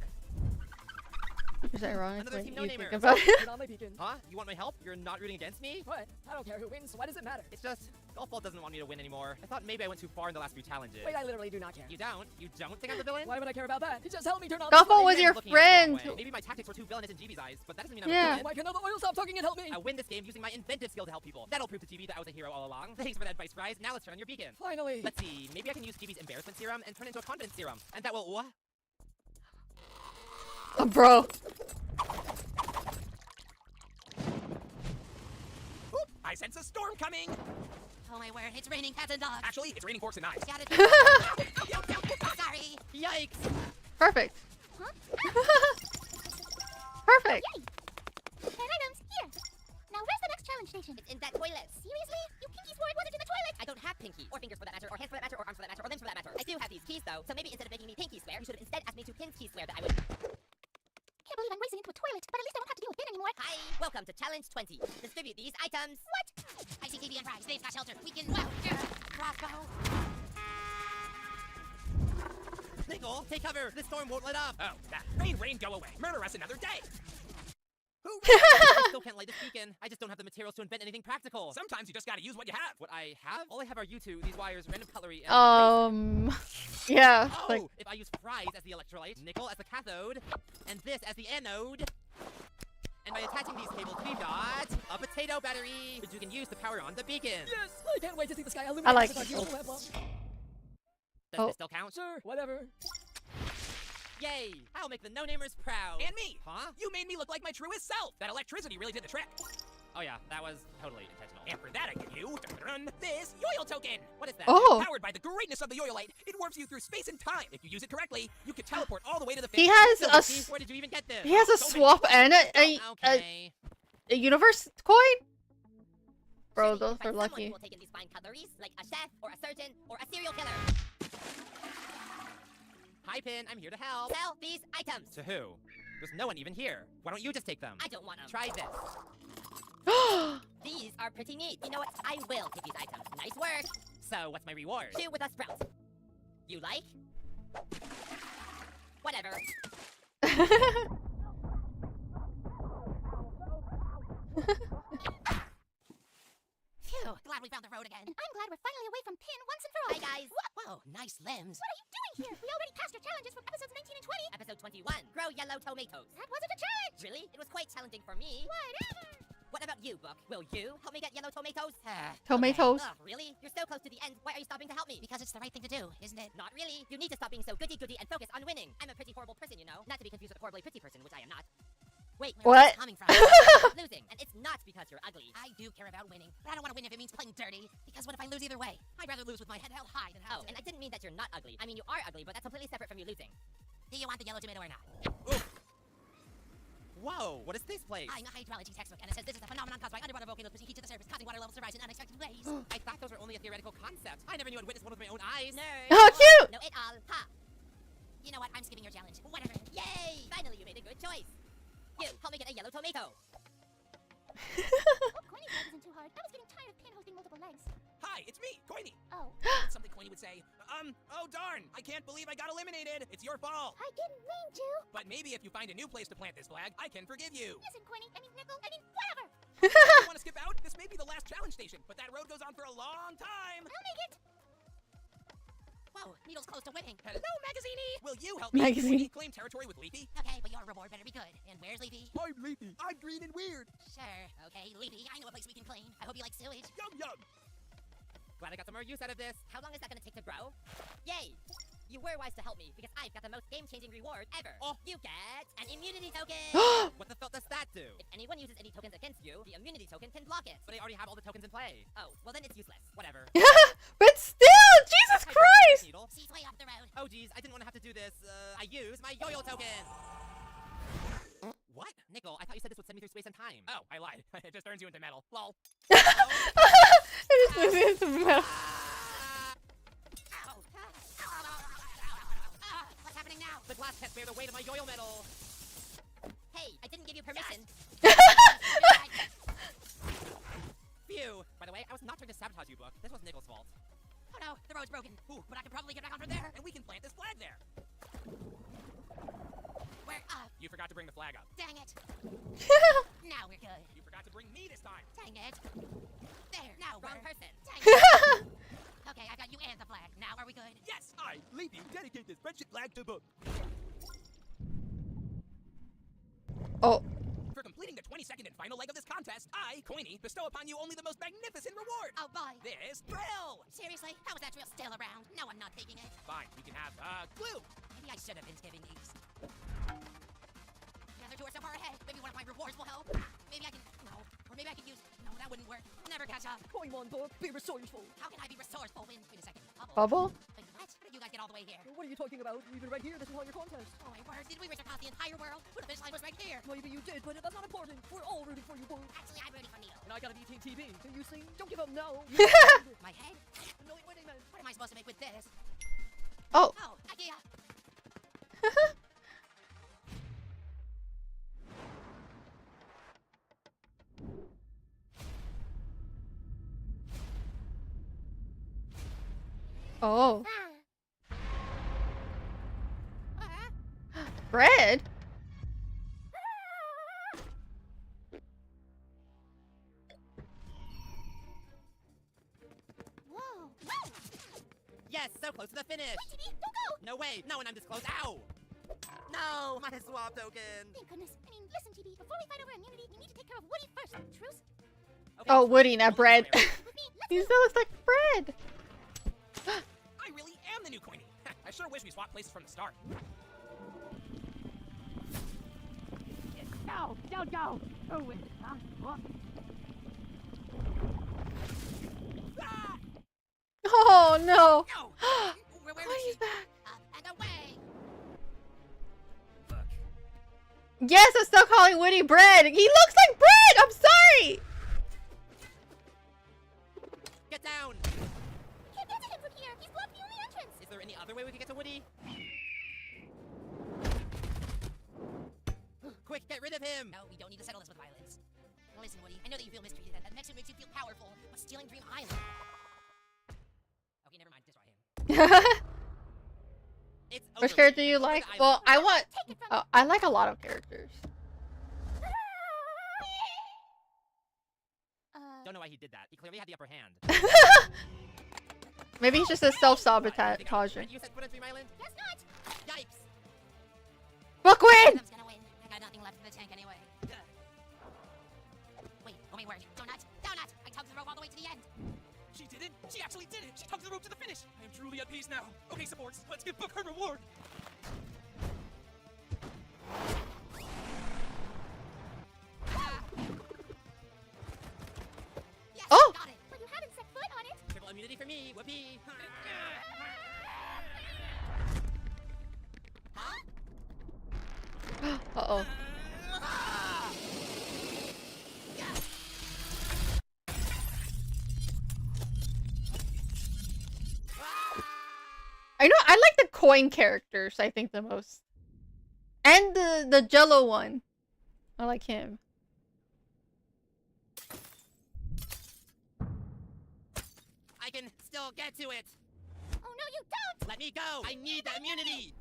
Which is ironic Another when team you no-namer. think about it. Turn on my beacon. Huh? You want my help? You're not rooting against me? What? I don't care who wins. Why does it matter? It's just, Golf Ball doesn't want me to win anymore. I thought maybe I went too far in the last few challenges. Wait, I literally do not care. You don't? You don't think I'm the villain? Why would I care about that? Just help me turn on Golf the Ball light. was your Looking at it the wrong friend. way. Maybe my tactics were too villainous in GB's eyes, but that doesn't mean I'm Yeah. a Oh villain. my god, no, the oil stop talking and help me! I win this game using my inventive skill to help people. That'll prove to GB that I was a hero all along. Thanks for that advice, Fries. Now let's turn on your beacon. Finally! Let's see, maybe I can use GB's embarrassment serum and turn it into a confidence serum. And that will what? Oh, bro. Oop, I sense a storm coming. Oh my word, it's raining cats and dogs. Actually, it's raining forks and knives. Got it. Sorry. Yikes! Perfect. Huh? Perfect. Yay! 10 items, here. Now, where's the next challenge station? It's in that toilet. Seriously? You pinky swore it wasn't in the toilet? I don't have pinky, or fingers for that matter, or hands for that matter, or arms for that matter, or limbs for that matter. I do have these keys though, so maybe instead of making me pinky swear, you should have instead asked me to pinky swear that I would. Can't believe I'm racing into a toilet, but at least I won't have to deal with Ben anymore. Hi, welcome to Challenge 20. Distribute these items. What? ICTV and Fries, they've got shelter. We can, wow, crossbow. Nickel, take cover! This storm won't let up! Oh, that. Rain, go away. Murder us another day. I still can't light this beacon. I just don't have the materials to invent anything practical. Sometimes you just gotta use what you have. What I have? All I have are you two, these wires, random cutlery, and Yeah, oh, like if I use fries as the electrolyte, nickel as the cathode, and this as the anode, and by attaching these cables, we've got a potato battery, which you can use to power on the beacon. Yes, I can't wait to see the sky illuminate. I like with our it. beautiful lamp. Does Oh. this still count? Sure, whatever. Yay! I'll make the no-namers proud. And me. Huh? You made me look like my truest self. That electricity really did the trick. Oh yeah, that was totally intentional. And for that I give you this Yoil token. What is that? Oh, Powered by the greatness of the Yoyolite, it warps you through space and time. If you use it correctly, you can teleport all the way to the he finish. has So, a Vicky, s- where did you even get this? he has a swap and Okay. a universe coin. Bro, Surely you those can are find someone lucky. who will take in these fine cutleries, like a chef or a surgeon or a serial killer. Hi, Pin. I'm here to help. Sell these items. To who? There's no one even here. Why don't you just take them? I don't want them. Try this. These are pretty neat. You know what? I will take these items. Nice work. So, what's my reward? Chew with a sprout. You like? Whatever. Phew, glad we found the road again. And I'm glad we're finally away from Pin once and for all. Hi, guys. Whoa, nice limbs. What are you doing here? We already passed our challenges from episodes 19 and 20. Episode 21. Grow yellow tomatoes. That wasn't a challenge. Really? It was quite challenging for me. Whatever. What about you, Book? Will you help me get yellow tomatoes? Tomatoes. Okay. Ugh, really? You're so close to the end. Why are you stopping to help me? Because it's the right thing to do, isn't it? Not really. You need to stop being so goody-goody and focus on winning. I'm a pretty horrible person, you know? Not to be confused with a horribly pretty person, which I am not. Wait, where What? is this coming from? Losing, and it's not because you're ugly. I do care about winning, but I don't want to win if it means playing dirty. Because what if I lose either way? I'd rather lose with my head held high than have to. And I didn't mean that you're not ugly. I mean you are ugly, but that's completely separate from you losing. Do you want the yellow tomato or not? Whoa, what is this place? I'm a hydrology textbook, and it says this is a phenomenon caused by underwater volcanoes pushing heat to the surface, causing water levels to rise in unexpected ways. I thought those were only a theoretical concept. I never knew I'd witness one with my own eyes. Nerd. Oh, cute! Know it all. Ha! You know what? I'm skipping your challenge. Whatever. Yay! Finally, you made a good choice. You, help me get a yellow tomato. Hope Coiny flag isn't too hard. I was getting tired of Pin hosting multiple legs. Hi, it's me, Coiny. Oh, Something Coiny would say. Oh darn, I can't believe I got eliminated. It's your fault. I didn't mean to. But maybe if you find a new place to plant this flag, I can forgive you. Listen, Coiny. I mean, Nickel. I mean, whatever. You want to skip out? This may be the last challenge station, but that road goes on for a long time. I'll make it. Whoa, Needle's close to winning. Hello, Magazine. Will you help me Magazine. claim territory with Leafy? Okay, but your reward better be good. And where's Leafy? I'm Leafy. I'm green and weird. Sure. Okay, Leafy, I know a place we can claim. I hope you like sewage. Yum yum. Glad I got some more use out of this. How long is that gonna take to grow? Yay! You were wise to help me, because I've got the most game-changing reward ever. Oh. You get an immunity token! What the felt does that do? If anyone uses any tokens against you, the immunity token can block it. But I already have all the tokens in play. Oh, well then it's useless. Whatever. But still, Jesus Hi, Christ! Needle. She's way off the road. Oh geez, I didn't want to have to do this. I use my yo-yo token. What? Nickel, I thought you said this would send me through space and time. Oh, I lied. It just turns you into metal. Lol. It just makes me into metal. Ow! What's happening now? The glass can't bear the weight of my yo-yo metal. Hey, I didn't give you permission. Phew. By the way, I was not trying to sabotage you, Book. This was Nickel's fault. Oh no, the road's broken. Ooh, but I can probably get back on from there. And we can plant this flag there. Where up? You forgot to bring the flag up. Dang it. Now we're good. You forgot to bring me this time. Dang it. There, now wrong person. Dang it. Okay, I got you and the flag. Now are we good? Yes, I, Leafy, dedicate this friendship flag to Book. Oh, For completing the 22nd and final leg of this contest, I, Coiny, bestow upon you only the most magnificent reward. Oh boy. This drill. Seriously? How is that drill still around? No, I'm not taking it. Fine, we can have, glue. Maybe I should have been giving these. The other two are so far ahead. Maybe one of my rewards will help. Maybe I can. No. Or maybe I can use. No, that wouldn't work. I'll never catch up. Come on, Book. Be resourceful. How can I be resourceful when. Wait a second. bubble? Wait, what? How did you guys get all the way here? What are you talking about? We've been right here. This is all your contest. Oh my word. Did we race across the entire world? Well, the finish line was right here. Maybe you did, but that's not important. We're all rooting for you, Book. Actually, I'm rooting for Neil. And I gotta be Team TV. Can you see? Don't give up now. My head? No, wait a minute. What am I supposed to make with this? Oh. Oh, idea. Oh. Ah. Bread? close to the finish. Wait, TB, don't go! No way, not when I'm this close. Ow! No, my swap token. Thank goodness. I mean, listen, TB, before we fight over immunity, we need to take care of Woody first. Truce? Okay, Oh, Woody, not bread. With me, let's He still looks like bread. I really am the new Coiny. I sure wish we swapped places from the start. No, don't go. Oh, wait. What? Oh no. No! Where Why is is she? back? Up and away. Fuck. Yes, I'm still calling Woody bread. He looks like bread. I'm sorry. Get down. can't get to him from here. He's blocked the only entrance. Is there any other way we could get to Woody? Quick, get rid of him. No, we don't need to settle this with violence. Listen, Woody, I know that you feel mistreated, and that makes you feel powerful, but stealing Dream Island... Okay, never mind. Destroy him. It's Which over. character you Over the like? island. Well, I want. Take it from I like a lot of characters. Don't know why he did that. He clearly had the upper hand. Maybe he's just a self-sabotager. You said put on Dream Island? Guess not. Yikes. Bookwin! Adam's gonna win. I got nothing left in the tank anyway. Wait, oh my word. Donut! Donut! I tugged the rope all the way to the end. She did it! She actually did it! She tugged the rope to the finish! I am truly at peace now. Okay, supports, let's give Book her reward! Yes, Oh! got it. But you haven't set foot on it. Triple immunity for me. Whoopee. Uh-oh. I know, I like the coin characters, I think, the most. And the Jello one. I like him. I can still get to it. Oh no, you don't. Let me go. I need the immunity.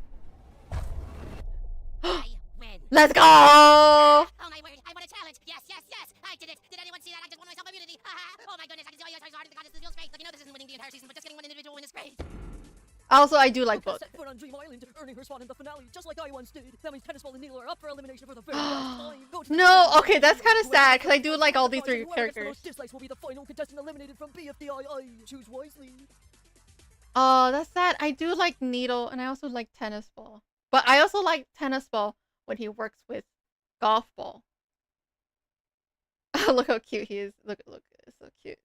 I win. Let's go! Oh my word, I won a challenge. Yes, yes, yes. I did it. Did anyone see that? I just won myself immunity. Oh my goodness, I can see why you guys started the contest. This feels great. Like, you know, this isn't winning the entire season, but just getting one individual win is great. Also, I do like Book. Set foot on Dream Island, earning her spot in the finale, just like I once did. That means Tennis Ball and Needle are up for elimination for the very last time. Go to the No, next okay, that's kind of whoever sad, because I do whoever like all these whoever three gets the characters. most dislikes will be the final contestant eliminated from BFDII. Choose wisely. Oh, that's sad. I do like Needle, and I also like Tennis Ball. But I also like Tennis Ball when he works with Golf Ball. Look how cute he is. Look, it's so cute.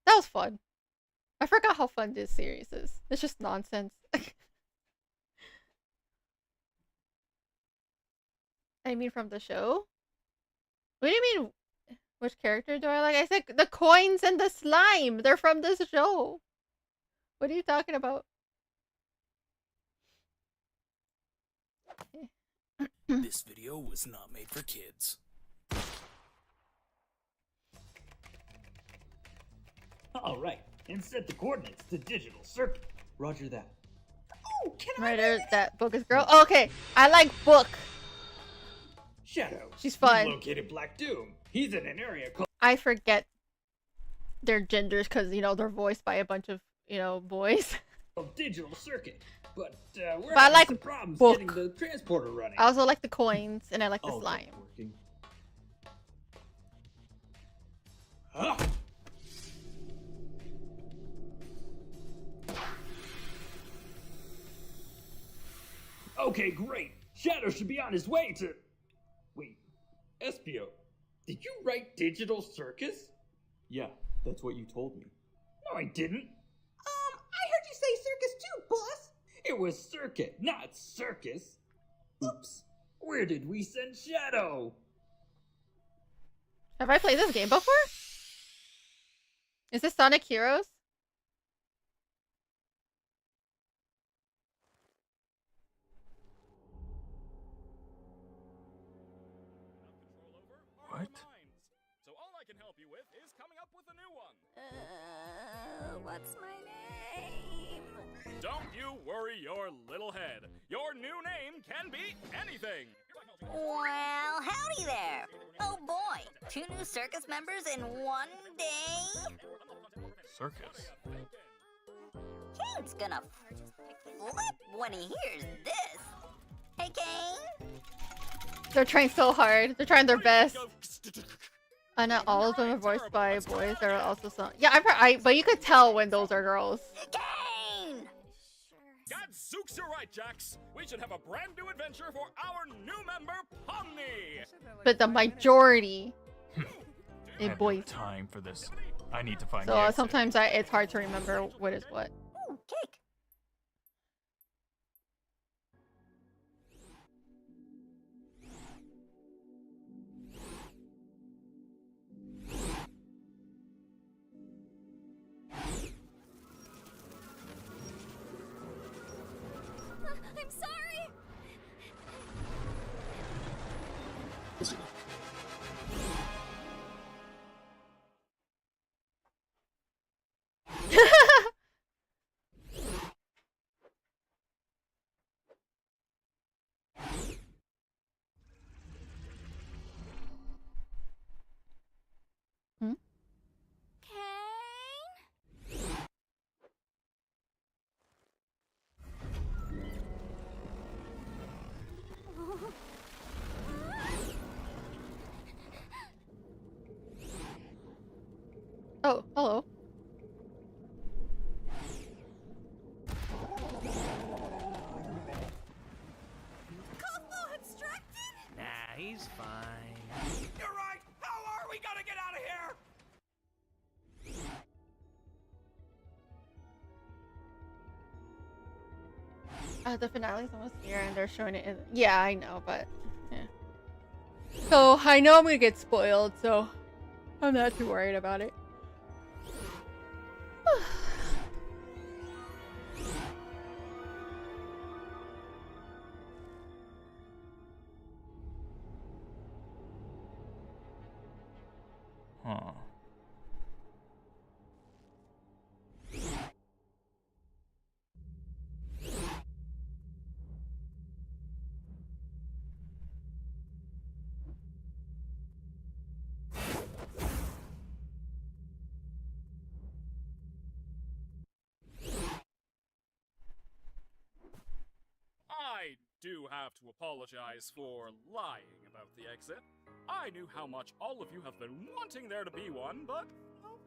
That was fun. I forgot how fun this series is. It's just nonsense. I mean, from the show? What do you mean? Which character do I like? I said the coins and the slime. They're from this show. What are you talking about? This video was not made for kids. All right, and set the coordinates to digital circuit. Roger that. Oh, can Right there, that Book is girl. Oh, okay, I like Book. Shadow. She's fun. We've located Black Doom. He's in an area called I forget their genders because, you know, they're voiced by a bunch of, you know, boys. Digital Circuit. But we're But I having like some problems Book. getting the transporter running. I also like the coins and I like the Oh, slime. that's working. Huh? Okay, great. Shadow should be on his way to... Wait, Espio, did you write Digital Circus? Yeah, that's what you told me. No, I didn't. I heard you say circus too, boss. It was circuit, not circus. Oops. Where did we send Shadow? Have I played this game before? Is this Sonic Heroes? What? So all I can help you with is coming up with a new one. What's my name? Don't you worry your little head. Your new name can be anything. Well, howdy there. Oh boy, 2 new circus members in one day? Circus? Kane's gonna flip when he hears this. Hey, Kane. They're trying so hard. They're trying their best. Not all of them are voiced by boys. There are also some. Yeah, but you could tell when those are girls. Kane! Gadzooks, you're right, Jax. We should have a brand new adventure for our new member, Pomni. But the majority is Have boys. time for this. I need to find So the exit. sometimes it's hard to remember what is what. Ooh, cake. I'm sorry. Hmm? Kane? Oh, hello. Kofu abstracted? Nah, he's fine. You're right. How are we gonna get out of here? The finale's almost here, and they're showing it in. Yeah, I know, but yeah. So I know I'm gonna get spoiled, so I'm not too worried about it. Huh. I do have to apologize for lying about the exit. I knew how much all of you have been wanting there to be one, but well,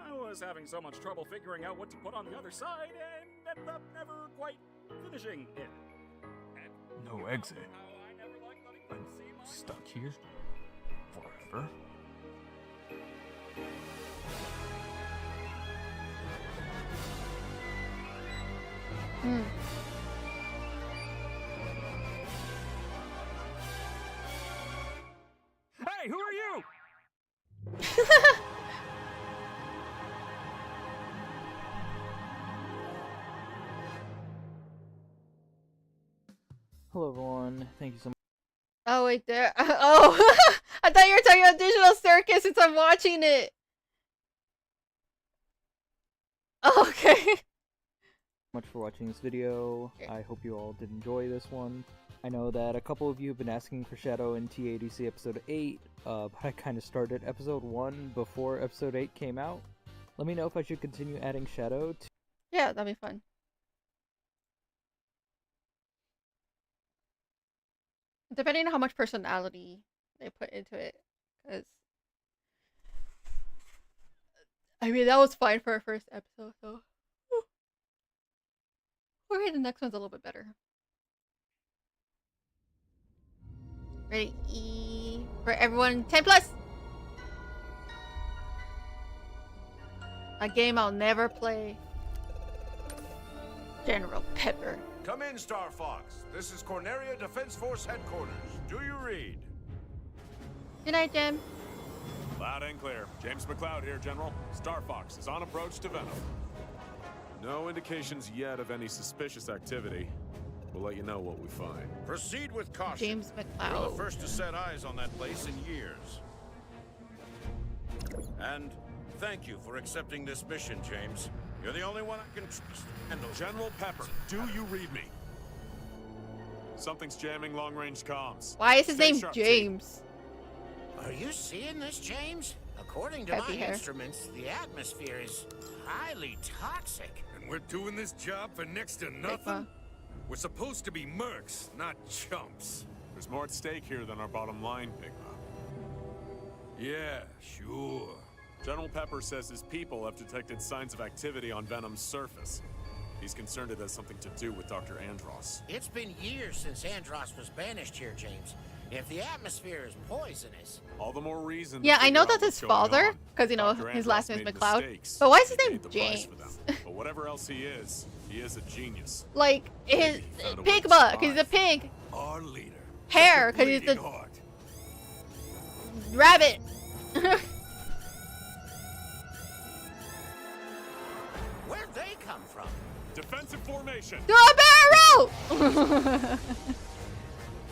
I was having so much trouble figuring out what to put on the other side and ended up never quite finishing it. And No exit. how I never liked letting I'm them see my stuck here forever. Hmm. Hey, who are you? Hello, everyone. Thank you so much. Oh wait, there. Oh, I thought you were talking about Digital Circus since I'm watching it. Oh, okay. Much for watching this video. I hope you all did enjoy this one. I know that a couple of you have been asking for Shadow in TADC episode 8, but I kind of started episode 1 before episode 8 came out. Let me know if I should continue adding Shadow to... Yeah, that'd be fun. Depending on how much personality they put into it, because I mean that was fine for our first episode, so okay, the next one's a little bit better. Ready for everyone? 10 plus. A game I'll never play. General Pepper. Come in, Star Fox. This is Corneria Defense Force Headquarters. Do you read? Good night, Jim. Loud and clear. James McCloud here, General. Star Fox is on approach to Venom. No indications yet of any suspicious activity. We'll let you know what we find. Proceed with caution. James You're McCloud. the first to set eyes on that place in years. And thank you for accepting this mission, James. You're the only one I can trust. General Pepper, do you read me? Something's jamming long-range comms. Why is his Stay name sharp, James? Are you seeing this, James? According to Happy my hair. instruments, the atmosphere is highly toxic. And we're doing this job for next to nothing? We're supposed to be mercs, not chumps. There's more at stake here than our bottom line, Pigma. Yeah, sure. General Pepper says his people have detected signs of activity on Venom's surface. He's concerned it has something to do with Dr. Andross. It's been years since Andross was banished here, James. If the atmosphere is poisonous... All the more reason to Yeah, I know figure out that's his what's going father, on. because, you know, Dr. his Andross last name's made McCloud. mistakes. But why is his He name paid the price James? for them. But whatever else he is a genius. Like, his He found a way to Pigma, because he's a survive. pig. Our leader. Hair, because he's Bleeding the heart. rabbit. Where'd they come from? Defensive formation. Do a barrel!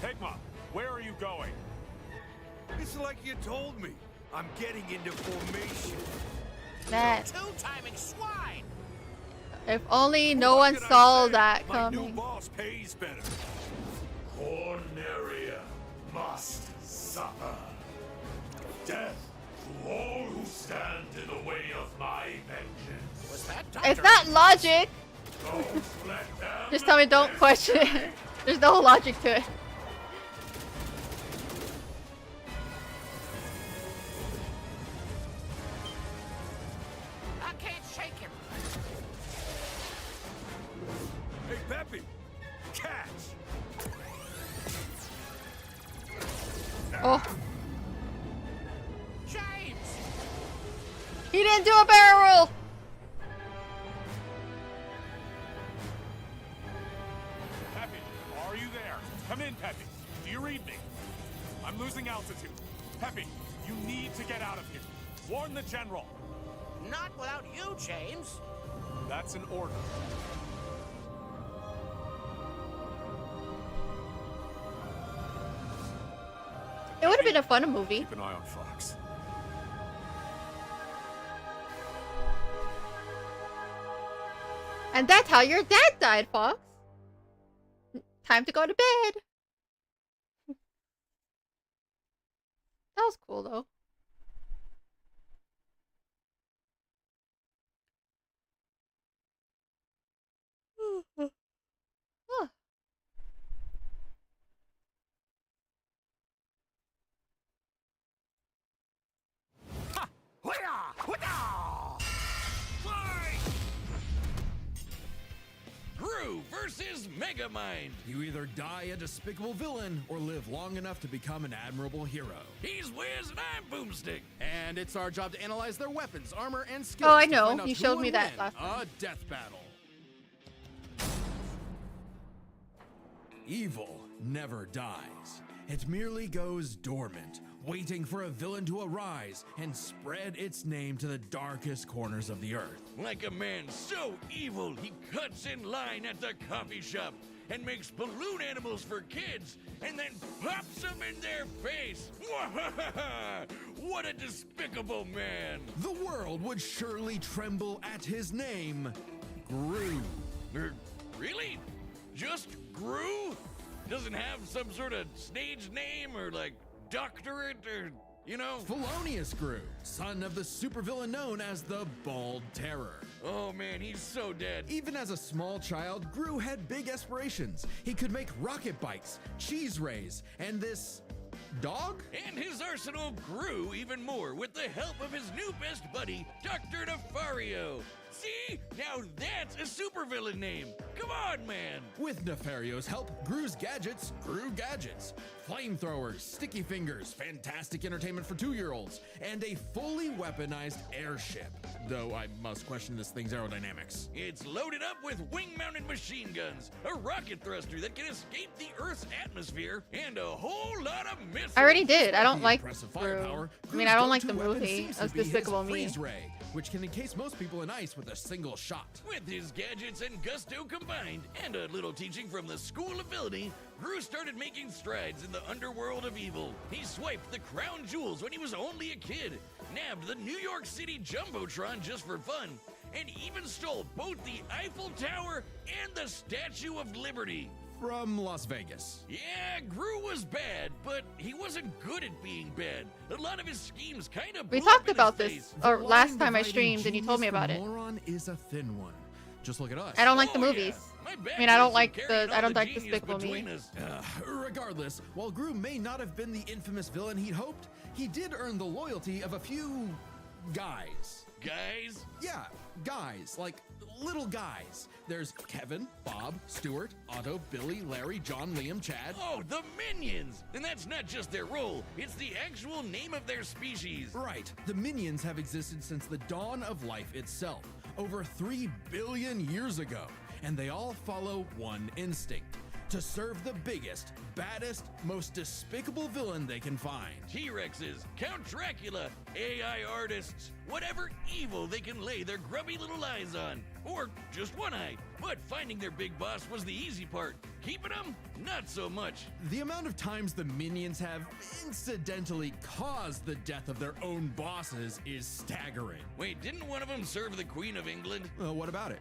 Pigma, where are you going? It's like you told me. I'm getting into formation. That. Two-timing swine! If only no What one can I saw say? that My new coming. boss pays better. Corneria must suffer. Death to all who stand in the way of my vengeance. Was that It's Dr. not logic. Don't let them Just tell me don't question it. There's no logic to it. I can't shake him. Hey, Peppy! Catch! Oh, James! he didn't do a barrel roll. Peppy, are you there? Come in, Peppy. Do you read me? I'm losing altitude. Peppy, you need to get out of here. Warn the general. Not without you, James. That's an order. It would have been a fun movie. Keep an eye on Fox. And that's how your dad died, Fox. Time to go to bed. That was cool, though. Huh. Gru versus Megamind. You either die a despicable villain or live long enough to become an admirable hero. He's Wiz and I'm Boomstick. And it's our job to analyze their weapons, armor, and skills. Oh, I to know. find out He who showed would me that win last time. A death battle. Evil never dies. It merely goes dormant, waiting for a villain to arise and spread its name to the darkest corners of the earth. Like a man so evil, he cuts in line at the coffee shop and makes balloon animals for kids and then pops them in their face. What a despicable man. The world would surely tremble at his name, Gru. Really? Just Gru? Doesn't have some sort of stage name or like doctorate or, you know? Felonious Gru, son of the supervillain known as the Bald Terror. Oh man, he's so dead. Even as a small child, Gru had big aspirations. He could make rocket bikes, cheese rays, and this dog? And his arsenal grew even more with the help of his new best buddy, Dr. Nefario. See? Now that's a supervillain name. Come on, man. With Nefario's help, Gru's gadgets grew gadgets. Flamethrowers, sticky fingers, fantastic entertainment for 2-year-olds, and a fully weaponized airship. Though I must question this thing's aerodynamics. It's loaded up with wing-mounted machine guns, a rocket thruster that can escape the Earth's atmosphere, and a whole lot of missiles. I already did. I don't The like impressive Gru. firepower, I mean, I don't like Gru's the go-to weapon movie seems to of be his Despicable Me. freeze ray, which can encase most people in ice with a single shot. With his gadgets and gusto combined, and a little teaching from the School of Villainy, Gru started making strides in the underworld of evil. He swiped the crown jewels when he was only a kid, nabbed the New York City Jumbotron just for fun, and even stole both the Eiffel Tower and the Statue of Liberty. From Las Vegas. Yeah, Gru was bad, but he wasn't good at being bad. A lot of his schemes kind of We talked about this or last time I streamed and you told me about it. Moron is a thin one. just look at us. I don't like the movies. My I mean, I don't like carrying the all don't like genius Despicable Me. between us. Regardless, while Gru may not have been the infamous villain he'd hoped, he did earn the loyalty of a few guys. Guys? Yeah, guys, like little guys. There's Kevin, Bob, Stuart, Otto, Billy, Larry, John, Liam, Chad. Oh, the Minions! And that's not just their role, it's the actual name of their species. Right. The Minions have existed since the dawn of life itself, over 3 billion years ago, and they all follow one instinct: to serve the biggest, baddest, most despicable villain they can find. T-Rexes, Count Dracula, AI artists, whatever evil they can lay their grubby little eyes on. Or just one eye. But finding their big boss was the easy part. Keeping them? Not so much. The amount of times the Minions have incidentally caused the death of their own bosses is staggering. Wait, didn't one of them serve the Queen of England? What about it?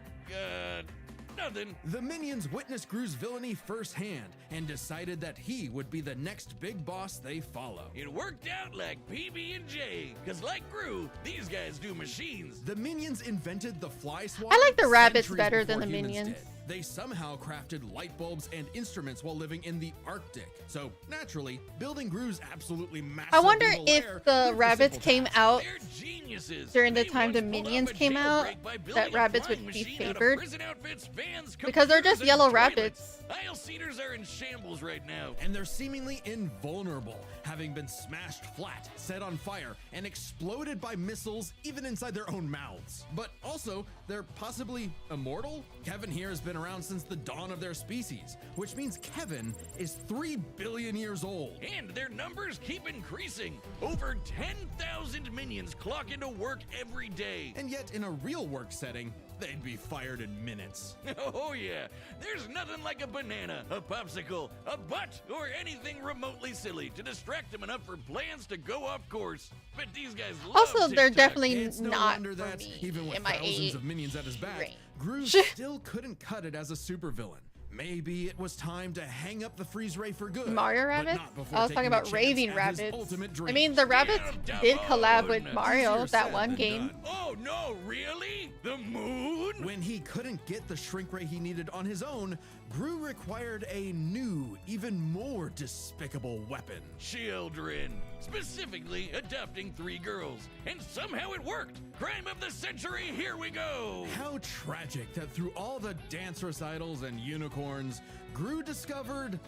Nothing. The Minions witnessed Gru's villainy firsthand and decided that he would be the next big boss they follow. It worked out like PB&J, because like Gru, these guys do machines. The Minions invented the fly swatter. I like the rabbits centuries better than before the humans Minions. did. They somehow crafted light bulbs and instruments while living in the Arctic. So naturally, building Gru's absolutely massive I wonder evil if lair the was a rabbits simple came task. out Geniuses. during the They time the once pulled Minions off a came out, jailbreak by building that a rabbits flying would be machine out of favored. prison outfits, vans, Because they're just computers, yellow and toilets. rabbits. Isle Cedars are in shambles right now. And they're seemingly invulnerable, having been smashed flat, set on fire, and exploded by missiles even inside their own mouths. But also, they're possibly immortal? Kevin here has been around since the dawn of their species, which means Kevin is 3 billion years old. And their numbers keep increasing. Over 10,000 minions clock into work every day. And yet, in a real work setting, they'd be fired in minutes. Oh yeah, there's nothing like a banana, a popsicle, a butt, or anything remotely silly to distract them enough for plans to go off course. But these guys love Also, they're TikTok. definitely It's no not wonder for that, me even with in my thousands age of minions at his back, range. Gru still couldn't cut it as a supervillain. Maybe it was time to hang up the freeze ray for good. Mario but rabbits? not before I was talking taking a about chance raving at his rabbits. ultimate I dream. mean, the rabbits did collab with Mario, Easier that said one than game. done. Oh no, really? The moon? When he couldn't get the shrink ray he needed on his own, Gru required a new, even more despicable weapon. Children. Specifically, adopting 3 girls. And somehow it worked. Crime of the century, here we go. How tragic that through all the dance recitals and unicorns, Gru discovered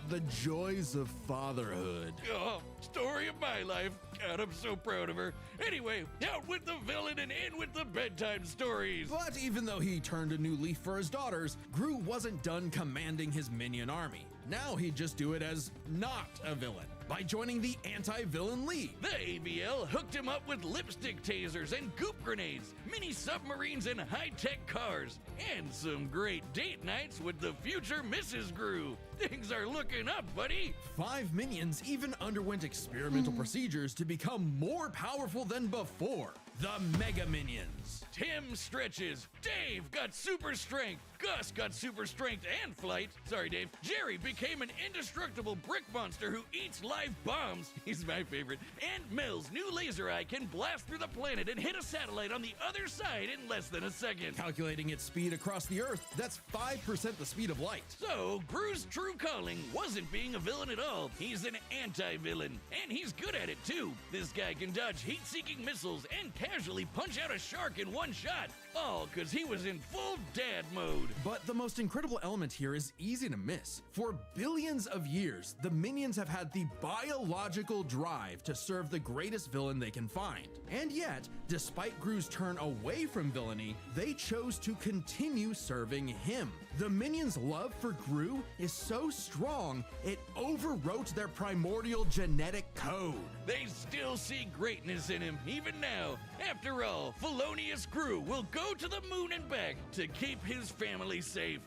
the joys of fatherhood. Oh, story of my life. God, I'm so proud of her. Anyway, out with the villain and in with the bedtime stories. But even though he turned a new leaf for his daughters, Gru wasn't done commanding his minion army. Now he'd just do it as not a villain, by joining the Anti-Villain League. The AVL hooked him up with lipstick tasers and goop grenades, mini submarines and high-tech cars, and some great date nights with the future Mrs. Gru. Things are looking up, buddy. 5 minions even underwent experimental procedures to become more powerful than before. The Mega Minions. Tim stretches. Dave got super strength. Gus got super strength and flight. Sorry, Dave. Jerry became an indestructible brick monster who eats live bombs. He's my favorite. And Mills' new laser eye can blast through the planet and hit a satellite on the other side in less than a second. Calculating its speed across the Earth, that's 5% the speed of light. So, Gru's true calling wasn't being a villain at all. He's an anti-villain. And he's good at it, too. This guy can dodge heat-seeking missiles and casually punch out a shark in one shot. All because he was in full dad mode. But the most incredible element here is easy to miss. For billions of years, the minions have had the biological drive to serve the greatest villain they can find. And yet, despite Gru's turn away from villainy, they chose to continue serving him. The minions' love for Gru is so strong, it overwrote their primordial genetic code. They still see greatness in him, even now. After all, Felonious Gru will go to the moon and back to keep his family safe.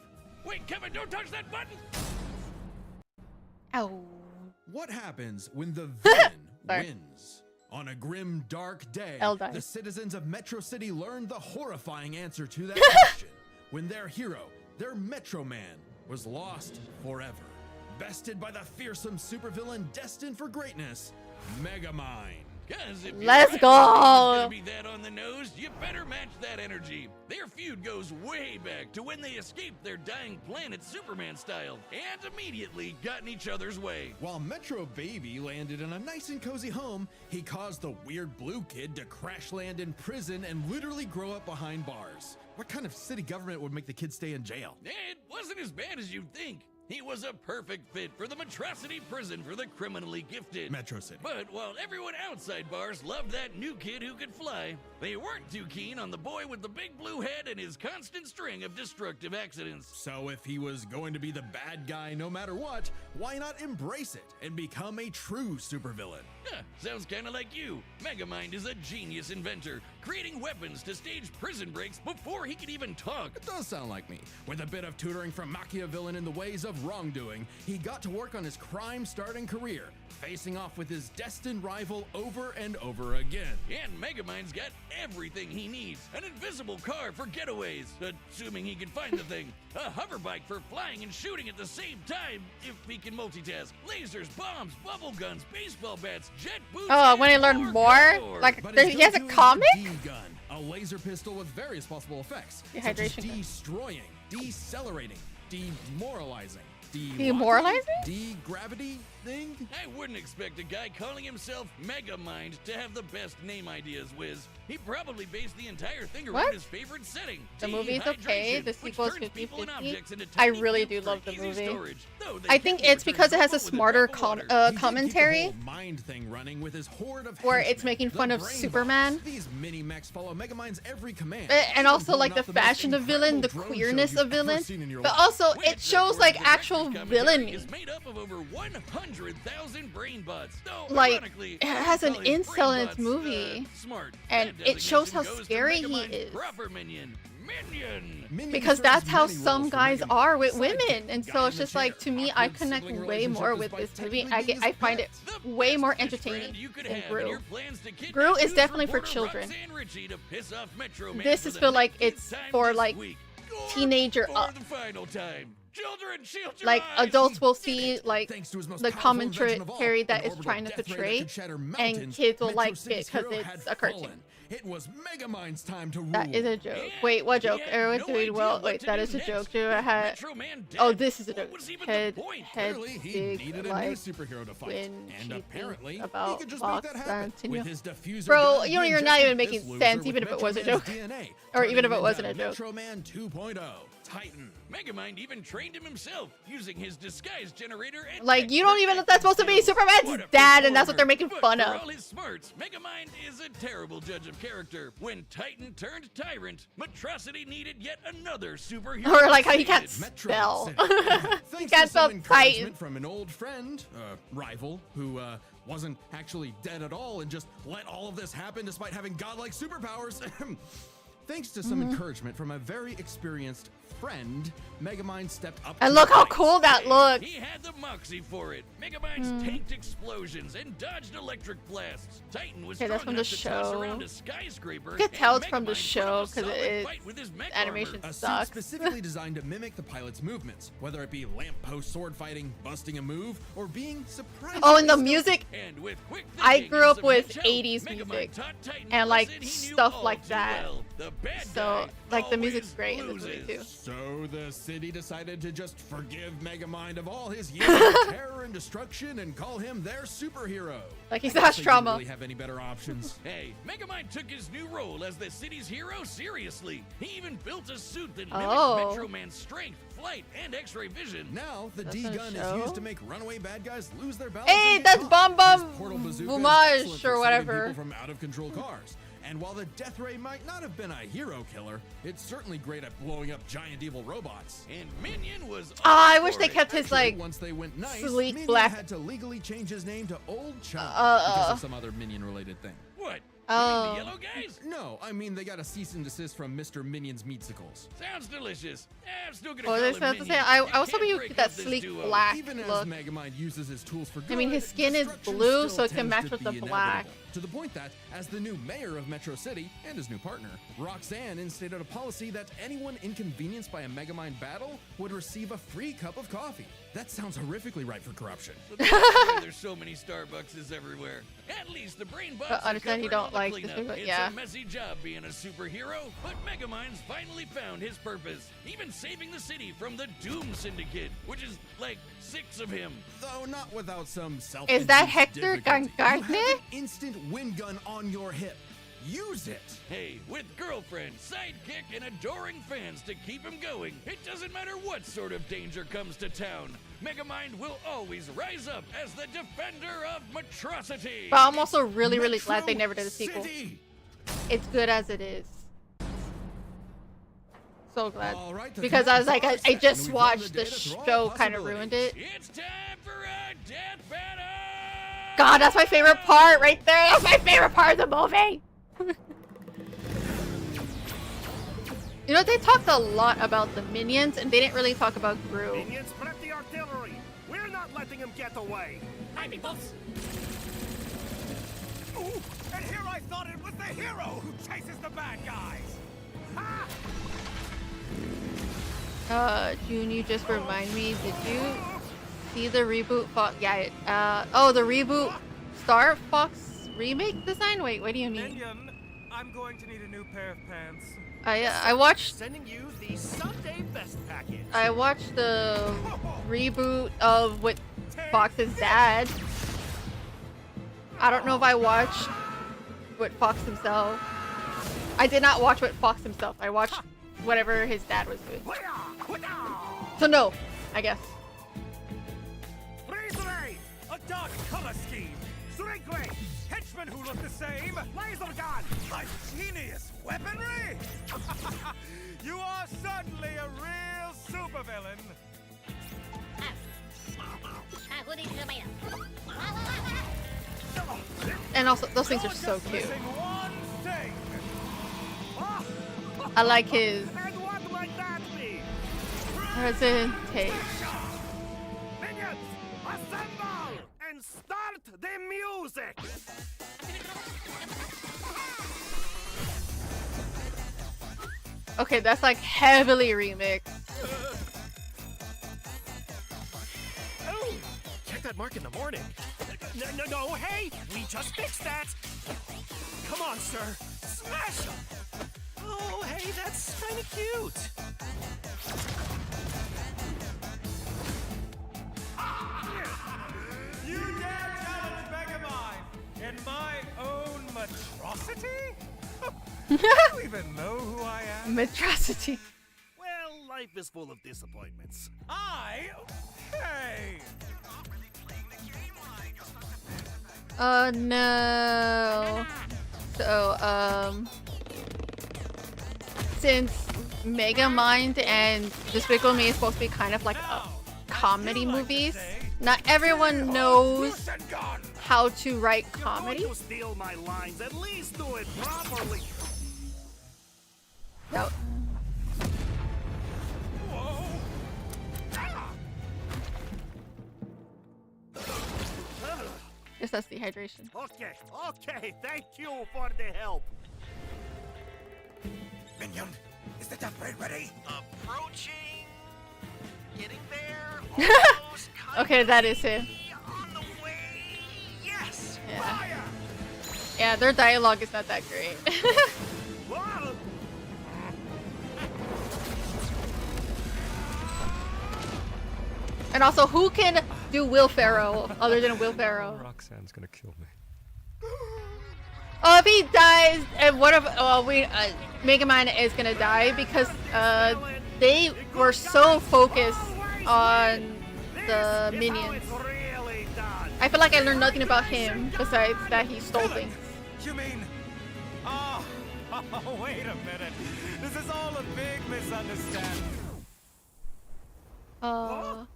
Wait, Kevin, don't touch that button! Ow. What happens when the villain wins? On a grim, dark day, Eldai. the citizens of Metro City learned the horrifying answer to that question. When their hero, their Metro Man, was lost forever. Bested by the fearsome supervillain destined for greatness, Megamind. 'Cause if your Let's rivalry is go. gonna be that on the nose, you better match that energy. Their feud goes way back to when they escaped their dying planet Superman style and immediately got in each other's way. While Metro Baby landed in a nice and cozy home, he caused the weird blue kid to crash land in prison and literally grow up behind bars. What kind of city government would make the kid stay in jail? It wasn't as bad as you'd think. He was a perfect fit for the Metrocity prison for the criminally gifted. Metro City. But while everyone outside bars loved that new kid who could fly, they weren't too keen on the boy with the big blue head and his constant string of destructive accidents. So if he was going to be the bad guy no matter what, why not embrace it and become a true supervillain? Sounds kinda like you. Megamind is a genius inventor, creating weapons to stage prison breaks before he could even talk. It does sound like me. With a bit of tutoring from Machiavellian in the ways of wrongdoing, he got to work on his crime-starting career, facing off with his destined rival over and over again. And Megamind's got everything he needs. An invisible car for getaways, assuming he can find the thing. A hoverbike for flying and shooting at the same time, if he can multitask. Lasers, bombs, bubble guns, baseball bats, jet boots. Oh, when I learn more, like he has a comic. D-gun, a laser pistol with various possible effects, such as Dehydration gun. destroying, decelerating, demoralizing, Demoralizing? De-gravity thing? I wouldn't expect a guy calling himself Megamind to have the best name ideas, Wiz. He probably based the entire thing around What? his favorite setting. The movie's okay. dehydration, The which sequel's turns people and 50-50. objects into I tiny really cubes do love for the easy movie. storage, though they I think can it's because it has a return smarter with a drop of water. He did keep the commentary whole mind thing running with his horde of where henchmen, it's making the fun of Brain Superman. Bots. These mini-mechs follow Megamind's every command. And also like the Blowing off fashion of most villain, the incredible drone queerness show of you've ever villain, seen in your but life. also Which, it shows according like to actual director's commentary, villainy. is made up of over 100,000 brain bots. Though, Like ironically, it has an all his incel brain in its bots, movie, smart. and That it shows how designation goes to scary he Megamind's is. proper minion. Because that's how many some roles for guys Megamine. are with Sidekick, women, and guy so in it's the just like chair, to me, I awkward connect sibling way more relationship with this despite movie. technically being I his find it parents. way more Best entertaining friend you could than have in Gru. your plans to kidnap Gru is news definitely for reporter children. Roxanne Ritchie to piss off Metro Man This for is the feel like 19th it's time for this like week. teenager For up. the final time. Children, shield your Like eyes. adults will see like Thanks to his most the powerful invention commentary of all, that an it's orbital trying to death ray that portray, could shatter and mountains, kids will Metro like City's it because hero it's had a cartoon. fallen. It was Megamind's time to rule. That is a joke. Wait, what joke? Everyone's doing well. Wait, that is a joke. Drew, I had. Metro Man dead. Oh, this is a joke. What was even Head, the point? head, Clearly, he big, needed a like new superhero to fight, when and she apparently, thinks about he could just make Fox that happen. Antonio. With his diffuser Bro, gun, you know he you're not injected even this making loser sense, with even if it was a Metro joke, Man's DNA, or even if turning it him wasn't a into joke. Metro Man 2.0, Titan. Megamind even trained him himself using his disguise generator and Like you don't even know if that's supposed to be Superman's dad, and that's what they're making fun For of. all his smarts, Megamind is a terrible judge of character. When Titan turned tyrant, Metrocity needed yet another superhero. Or like how he can't Metro spell. City. He Thanks can't to spell some encouragement Titan. from an old friend, rival, who wasn't actually dead at all and just let all of this happen despite having godlike superpowers. Thanks to some encouragement from a very experienced friend, Megamind stepped up. And to look the how plate. cool that looks. He had the moxie for it. Megamind's tanked explosions and dodged electric blasts. Titan was Okay, that's strong from the enough to toss show. around a skyscraper. You can tell and it's from the Megamind put show up a because solid it fight with his mech animation armor. A suit sucks. specifically designed to mimic the pilot's movements, whether it be lamppost sword fighting, busting a move, or being surprised. Oh, and the music. And with quick I thinking grew and up some with hedge help, 80s Megamind music taught Titan and a like lesson he knew stuff all like too that. well. The bad So guy like the music's always great in this movie too. loses. So the city decided to just forgive Megamind of all his years of terror and destruction and call him their superhero. Like he's I not guess they didn't trauma. really have any better options. Hey, Megamind took his new role as the city's hero seriously. He even built a suit that mimicked Oh. Metro Man's strength, flight, and X-ray vision. Now the That's on D-gun is show. used to make runaway bad guys lose their balance. Hey, and get that's caught. Bum Bum His portal bazooka is Boomage excellent or for saving whatever. people from out-of-control cars. And while the Death Ray might not have been a hero killer, it's certainly great at blowing up giant evil robots. And Minion was I all wish for they it. kept his like Once they went nice, sleek Minion black. had to legally change his name to Old Chum Uh, because of some other Minion-related thing. What? Oh. You mean the yellow guys? No, I mean they got a cease and desist from Mr. Minion's Meatsicles. Sounds delicious. I'm still gonna What call was I him supposed to say? Minion. I You was can't hoping you break get that up this sleek duo. black Even as look. Megamind uses his tools for good, I mean, his skin is destruction blue, still so it can tends match to with the be black. inevitable. To the point that, as the new mayor of Metro City and his new partner, Roxanne instituted a policy that anyone inconvenienced by a Megamind battle would receive a free cup of coffee. That sounds horrifically ripe for corruption. There's so many Starbuckses everywhere. At least the brain bots But understand you don't like this cleanup. movie, It's yeah. a messy job being a superhero, but Megamind's finally found his purpose, even saving the city from the Doom Syndicate, which is like 6 of him. Though not without some self. Is that Hector You have Gangarne? an instant wind gun on your hip. Use it. Hey, with girlfriend, sidekick, and adoring fans to keep him going, it doesn't matter what sort of danger comes to town. Megamind will always rise up as the defender of Metrocity. But I'm also really, really glad they never did a sequel. City. It's good as it is. So glad. All right, the Because I was like, I time just we've run watched the the data through all show, kind of ruined it. It's time for a death battle! God, that's my favorite part right there. That's my favorite part of the movie. You know, they talked a lot about the minions, and they didn't really talk about Gru. Minions, prep the artillery. We're not letting him get away. Hi, peoples. Ooh, and here I thought it was the hero who chases the bad guys. Ha! June, you just remind me, did you see the reboot Fox? Yeah, oh, the reboot Star Fox remake design? Wait, what do you mean? Minion, I'm going to need a new pair of pants. I watched Sending you the Sunday Best package. I watched the reboot of with Fox's dad. I don't know if I watched with Fox himself. I did not watch with Fox himself. I watched whatever his dad was doing. So no, I guess. Freeze-ray! A dark color scheme. Strength henchmen who look the same. Laser gun! A genius weaponry! You are suddenly a real supervillain. And also, those things are so cute. Missing one thing. I like his And what might that be? presentation. Minions, assemble and start the music. Okay, that's like heavily remixed. Oh, check that mark in the morning. No, hey, we just fixed that. Come on, sir, smash him. Oh, hey, that's kind of cute. You dare challenge Megamind in my own Metrocity? You don't even know who I am. Metrocity. Well, life is full of disappointments. Hey! No. So, since Megamind and Despicable Me is supposed to be kind of like comedy movies, not everyone knows how to write comedy. You steal my lines, at least do it properly. No. Guess that's dehydration. Okay, thank you for the help. Minion, is the death raid ready? Approaching. Getting there. Okay, that is it. On the way. Yes. Yeah. Yeah, their dialogue is not that great. Whoa. And also, who can do Will Ferrell other than Will Ferrell? Roxanne's gonna kill me. Oh, if he dies, and what if Megamind is gonna die because they were so focused on the minions. I feel like I learned nothing about him besides that he stole things. You mean? Oh, wait a minute. This is all a big misunderstanding. Oh,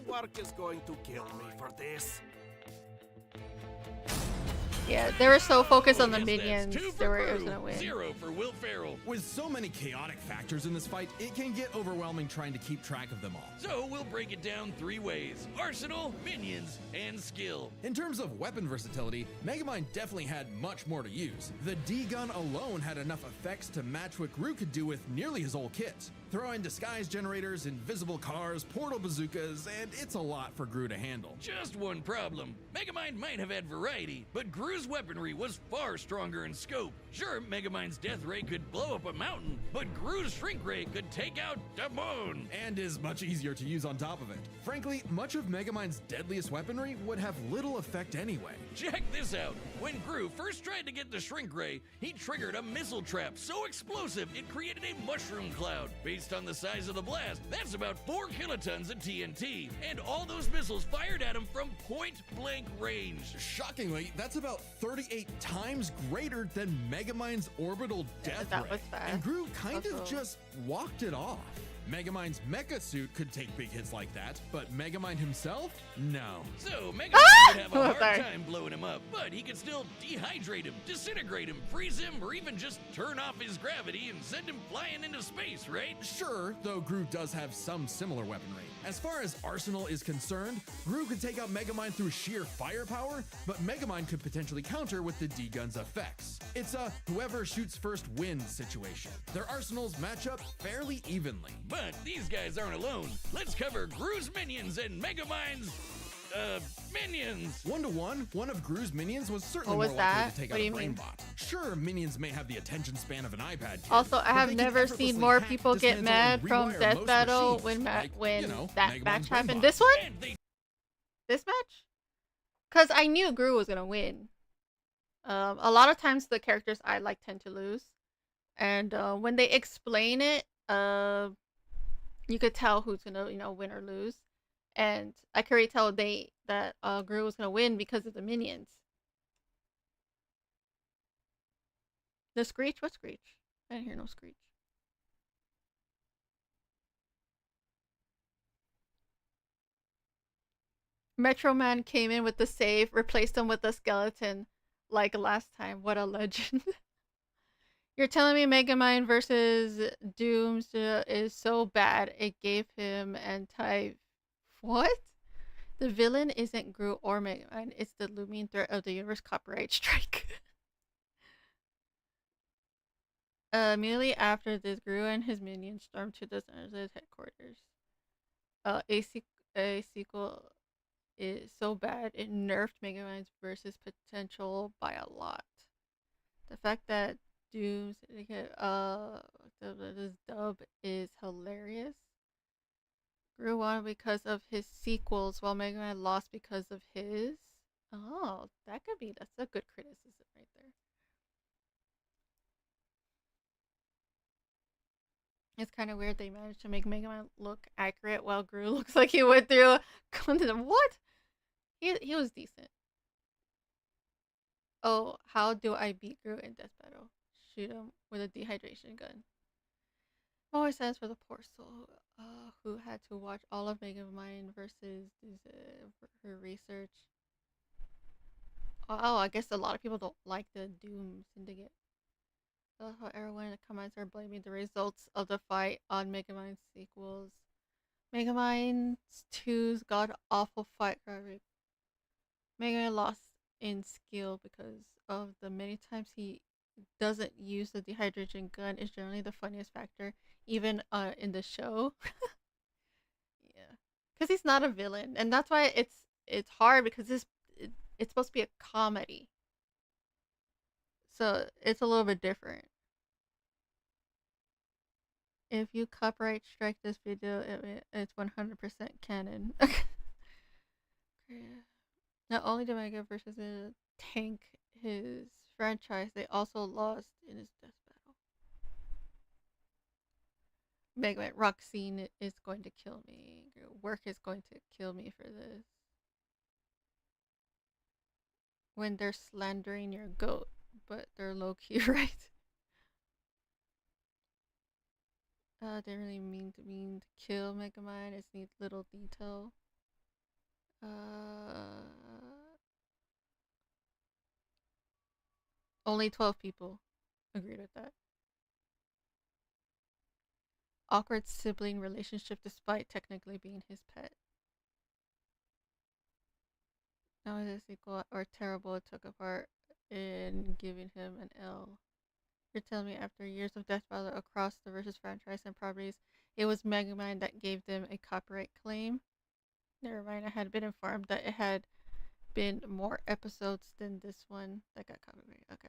work is going to kill me for this. Yeah, they were so focused on the Yes, that's minions, 2 they for were it was Gru, gonna win. 0 for Will Ferrell. With so many chaotic factors in this fight, it can get overwhelming trying to keep track of them all. So we'll break it down 3 ways: arsenal, minions, and skill. In terms of weapon versatility, Megamind definitely had much more to use. The D-gun alone had enough effects to match what Gru could do with nearly his whole kit. Throw in disguise generators, invisible cars, portal bazookas, and it's a lot for Gru to handle. Just one problem. Megamind might have had variety, but Gru's weaponry was far stronger in scope. Sure, Megamind's death ray could blow up a mountain, but Gru's shrink ray could take out the moon. And is much easier to use on top of it. Frankly, much of Megamind's deadliest weaponry would have little effect anyway. Check this out. When Gru first tried to get the shrink ray, he triggered a missile trap so explosive it created a mushroom cloud. Based on the size of the blast, that's about 4 kilotons of TNT, and all those missiles fired at him from point-blank range. Shockingly, that's about 38 times greater than Megamind's orbital death that ray. was fast. And Gru kind of Also- just walked it off. Megamind's mecha suit could take big hits like that, but Megamind himself? No. So Megamind would have a hard Sorry. time blowing him up, but he could still dehydrate him, disintegrate him, freeze him, or even just turn off his gravity and send him flying into space, right? Sure, though Gru does have some similar weaponry. As far as arsenal is concerned, Gru could take out Megamind through sheer firepower, but Megamind could potentially counter with the D-gun's effects. It's a whoever shoots first wins situation. Their arsenals match up fairly evenly. But these guys aren't alone. Let's cover Gru's minions and Megamind's minions. 1-to-1, one of Gru's minions was certainly What was more likely that? to take What out do a you mean? brainbot. Sure, minions may have the attention span of an iPad kid, Also, I but have they can never effortlessly seen more hack, people get dismantle, mad and from rewire Death most Battle machines, when like, when you know, that Megamind's match happened. brainbot. This one? And they This match? Because I knew Gru was gonna win. A lot of times the characters I like tend to lose, and when they explain it, you could tell who's gonna win or lose, and I could already tell that Gru was gonna win because of the minions. The screech? What screech? I didn't hear no screech. Metro Man came in with the save, replaced him with a skeleton like last time. What a legend. You're telling me Megamind versus Dooms is so bad it gave him anti... What? The villain isn't Gru or Megamind, it's the looming threat of the universe copyright strike. Immediately after this, Gru and his minions stormed to the Xenosaur's headquarters. A sequel is so bad it nerfed Megamind's versus potential by a lot. The fact that Doom's this dub is hilarious. Gru won because of his sequels, while Megamind lost because of his. Oh, that's a good criticism right there. It's kind of weird they managed to make Megamind look accurate while Gru looks like he went through a what? He was decent. Oh, how do I beat Gru in Death Battle? Shoot him with a dehydration gun. More sense for the poor soul who had to watch all of Megamind versus her research. Oh, I guess a lot of people don't like the Dooms and they get. How everyone in the comments are blaming the results of the fight on Megamind's sequels. Megamind 2's god awful fight. Megamind lost in skill because of the many times he doesn't use the dehydration gun is generally the funniest factor, even in the show. Yeah, because he's not a villain, and that's why it's hard because it's supposed to be a comedy, so it's a little bit different. If you copyright strike this video, it's 100% canon. Not only did Mega versus tank his franchise, they also lost in his Death Battle. Mega Roxine is going to kill me. Work is going to kill me for this. When they're slandering your goat, but they're low-key right. Didn't really mean to kill Megamind. It needs little detail. Only 12 people agreed with that. Awkward sibling relationship despite technically being his pet. Now it is equal or terrible it took apart in giving him an L. You're telling me after years of death battle across the Versus franchise and properties, it was Megamind that gave them a copyright claim? Never mind, I had been informed that it had been more episodes than this one that got copyright. Okay.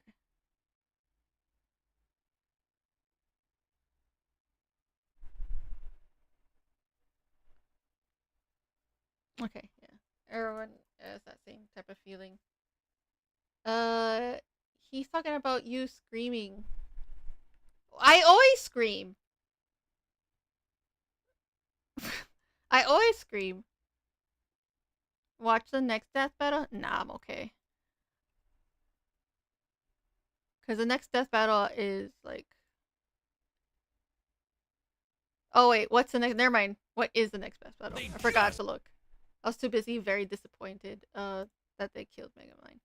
Okay, yeah. Everyone has that same type of feeling. He's talking about you screaming. I always scream. I always scream. Watch the next death battle? Nah, I'm okay. Because the next death battle is like... Oh wait, what's the next? Never mind. What is the next death battle? I forgot to look. I was too busy, very disappointed that they killed Megamind.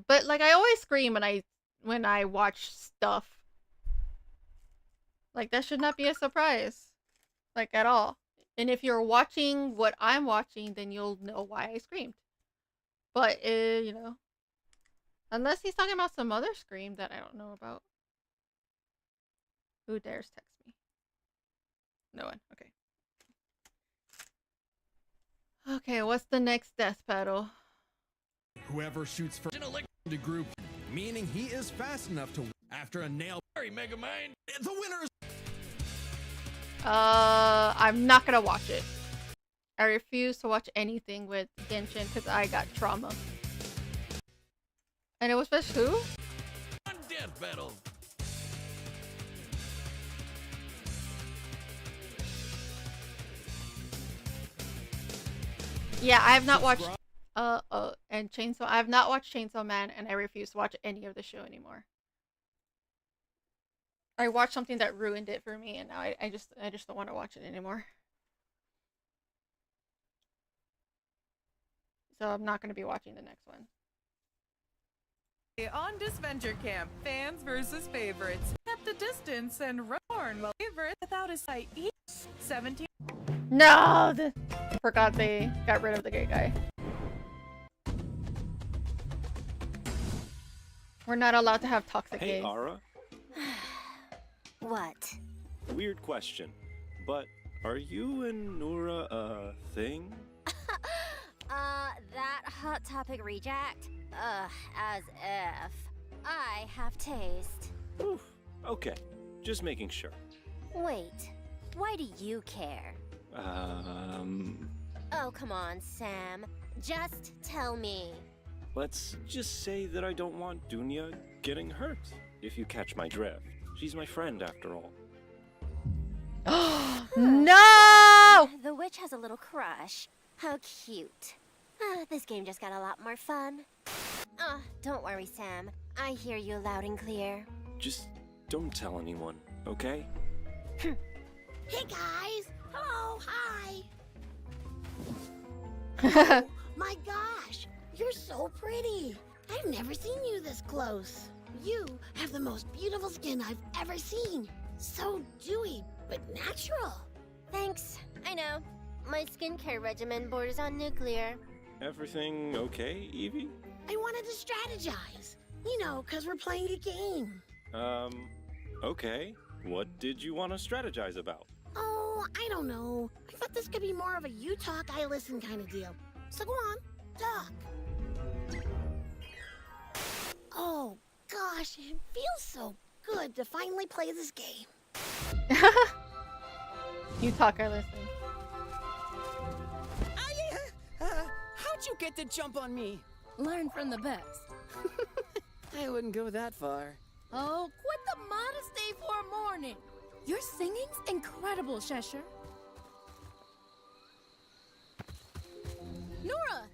But like I always scream when I watch stuff. Like that should not be a surprise. Like at all. And if you're watching what I'm watching, then you'll know why I screamed. But you know, unless he's talking about some other scream that I don't know about. Who dares text me? No one. Okay. Okay, what's the next death battle? Whoever shoots first to group, meaning he is fast enough to after a nail. Sorry, Megamind. The winner is. I'm not gonna watch it. I refuse to watch anything with Genshin because I got trauma. And it was fish who? Death battle. Yeah, I have not watched and Chainsaw. I have not watched Chainsaw Man, and I refuse to watch any of the show anymore. I watched something that ruined it for me, and now I just don't want to watch it anymore. So I'm not going to be watching the next one. On Disventure Camp, fans versus favorites. Kept a distance and Roarn will favorite without a sight. 17. No! I forgot they got rid of the gay guy. We're not allowed to have toxic Hey, gays. Ara. What? Weird question, but are you and Nura a thing? That Hot Topic reject? As if. I have taste. Oof, okay, just making sure. Wait, why do you care? Oh, come on, Sam. Just tell me. Let's just say that I don't want Dunya getting hurt, if you catch my drift. She's my friend, after all. No! The witch has a little crush. How cute. This game just got a lot more fun. Don't worry, Sam. I hear you loud and clear. Just don't tell anyone, okay? Hey, guys! Hello, hi! Oh, my gosh! You're so pretty! I've never seen you this close. You have the most beautiful skin I've ever seen. So dewy, but natural. Thanks. I know. My skincare regimen borders on nuclear. Everything okay, Evie? I wanted to strategize. You know, 'cause we're playing a game. Okay. What did you want to strategize about? Oh, I don't know. I thought this could be more of a you talk, I listen kind of deal. So go on, talk. Oh, gosh, it feels so good to finally play this game. You talk, I listen. How'd you get to jump on me? Learn from the best. I wouldn't go that far. Oh, quit the modesty for a morning. Your singing's incredible, Cheshire. Nora!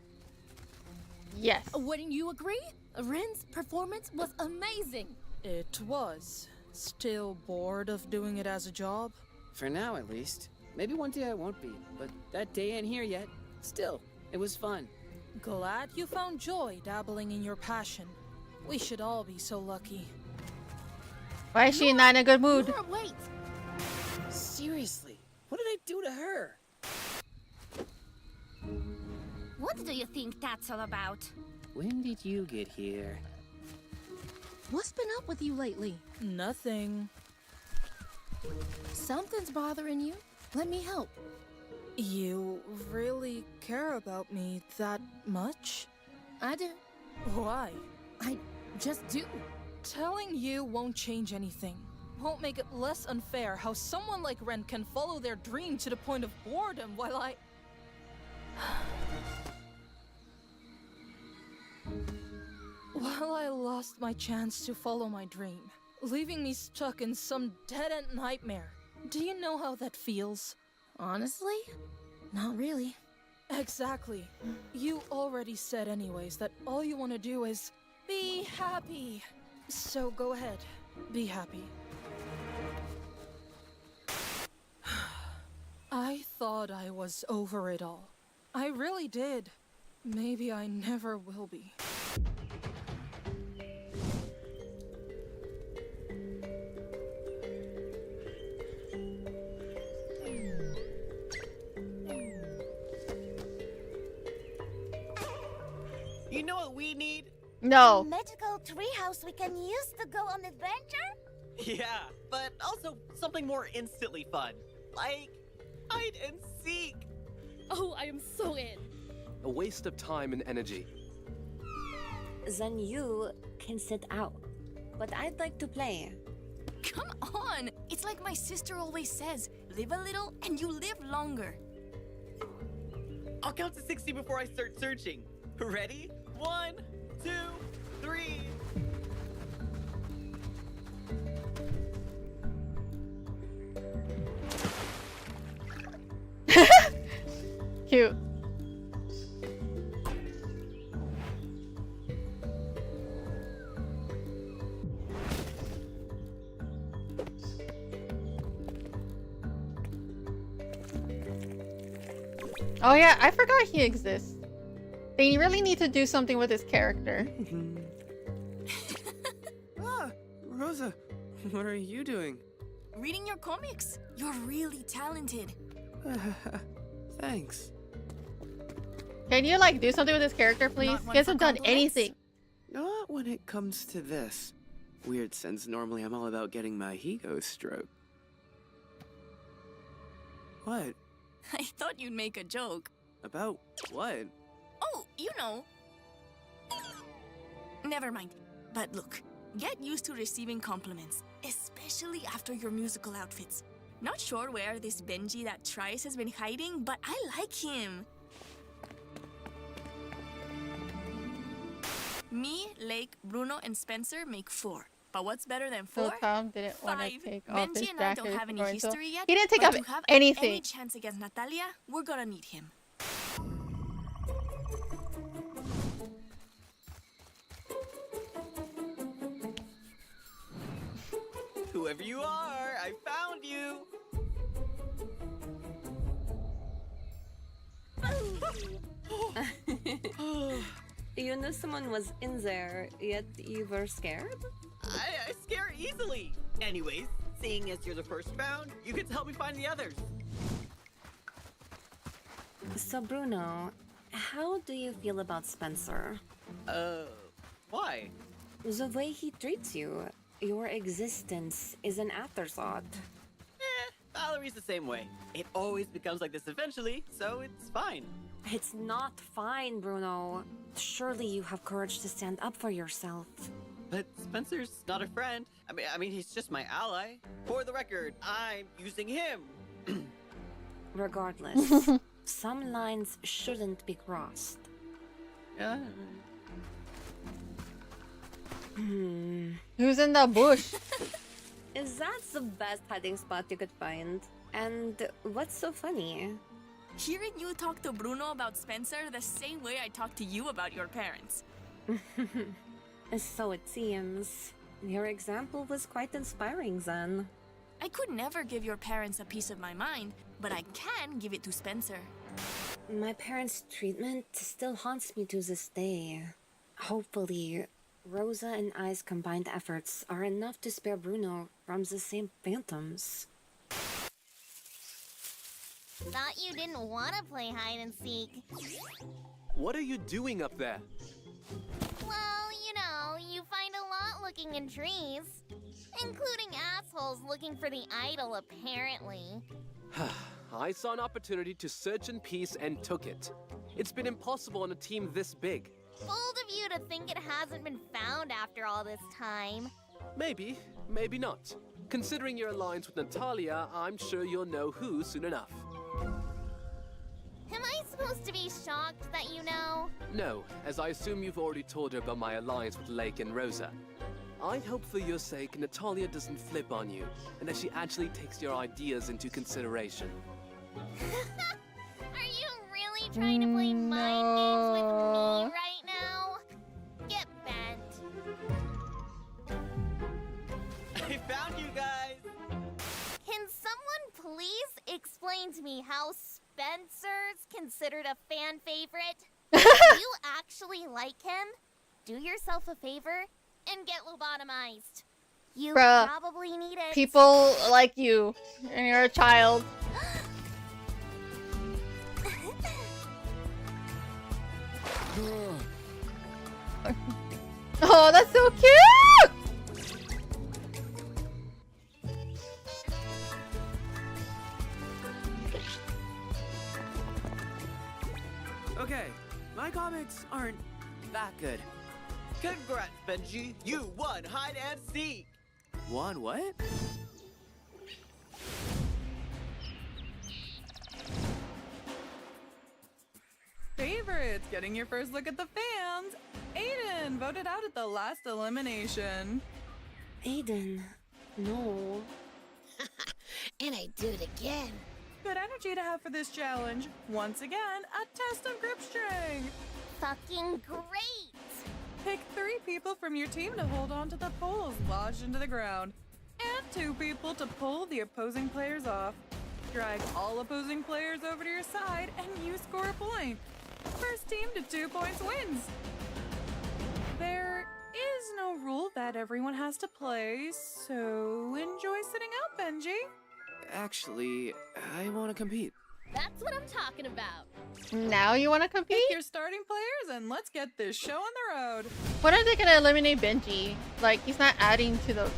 Yes. Wouldn't you agree? Ren's performance was amazing. It was. Still bored of doing it as a job? For now, at least. Maybe one day I won't be, but that day ain't here yet. Still, it was fun. Glad you found joy dabbling in your passion. We should all be so lucky. Why is she not in a good mood? Nora, wait! Seriously, what did I do to her? What do you think that's all about? When did you get here? What's been up with you lately? Nothing. Something's bothering you. Let me help. You really care about me that much? I do. Why? I just do. Telling you won't change anything. Won't make it less unfair how someone like Ren can follow their dream to the point of boredom while I... While I lost my chance to follow my dream, leaving me stuck in some dead-end nightmare. Do you know how that feels? Honestly? Not really. Exactly. You already said anyways that all you want to do is be happy. So go ahead, be happy. I thought I was over it all. I really did. Maybe I never will be. You know what we need? No. A magical treehouse we can use to go on adventure? Yeah, but also something more instantly fun. Like hide and seek. Oh, I am so in. A waste of time and energy. Then you can sit out. But I'd like to play. Come on! It's like my sister always says, live a little and you live longer. I'll count to 60 before I start searching. Ready? 1, 2, 3. Cute. Oh yeah, I forgot he exists. They really need to do something with his character. Ah, Rosa, what are you doing? Reading your comics. You're really talented. Thanks. Can you like do something with his character, please? He hasn't done anything. Not when it comes to this. Weird sense, normally I'm all about getting my ego stroked. What? I thought you'd make a joke. About what? Oh, you know. Never mind. But look, get used to receiving compliments, especially after your musical outfits. Not sure where this Benji that tries has been hiding, but I like him. Me, Lake, Bruno, and Spencer make 4. But what's better than 4? So Tom didn't want to 5. take off his Benji and I jacket don't have any before, so history yet. he didn't take but off to have anything. any chance against Natalia, we're gonna need him. Whoever you are, I found you. You knew someone was in there, yet you were scared? I scare easily. Anyways, seeing as you're the first found, you get to help me find the others. So Bruno, how do you feel about Spencer? Why? The way he treats you. Your existence is an afterthought. Valerie's the same way. It always becomes like this eventually, so it's fine. It's not fine, Bruno. Surely you have courage to stand up for yourself. But Spencer's not a friend. I mean, he's just my ally. For the record, I'm using him. Regardless, some lines shouldn't be crossed. Who's in the bush? Is that the best hiding spot you could find? And what's so funny? Hearing you talk to Bruno about Spencer the same way I talk to you about your parents. So it seems. Your example was quite inspiring, then. I could never give your parents a piece of my mind, but I can give it to Spencer. My parents' treatment still haunts me to this day. Hopefully, Rosa and I's combined efforts are enough to spare Bruno from the same phantoms. Thought you didn't want to play hide and seek. What are you doing up there? Well, you know, you find a lot looking in trees. Including assholes looking for the idol, apparently. I saw an opportunity to search in peace and took it. It's been impossible on a team this big. Bold of you to think it hasn't been found after all this time. Maybe, maybe not. Considering your alliance with Natalia, I'm sure you'll know who soon enough. Am I supposed to be shocked that you know? No, as I assume you've already told her about my alliance with Lake and Rosa. I hope for your sake Natalia doesn't flip on you, and that she actually takes your ideas into consideration. Are you really trying to play mind games with me right now? Get bent. I found you guys! Can someone please explain to me how Spencer's considered a fan favorite? Do you actually like him? Do yourself a favor and get lobotomized. You Bruh, probably need it. people like you, and you're a child. Oh, that's so cute! Okay, my comics aren't that good. Congrats, Benji! You won hide and seek! Won what? Favorites, getting your first look at the fans. Aiden voted out at the last elimination. Aiden, no. And I do it again. Good energy to have for this challenge. Once again, a test of grip strength. Fucking great! Pick 3 people from your team to hold on to the poles lodged into the ground, and 2 people to pull the opposing players off. Drag all opposing players over to your side, and you score a point. First team to 2 points wins. There is no rule that everyone has to play, so enjoy sitting out, Benji. Actually, I want to compete. That's what I'm talking about. Now you want to compete? Pick your starting players and let's get this show on the road. When are they gonna eliminate Benji? Like, he's not adding to the...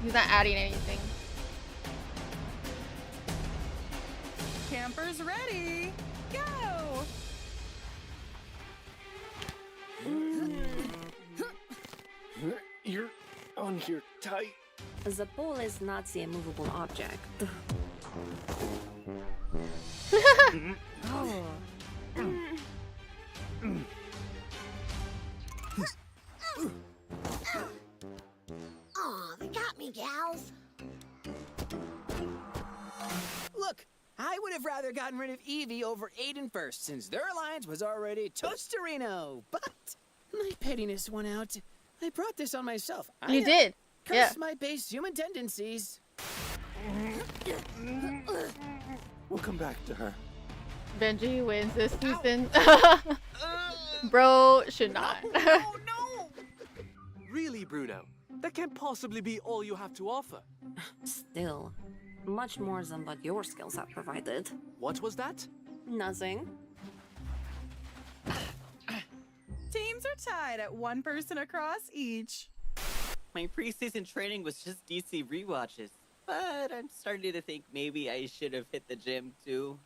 He's not adding anything. Campers ready. Go! You're on here tight. The pole is not the immovable object. Oh. Aw, they got me, gals. Look, I would have rather gotten rid of Evie over Aiden first, since their alliance was already Tostarino. But my pettiness won out. I brought this on myself. You did. Curse Yeah. my base human tendencies. We'll come back to her. Benji wins this season. Bro should not. Really, Bruno? That can't possibly be all you have to offer. Still, much more than what your skills have provided. What was that? Nothing. Teams are tied at 1 person across each. My preseason training was just DC rewatches, but I'm starting to think maybe I should have hit the gym too.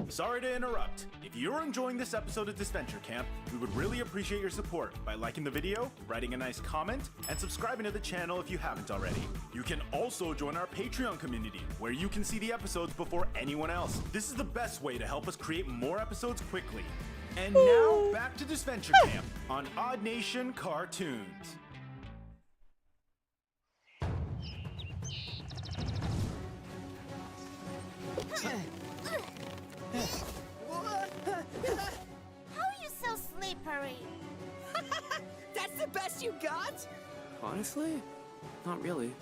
Sorry to interrupt. If you're enjoying this episode of Disventure Camp, we would really appreciate your support by liking the video, writing a nice comment, and subscribing to the channel if you haven't already. You can also join our Patreon community, where you can see the episodes before anyone else. This is the best way to help us create more episodes quickly. And now, back to Disventure Camp on Odd Nation Cartoons. How are you so slippery? That's the best you got? Honestly, not really.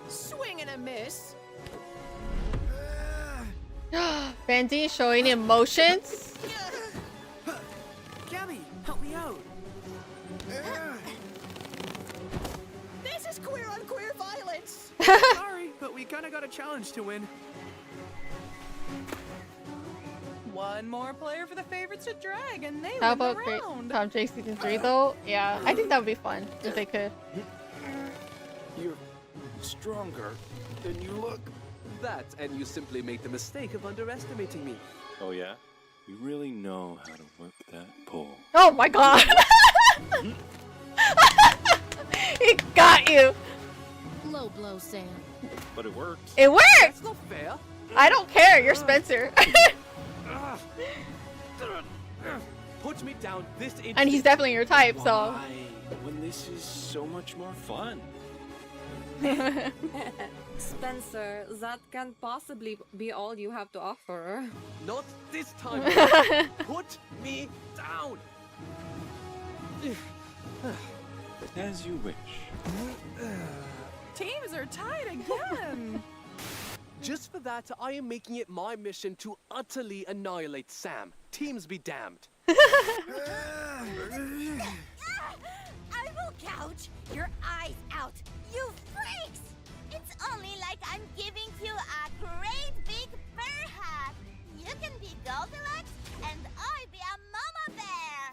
Swing and a miss. Benji showing emotions. Gabby, help me out. This is queer on queer violence. Sorry, but we kind of got a challenge to win. One more player for the favorites to drag, and they How win the about round. Tom J season 3 though? Yeah, I think that would be fun if they could. You're stronger than you look. That, and you simply made the mistake of underestimating me. Oh yeah? You really know how to work that pole. Oh my god! He got you! Low blow, Sam. But it works. It works! That's not fair. I don't care, you're Spencer. Put me down this instant. And he's definitely your type, so. Why? When this is so much more fun. Spencer, that can't possibly be all you have to offer. Not this time. Put me down. As you wish. Teams are tied again. Just for that, I am making it my mission to utterly annihilate Sam. Teams be damned. I will gouge your eyes out, you freaks! It's only like I'm giving you a great big fur hat. You can be Goldilocks, and I be a mama bear.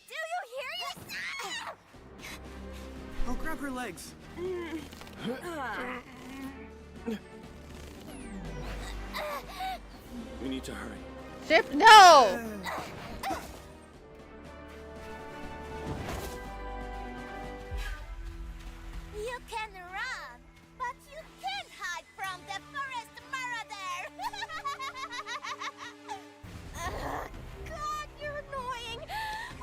Do you hear yourself? I'll grab her legs. We need to hurry. Ship, no! You can run, but you can't hide from the forest marauder. God, you're annoying.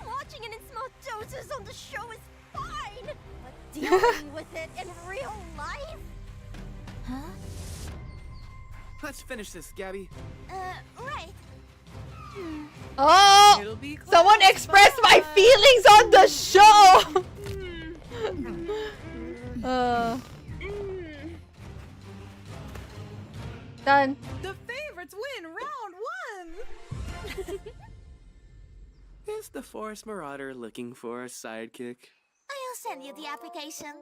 Watching it in small doses on the show is fine, but dealing with it in real life? Huh? Let's finish this, Gabby. Right. Oh! It'll be close, Someone expressed my feelings on the show! Done. The favorites win round 1. Is the Forest Marauder looking for a sidekick? I'll send you the application.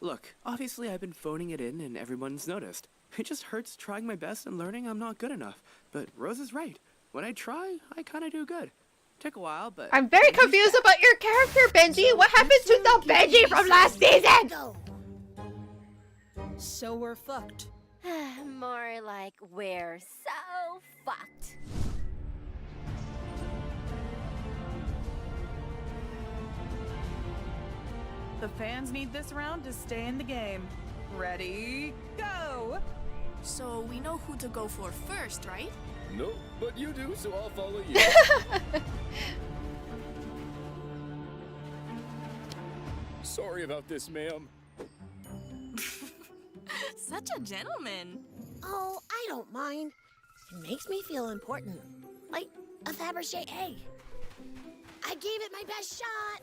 Look, obviously I've been phoning it in and everyone's noticed. It just hurts trying my best and learning I'm not good enough. But Rose is right. When I try, I kind of do good. Took a while, but... I'm very confused about your character, Benji. What happened to the Benji from last season? So we're fucked. More like we're so fucked. The fans need this round to stay in the game. Ready, go! So we know who to go for first, right? No, but you do, so I'll follow you. Sorry about this, ma'am. Such a gentleman. Oh, I don't mind. It makes me feel important. Like a Fabergé egg. I gave it my best shot.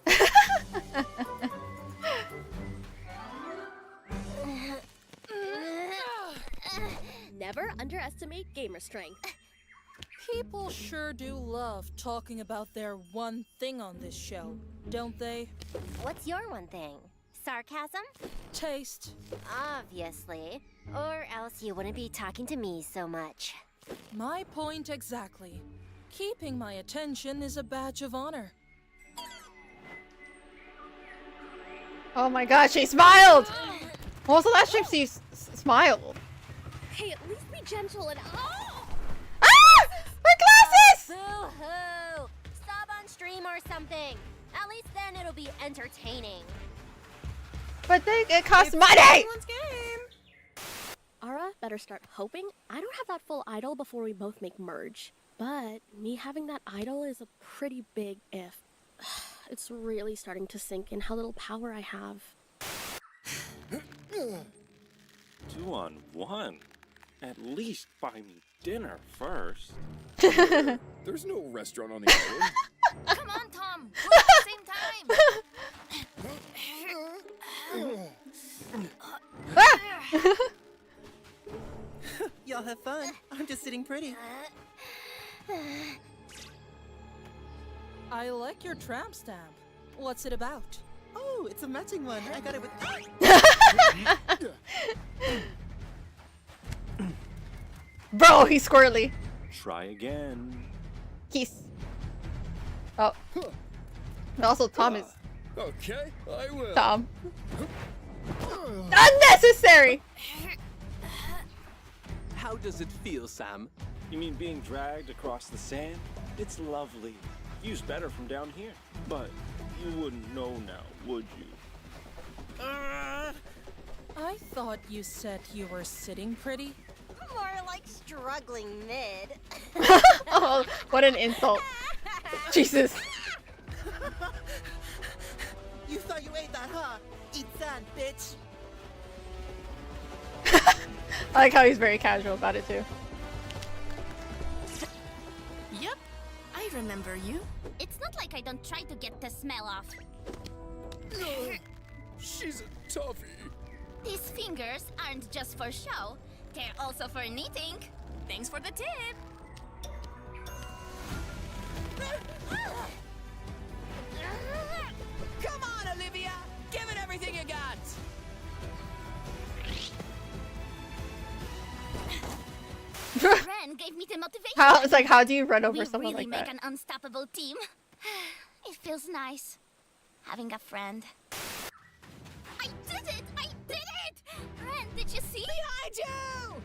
Never underestimate gamer strength. People sure do love talking about their one thing on this show, don't they? What's your one thing? Sarcasm? Taste. Obviously. Or else you wouldn't be talking to me so much. My point exactly. Keeping my attention is a badge of honor. Oh my god, she smiled! When was the last time she smiled? Hey, at least be gentle and Ah! My glasses! Boo-hoo! Stop on stream or something. At least then it'll be entertaining. But it costs It's money! everyone's game. Ara better start hoping I don't have that full idol before we both make merge. But me having that idol is a pretty big if. It's really starting to sink in how little power I have. 2 on 1. At least buy me dinner first. There's no restaurant on the island. Come on, Tom. We're at the same time. Ah! Y'all have fun. I'm just sitting pretty. I like your tramp stamp. What's it about? Oh, it's a matching one. I got it with. Bro, he's squirrely. Try again. Kiss. Oh. And also, Tom is. Okay, I will. Tom. Unnecessary! How does it feel, Sam? You mean being dragged across the sand? It's lovely. View's better from down here. But you wouldn't know now, would you? I thought you said you were sitting pretty. More like struggling mid. Oh, what an insult. Jesus. You thought you ate that, huh? Eat sand, bitch. I like how he's very casual about it too. Yep, I remember you. It's not like I don't try to get the smell off. She's a toughie. These fingers aren't just for show, they're also for knitting. Thanks for the tip. Come on, Olivia! Give it everything you got! Ren gave me the motivation. It's like, how do you run over we someone really like make that? an unstoppable team. It feels nice having a friend. I did it! I did it! Ren, did you see? Behind you!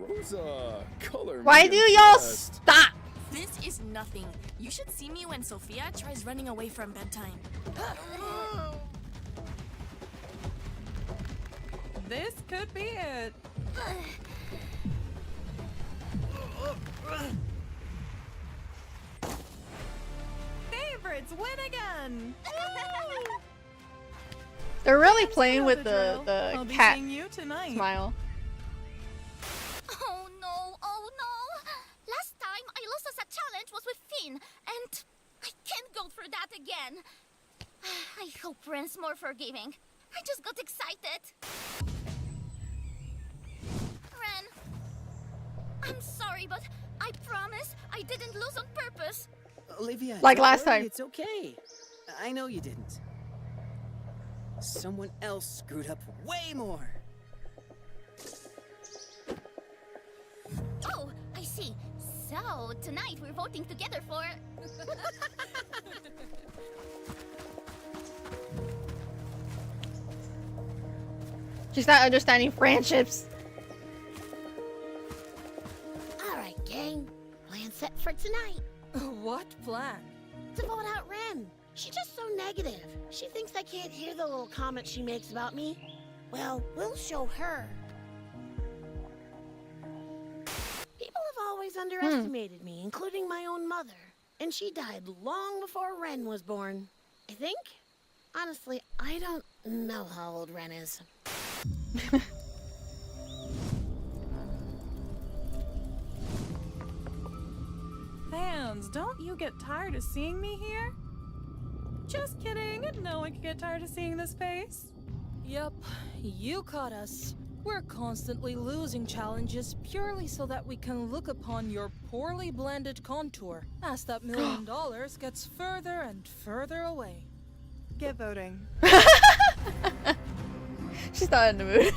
Rosa, color. Why me do y'all impressed. stop? This is nothing. You should see me when Sophia tries running away from bedtime. This could be it. Favorites win again. They're really playing know with the drill. the I'll be cat seeing you tonight. smile. Oh no, oh no! Last time I lost as a challenge was with Finn, and I can't go through that again. I hope Ren's more forgiving. I just got excited. Ren, I'm sorry, but I promise I didn't lose on purpose. Olivia, Like don't last worry, time. It's okay. I know you didn't. Someone else screwed up way more. Oh, I see. So, tonight we're voting together for... She's not understanding friendships. Alright, gang. Plan set for tonight. What plan? To vote out Ren. She's just so negative. She thinks I can't hear the little comments she makes about me. Well, we'll show her. People have always underestimated me, including my own mother. And she died long before Ren was born. I think? Honestly, I don't know how old Ren is. Fans, don't you get tired of seeing me here? Just kidding. No one can get tired of seeing this face. Yep, you caught us. We're constantly losing challenges purely so that we can look upon your poorly blended contour as that $1 million gets further and further away. Get voting. She's not in the mood.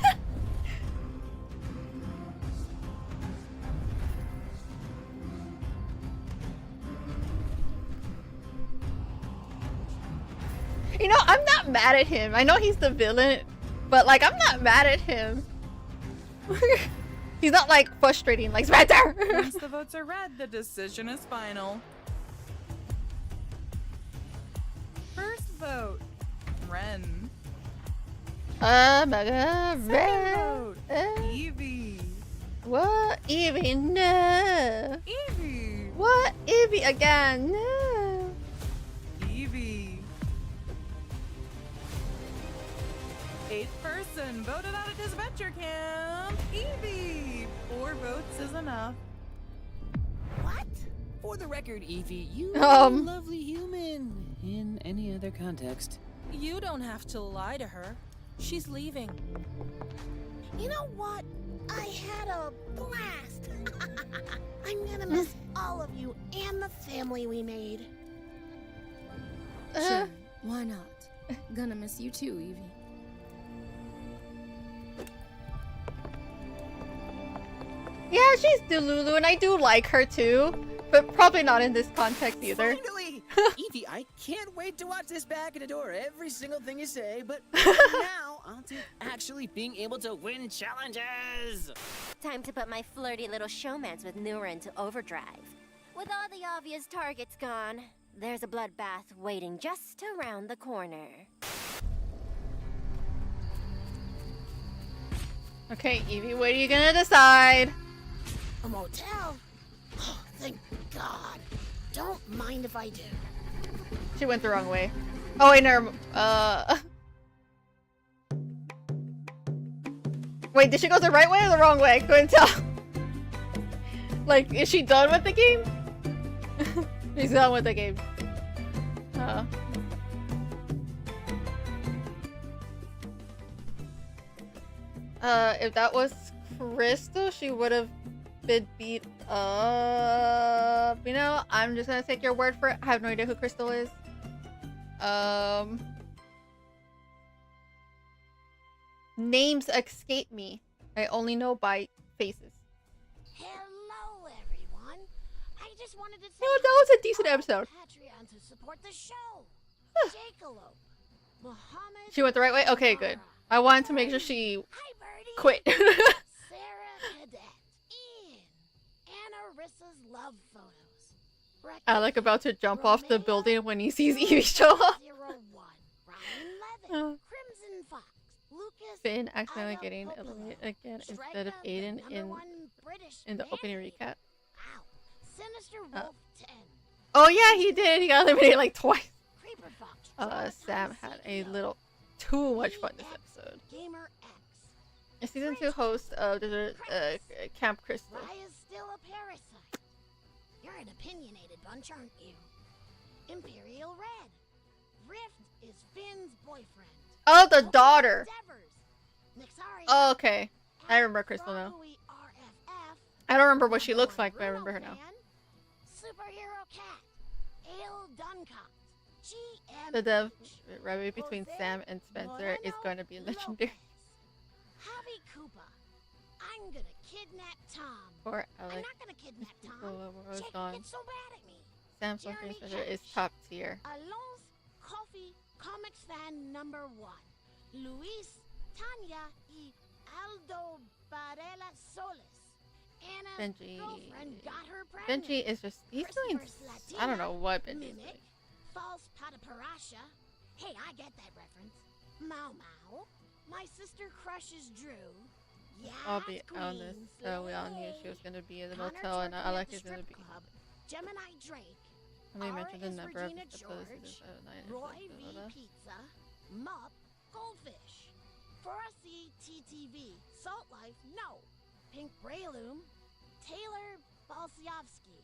You know, I'm not mad at him. I know he's the villain, but like, I'm not mad at him. He's not like frustrating, like Spencer. Once the votes are read, the decision is final. First vote, Ren. My God, Second Ren. vote, Evie. What? Evie, no. Evie. What? Evie again? No. Evie. 8th person voted out at this venture camp. Evie. 4 votes is enough. What? For the record, Evie, you Um. are a lovely human in any other context. You don't have to lie to her. She's leaving. You know what? I had a blast. I'm gonna miss all of you and the family we made. Sure, why not? Gonna miss you too, Evie. Yeah, she's Delulu, and I do like her too, but probably not in this context either. Finally! Evie, I can't wait to watch this back and adore every single thing you say, but now I'll take actually being able to win challenges! Time to put my flirty little showmance with Nura into overdrive. With all the obvious targets gone, there's a bloodbath waiting just around the corner. Okay, Evie, what are you gonna decide? A motel? Oh, thank God. Don't mind if I do. She went the wrong way. Oh wait, no. Wait, did she go the right way or the wrong way? I couldn't tell. Like, is she done with the game? She's done with the game. If that was Crystal, she would have been beat up. You know, I'm just gonna take your word for it. I have no idea who Crystal is. Names escape me. I only know by faces. Hello, everyone. I just wanted to say No, that was a decent episode. Patreon to support the show. Jackalope, Muhammad. She went the right way? Okay, good. I wanted to make sure she quit. Sarah Cadet, Ian, Anna-Rissa's love photos. Alec about to jump off the building when he sees Evie show up. 01, Ryan Levin, Crimson Fox, Lucas, Finn accidentally getting eliminated again instead of Aiden in the opening recap. Sinister Wolf 10. Oh yeah, he did. He got eliminated like twice. Creeper Fox, Sam had a little too much fun this episode. Gamer X. A season 2 host of Camp Crystal. Raya's still a parasite. You're an opinionated bunch, aren't you? Imperial Red. Rift is Finn's boyfriend. Oh, the daughter. Nixaria. Oh, okay. I remember Crystal now. I don't remember what she looks like, but I remember her now. Superhero Cat. Ale Duncott. GM. The dev rivalry between Sam and Spencer is going to be legendary. Javi Koopa. I'm gonna kidnap Tom. Or I'm Alec. not gonna kidnap Tom. Jake Jake gets so mad at me. Sam's Jeremy Spencer is top tier. Alon's Coffee Comics fan number 1. Luis, Tanya, y Aldo Varela Solis. Anna's Benji. girlfriend got her pregnant. Benji is just, he's doing, I don't know what Benji is doing. False Pataparasha. Hey, I get that reference. Mau Mau. My sister crushes Drew. Yeah, I'll be honest, we all knew she was going to be in the motel, and Alec is going to be. Gemini Drake. I mean, mentioned the number of Regina episodes. George, Roy V Pizza, Mup, Goldfish, Frosty TTV, Salt Life, no, Pink Brayloom, Taylor Balsiovsky,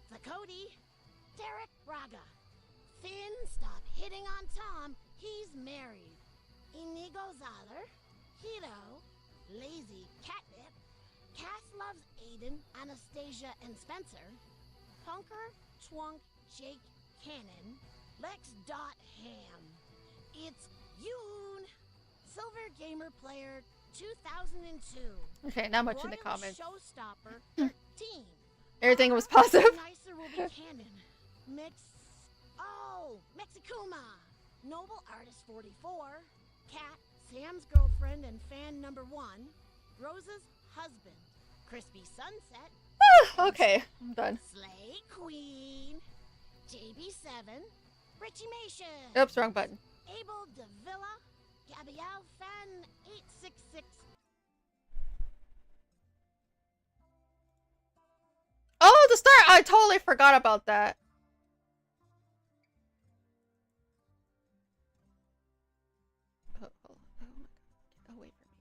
Zakoti, Derek Braga, Finn, stop hitting on Tom, he's married, Inigo Zaller, Hiro, Lazy Catnip, Cass loves Aiden, Anastasia, and Spencer, Punker, Twunk, Jake, Cannon, Lex Dot Ham. It's Yoon, Silver Gamer Player 2002. Okay, not much in the Royal comments. Showstopper 13. Everything was positive. Nicer will be Cannon. Mexicuma. Noble Artist 44. Cat, Sam's girlfriend and fan number 1. Rosa's husband. Crispy Sunset. Okay, I'm done. Slay Queen. JB7. Richie Mation. Oops, wrong button. Abel Davila. Gabrielle Fan 866. Oh, the start! I totally forgot about that. Oh my god. Oh, wait for me.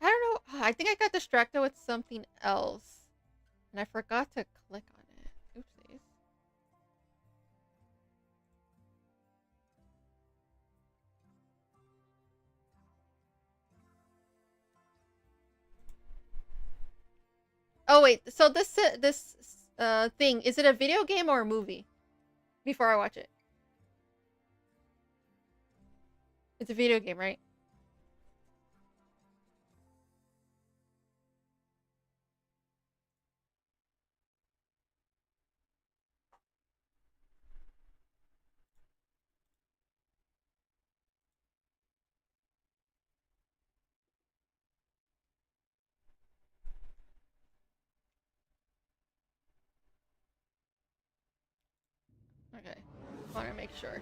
I don't know. I think I got distracted with something else. And I forgot to click on it. Oopsies. Oh wait, so this thing, is it a video game or a movie? Before I watch it. It's a video game, right? Okay. Want to make sure.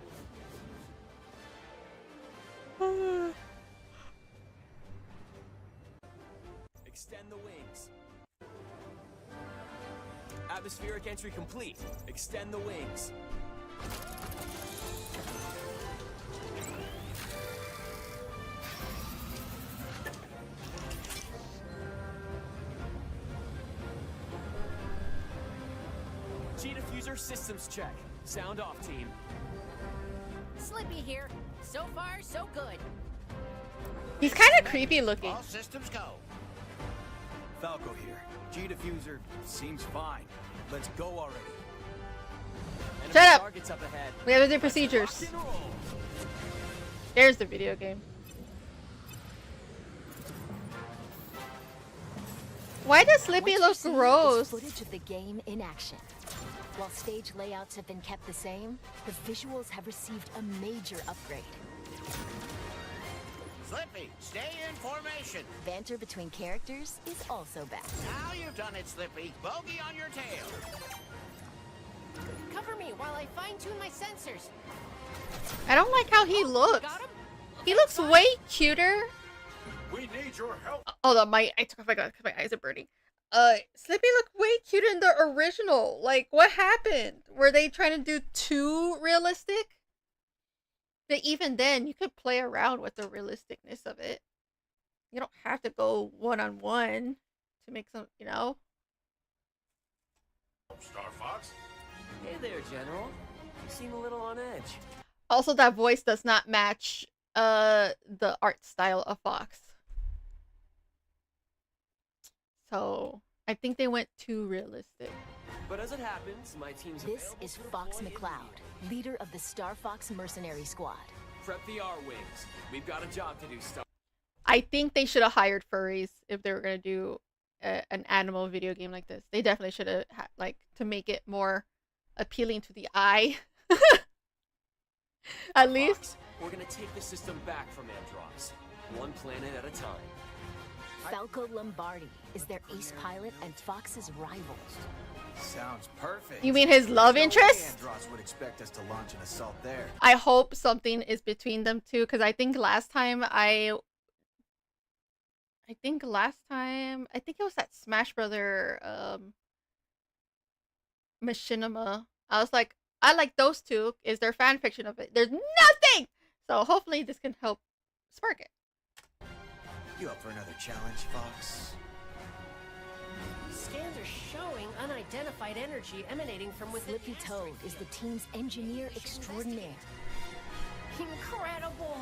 Extend the wings. Atmospheric entry complete. Extend the wings. G-diffuser systems check. Sound off, team. Slippy here. So far, so good. He's kind of creepy looking. All systems go. Falco here. G-diffuser seems fine. Let's go already. Enemy Shut up. targets up ahead. We have to do procedures. Rock and roll. There's the video game. Why does Slippy What look you see is gross? footage of the game in action. While stage layouts have been kept the same, the visuals have received a major upgrade. Slippy, stay in formation. Banter between characters is also back. Now you've done it, Slippy. Bogey on your tail. Cover me while I fine-tune my sensors. I don't like how he looks. He looks way cuter. We need your help. Hold on, I took off my glasses because my eyes are burning. Slippy looked way cuter in the original. Like, what happened? Were they trying to do too realistic? But even then, you could play around with the realisticness of it. You don't have to go one-on-one to make some, you know? Star Fox? Hey there, General. You seem a little on edge. Also, that voice does not match the art style of Fox. So, I think they went too realistic. But as it happens, my team's This is Fox McCloud, leader of the Star Fox Mercenary Squad. Prep the R-Wings. We've got a job to do, Star. I think they should have hired furries if they were going to do an animal video game like this. They definitely should have, like, to make it more appealing to the eye. At least. We're gonna take the system back from Andross, one planet at a time. Falco Lombardi is their ace pilot and Fox's rival. Sounds perfect. You mean his love No way interest? Andross would expect us to launch an assault there. I hope something is between them two, because I think last time I think it was that Smash Brother Machinima. I was like, I like those two. Is there fan fiction of it? There's nothing! So hopefully this can help spark it. You up for another challenge, Fox? Scans are showing unidentified energy emanating from within. Slippy Toad is the team's engineer extraordinaire. Incredible!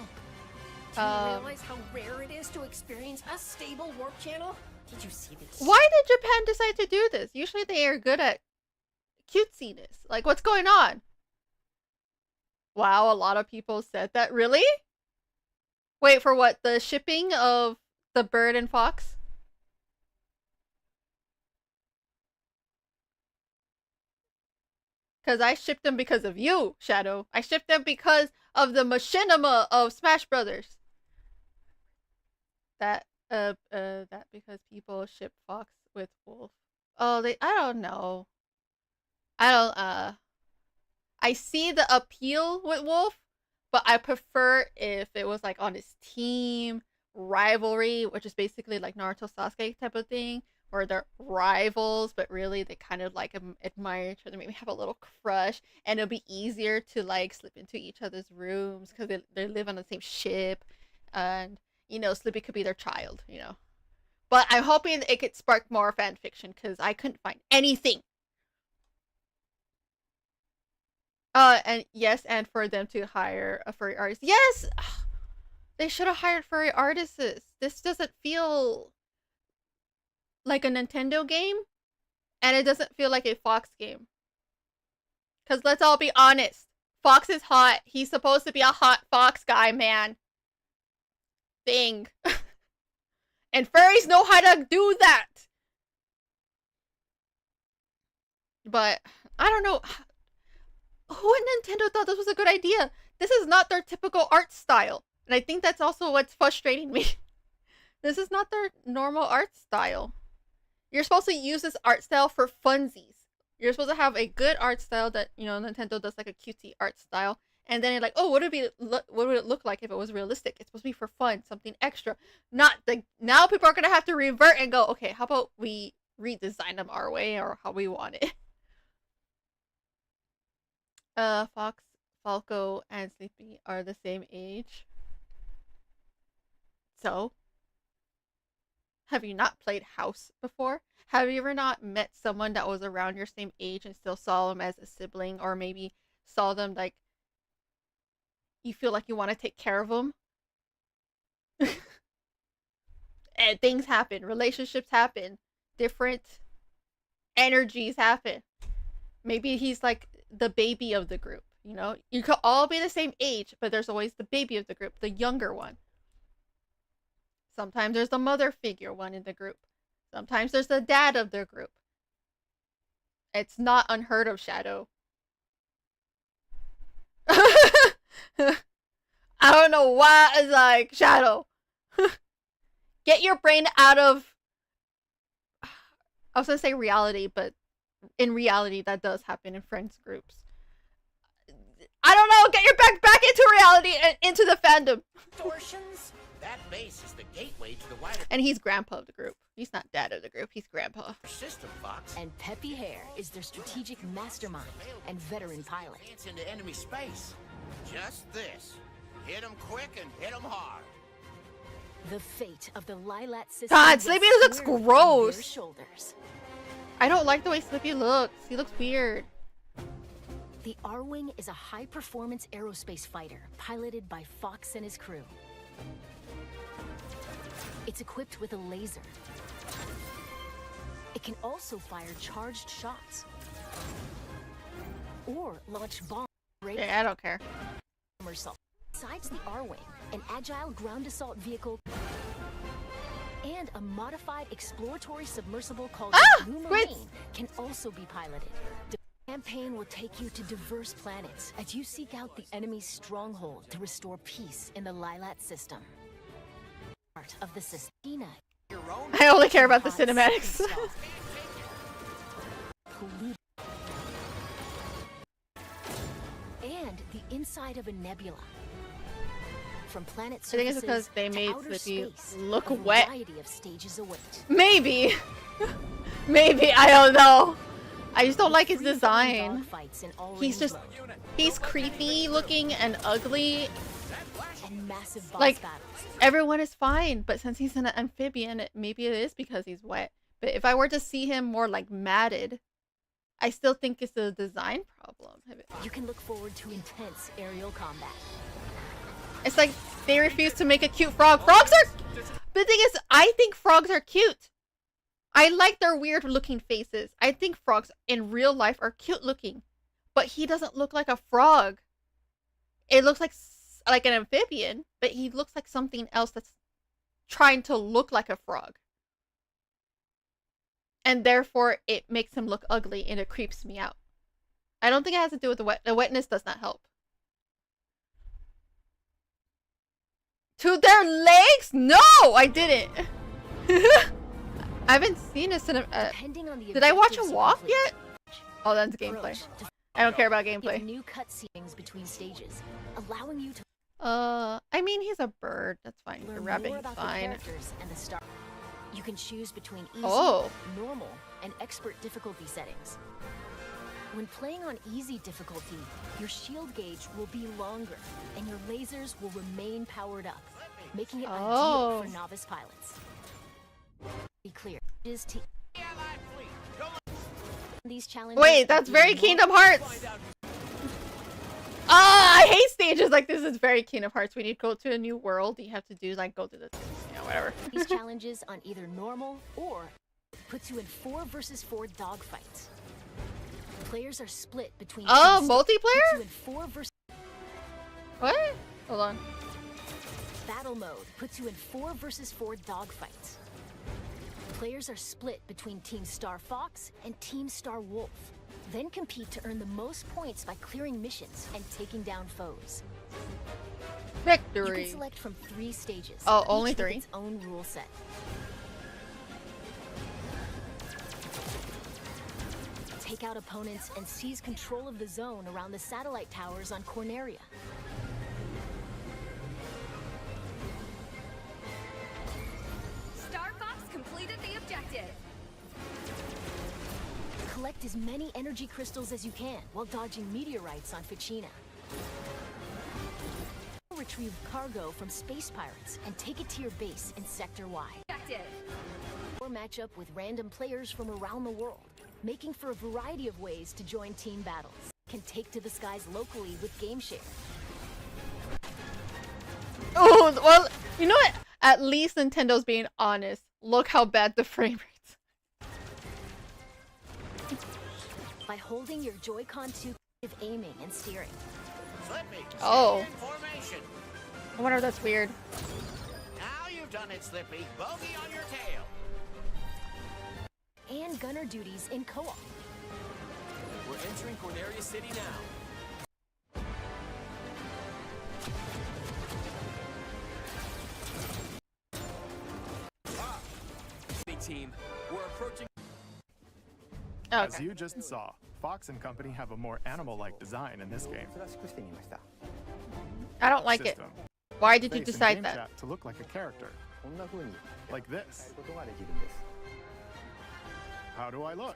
Do you realize how rare it is to experience a stable warp channel? Did you see this? Why did Japan decide to do this? Usually they are good at cutesiness. Like, what's going on? Wow, a lot of people said that. Really? Wait, for what? The shipping of the bird and fox? Because I shipped them because of you, Shadow. I shipped them because of the machinima of Smash Brothers. That because people ship Fox with Wolf. Oh, I don't know. I see the appeal with Wolf, but I prefer if it was like on his team, rivalry, which is basically like Naruto Sasuke type of thing, where they're rivals, but really they kind of like admire each other, maybe have a little crush, and it'll be easier to like slip into each other's rooms because they live on the same ship, and you know, Slippy could be their child, you know. But I'm hoping it could spark more fan fiction because I couldn't find anything. And yes, and for them to hire a furry artist. Yes! They should have hired furry artists. This doesn't feel like a Nintendo game. And it doesn't feel like a Fox game. Because let's all be honest. Fox is hot. He's supposed to be a hot Fox guy, man. Thing. And furries know how to do that. But, I don't know. Who at Nintendo thought this was a good idea? This is not their typical art style. And I think that's also what's frustrating me. This is not their normal art style. You're supposed to use this art style for funsies. You're supposed to have a good art style that, you know, Nintendo does like a cutesy art style. And then you're like, oh, what would it look like if it was realistic? It's supposed to be for fun, something extra. Not the, now people are going to have to revert and go, okay, how about we redesign them our way or how we want it? Fox, Falco, and Sleepy are the same age. So, have you not played House before? Have you ever not met someone that was around your same age and still saw them as a sibling, or maybe saw them like you feel like you want to take care of them? And things happen, relationships happen, different energies happen. Maybe he's like the baby of the group, you know? You could all be the same age, but there's always the baby of the group, the younger one. Sometimes there's the mother figure one in the group. Sometimes there's the dad of their group. It's not unheard of, Shadow. I don't know why it's like, Shadow. Get your brain out of... I was gonna say reality, but in reality that does happen in friends groups. I don't know, get your back into reality and into the fandom. Distortions? That base is the gateway to the wider... And he's grandpa of the group. He's not dad of the group, he's grandpa. System, Fox. And Peppy Hare is their strategic mastermind and veteran pilot. It's into enemy space. Just this. Hit 'em quick and hit 'em hard. The fate of the Lilat system. God, Sleepy looks on gross. their shoulders. I don't like the way Sleepy looks. He looks weird. The R-Wing is a high-performance aerospace fighter piloted by Fox and his crew. It's equipped with a laser. It can also fire charged shots or launch bombs. Yeah, I don't care. Besides the R-Wing, an agile ground assault vehicle and a modified exploratory submersible called the Blue Marine can also be piloted. The campaign will take you to diverse planets as you seek out the enemy's stronghold to restore peace in the Lilat system. Part of the system. I only care about the cinematics. And the inside of a nebula. From planet I think it's surfaces because they to made outer Sleepy space, look a wet. variety of stages await. Maybe. Maybe, I don't know. I just don't like his design. He's creepy looking and ugly. And massive boss Like, battles. everyone is fine, but since he's an amphibian, maybe it is because he's wet. But if I were to see him more like matted, I still think it's a design problem. You can look forward to intense aerial combat. It's like they refuse to make a cute frog. Frogs are... The thing is, I think frogs are cute. I like their weird looking faces. I think frogs in real life are cute looking. But he doesn't look like a frog. It looks like an amphibian, but he looks like something else that's trying to look like a frog. And therefore, it makes him look ugly and it creeps me out. I don't think it has to do with the wet. The wetness does not help. To their legs? No, I didn't. I haven't seen a cinema. Did I watch a walk yet? Oh, that's gameplay. I don't care about gameplay. New cutscenes between stages, allowing you to I mean, he's a bird. That's fine. The learn rabbit more is about the fine. characters and the star. You can choose between easy, Oh. normal, and expert difficulty settings. When playing on easy difficulty, your shield gauge will be longer, and your lasers will remain powered up, making it Oh. ideal for novice pilots. Be clear, it is to these challenges. Wait, that's very Kingdom Hearts. I hate stages like this. It's very Kingdom Hearts. When you go to a new world, you have to do like go to the, you know, whatever. These challenges on either normal or puts you in 4 versus 4 dogfights. Players are split between. Oh, teams. multiplayer? Puts you in 4 versus. What? Hold on. Battle mode puts you in 4 versus 4 dogfights. Players are split between Team Star Fox and Team Star Wolf. Then compete to earn the most points by clearing missions and taking down foes. Victory. You can select from 3 stages. Oh, only each with 3? Its own rule set. Take out opponents and seize control of the zone around the satellite towers on Corneria. Star Fox completed the objective. Collect as many energy crystals as you can while dodging meteorites on Ficina. Retrieve cargo from space pirates and take it to your base in Sector Y. Objective. Or match up with random players from around the world, making for a variety of ways to join team battles. Can take to the skies locally with GameShare. Oh, well, you know what? At least Nintendo's being honest. Look how bad the frame rates. By holding your Joy-Con 2 with aiming and steering. Slippy, Oh. stay in formation. I wonder if that's weird. Now you've done it, Slippy. Bogey on your tail. And gunner duties in co-op. We're entering Corneria City now. Team, we're approaching. As you just saw, Fox and Company have a more animal-like design in this game. I don't like it. System. Why did you Face and decide game that? chat to look like a character. Like this. How do I look?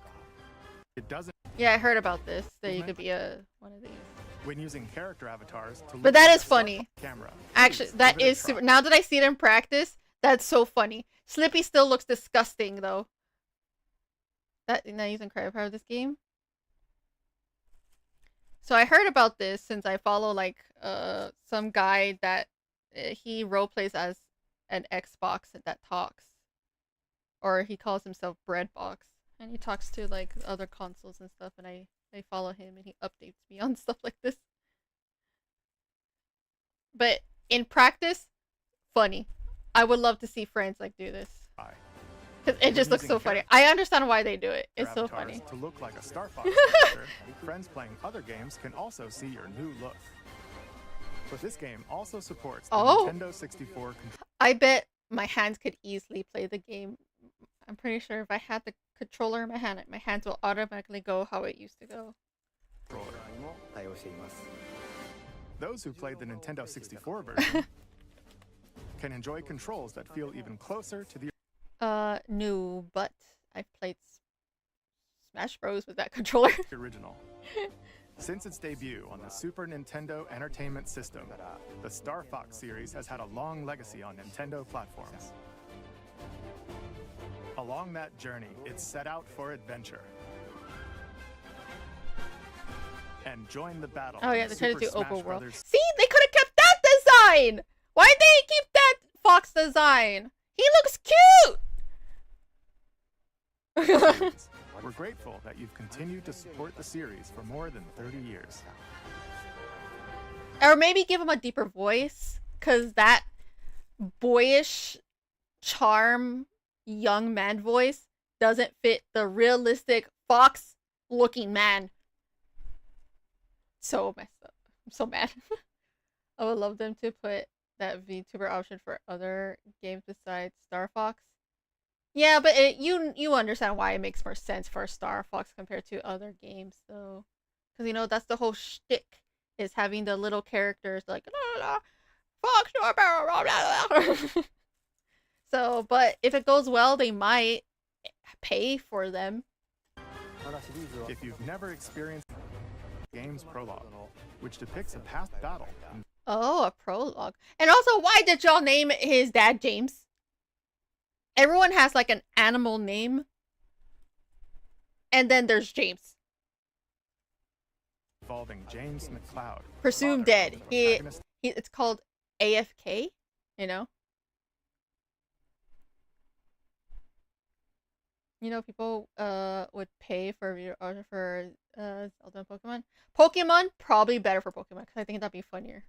It doesn't. Yeah, I heard about this. That you could be one of these. When using character avatars to look But that like is a funny. camera. Actually, Please that give it a is try. super. Now that I see it in practice, that's so funny. Slippy still looks disgusting though. That now using credit power of this game. So I heard about this since I follow like some guy that he role plays as an Xbox that talks, or he calls himself Breadbox, and he talks to like other consoles and stuff. And I follow him and he updates me on stuff like this. But in practice, funny. I would love to see friends like do this. Cause it just looks so funny. I understand why they do it. It's so avatars funny. To look like a Star Fox character, friends playing other games can also see your new look. This game also supports the Oh. Nintendo 64 controller. I bet my hands could easily play the game. I'm pretty sure if I had the controller in my hand, my hands will automatically go how it used to go. Those who played the Nintendo 64 version can enjoy controls that feel even closer to the No, but I've played Smash Bros with that controller. original. Since its debut on the Super Nintendo Entertainment System, the Star Fox series has had a long legacy on Nintendo platforms. Along that journey, it set out for adventure. And join the battle. Oh yeah, in they tried to do Super Smash open world. Brothers. See, they could have kept that design. Why'd they keep that Fox design? He looks cute. We're grateful that you've continued to support the series for more than 30 years. Or maybe give him a deeper voice, cause that boyish charm young man voice doesn't fit the realistic Fox looking man. So messed up. I'm so mad. I would love them to put that VTuber option for other games besides Star Fox. Yeah, but you understand why it makes more sense for Star Fox compared to other games, though, because you know that's the whole shtick is having the little characters like Fox blah, blah, blah, blah. So, but if it goes well, they might pay for them. If you've never experienced game's prologue, which depicts a past battle. Oh, a prologue. And also, why did y'all name his dad James? Everyone has like an animal name. And then there's James. Involving James McCloud. Presumed dead. It's called AFK, you know? You know, people would pay for Zelda and Pokemon. Pokemon probably better for Pokemon because I think that'd be funnier.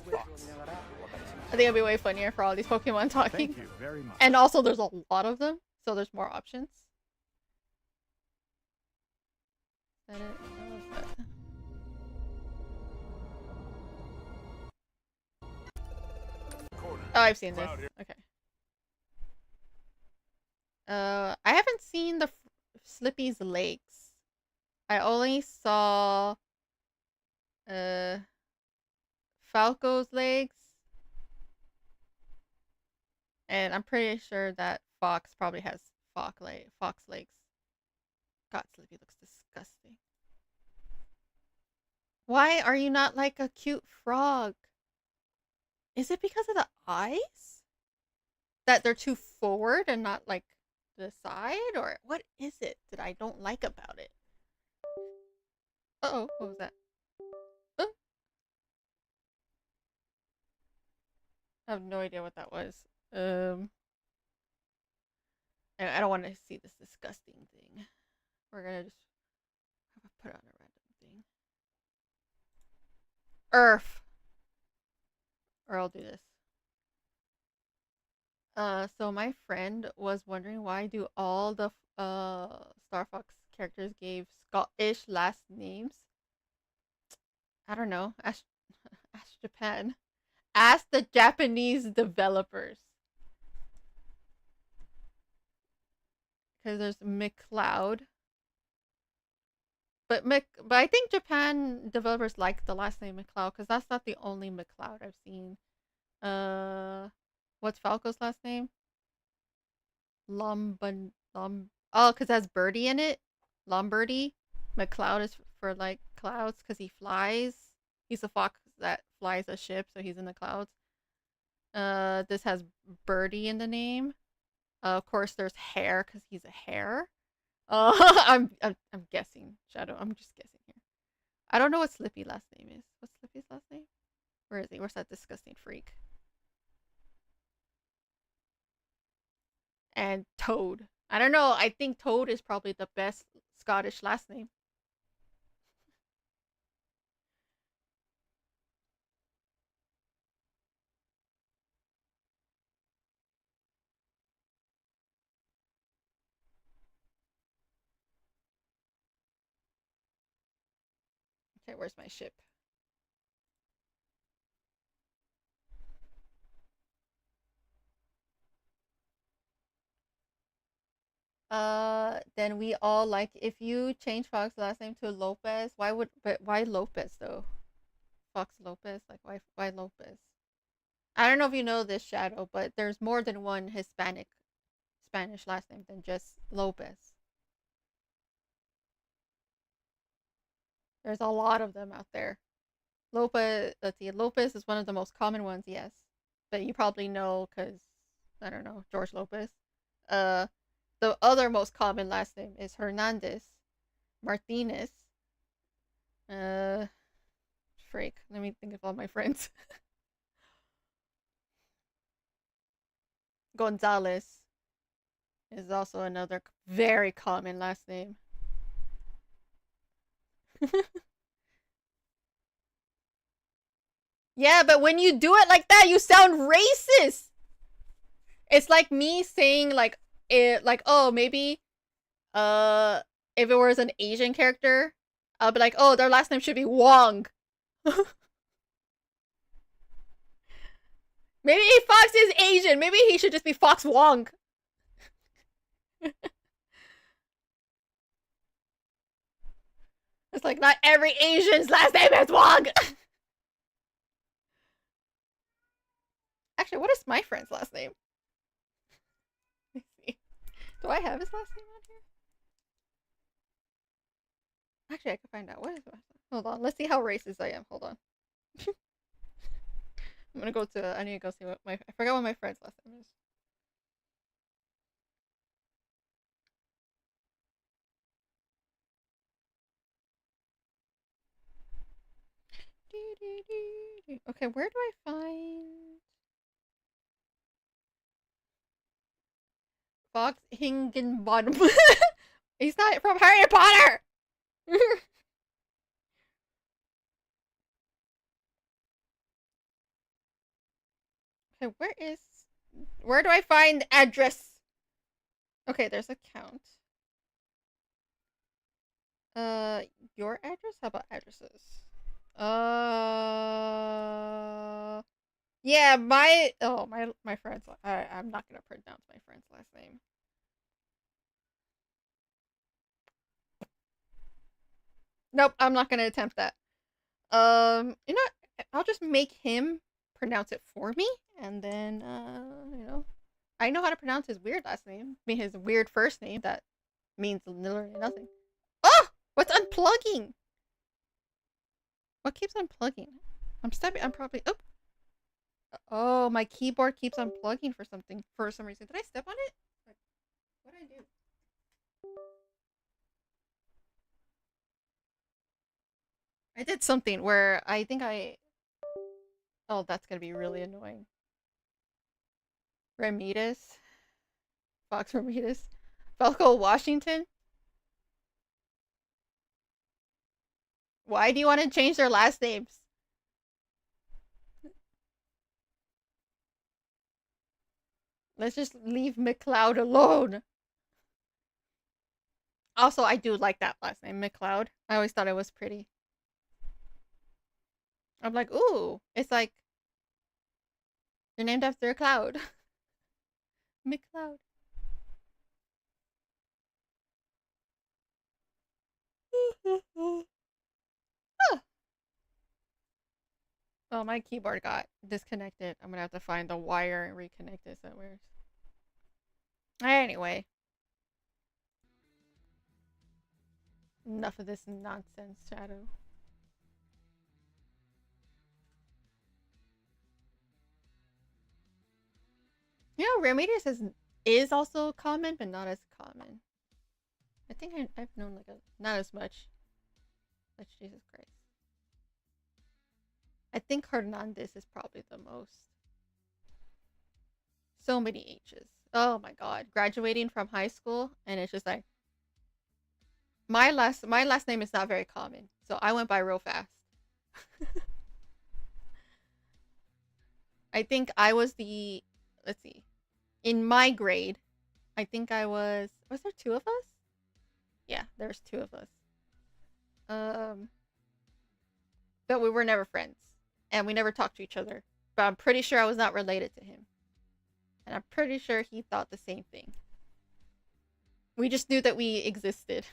I think it'd be way funnier for all these Pokemon talking. Thank you very much. And also, there's a lot of them, so there's more options. Is that it? What was that? Oh, I've seen this. Okay. I haven't seen the Slippy's legs. I only saw Falco's legs. And I'm pretty sure that Fox probably has fox legs. God, Slippy looks disgusting. Why are you not like a cute frog? Is it because of the eyes? That they're too forward and not like to the side? Or what is it that I don't like about it? Uh-oh, what was that? I have no idea what that was. And I don't want to see this disgusting thing. We're gonna just put on a random thing. Earth. Or I'll do this. So my friend was wondering why do all the Star Fox characters gave Scottish last names? I don't know. Ask Japan. Ask the Japanese developers. Because there's McCloud. But I think Japan developers like the last name McCloud because that's not the only McCloud I've seen. What's Falco's last name? Oh, because it has birdie in it. Lombardy. McCloud is for like clouds because he flies. He's a fox that flies a ship, so he's in the clouds. This has birdie in the name. Of course, there's hare because he's a hare. I'm guessing, Shadow. I'm just guessing here. I don't know what Slippy's last name is. What's Slippy's last name? Where is he? Where's that disgusting freak? And Toad. I don't know. I think Toad is probably the best Scottish last name. Okay, where's my ship? Then we all like if you change Fox's last name to Lopez, why Lopez though? Fox Lopez? Like why Lopez? I don't know if you know this, Shadow, but there's more than one Spanish last name than just Lopez. There's a lot of them out there. Lopez, let's see, Lopez is one of the most common ones, yes. But you probably know because, I don't know, George Lopez. The other most common last name is Hernandez. Martinez. Freak. Let me think of all my friends. Gonzalez is also another very common last name. Yeah, but when you do it like that, you sound racist. It's like me saying like oh maybe if it was an Asian character, I'll be like, oh, their last name should be Wong. Maybe Fox is Asian. Maybe he should just be Fox Wong. It's like not every Asian's last name is Wong. Actually, what is my friend's last name? Let me see. Do I have his last name on here? Actually, I can find out. What is it? Hold on. Let's see how racist I am. Hold on. I'm gonna go to. I need to go see what I forgot what my friend's last name is. Okay, where do I find Fox Higginbottom. He's not from Harry Potter! Okay, where do I find address? Okay, there's a count. Your address? How about addresses? Yeah, my friend's. I'm not gonna pronounce my friend's last name. Nope, I'm not gonna attempt that. You know, I'll just make him pronounce it for me, and then, you know, I know how to pronounce his weird last name. I mean, his weird first name that means literally nothing. Oh! What's unplugging? What keeps unplugging? I'm probably, oh, my keyboard keeps unplugging for some reason. Did I step on it? What did I do? I did something where I think oh, that's gonna be really annoying. Ramirez? Fox Ramirez? Falco Washington? Why do you want to change their last names? Let's just leave McLeod alone. Also, I do like that last name, McLeod. I always thought it was pretty. I'm like, ooh, it's like you're named after a cloud. McCloud. Oh, my keyboard got disconnected. I'm gonna have to find the wire and reconnect it somewhere. Anyway. Enough of this nonsense, Shadow. You know, Ramirez is also common, but not as common. I think I've known like not as much. But Jesus Christ. I think Hernandez is probably the most. So many H's. Oh my god. Graduating from high school, and it's just like my last name is not very common, so I went by real fast. I think I was let's see. In my grade, I think was there 2 of us? Yeah, there's 2 of us. But we were never friends. And we never talked to each other. But I'm pretty sure I was not related to him. And I'm pretty sure he thought the same thing. We just knew that we existed.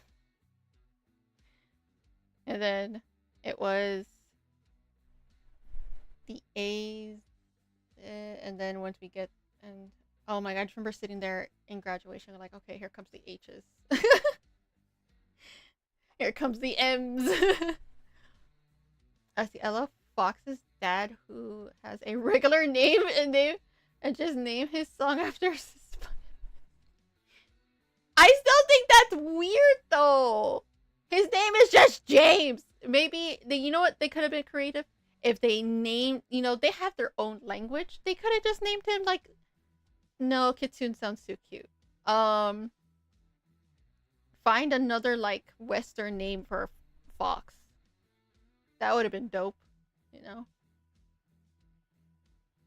And then it was the A's. And then once we get... and oh my god, I just remember sitting there in graduation. Like, okay, here comes the H's. Here comes the M's. I see. I love Fox's dad, who has a regular name and just name his song after. I still think that's weird though. His name is just James. Maybe you know what, they could have been creative if they named, you know, they have their own language. They could have just named him like, no, Kitsune sounds too cute. Find another like Western name for Fox. That would have been dope, you know?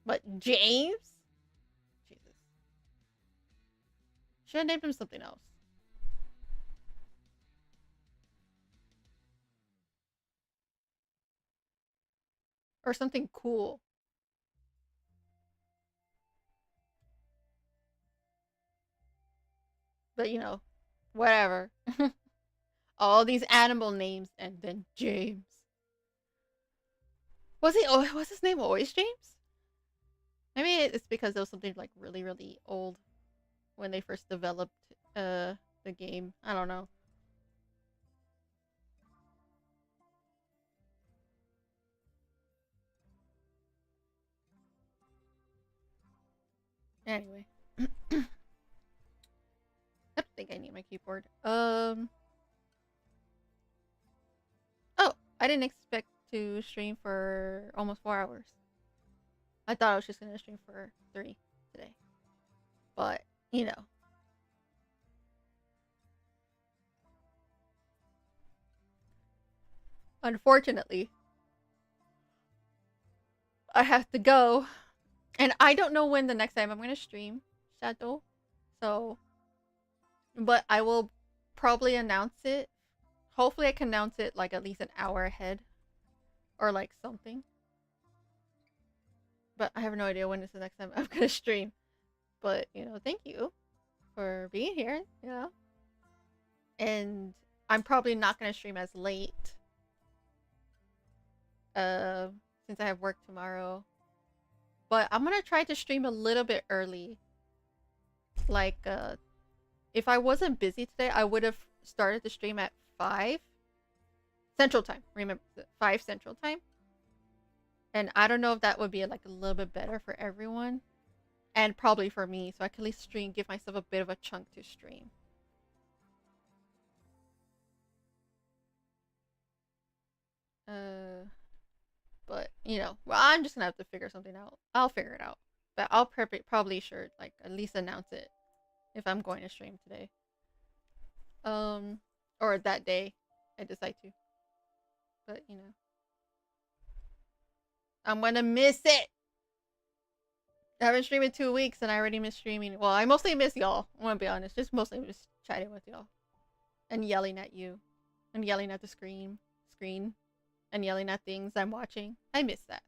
But James? Jesus. Should have named him something else. Or something cool. But, you know, whatever. All these animal names and then James. Was his name always James? Maybe it's because it was something like really, really old when they first developed the game. I don't know. Anyway. I think I need my keyboard. Oh, I didn't expect to stream for almost 4 hours. I thought I was just gonna stream for 3 today. But, you know, unfortunately, I have to go. And I don't know when the next time I'm going to stream Shadow. So, but I will probably announce it. Hopefully I can announce it like at least an hour ahead. Or like something. But I have no idea when is the next time I'm going to stream. But, you know, thank you for being here, you know. And I'm probably not going to stream as late. Since I have work tomorrow. But I'm going to try to stream a little bit early. Like, if I wasn't busy today, I would have started the stream at 5 Central Time. Remember, 5 Central Time. And I don't know if that would be like a little bit better for everyone. And probably for me. So I can at least stream, give myself a bit of a chunk to stream. But, you know, well, I'm just gonna have to figure something out. I'll figure it out. But I'll probably sure, like, at least announce it if I'm going to stream today. Or that day I decide to. But, you know. I'm gonna miss it! I haven't streamed in 2 weeks and I already miss streaming. Well, I mostly miss y'all. I wanna be honest. Just mostly miss chatting with y'all. And yelling at you. And yelling at the screen. And yelling at things I'm watching. I miss that.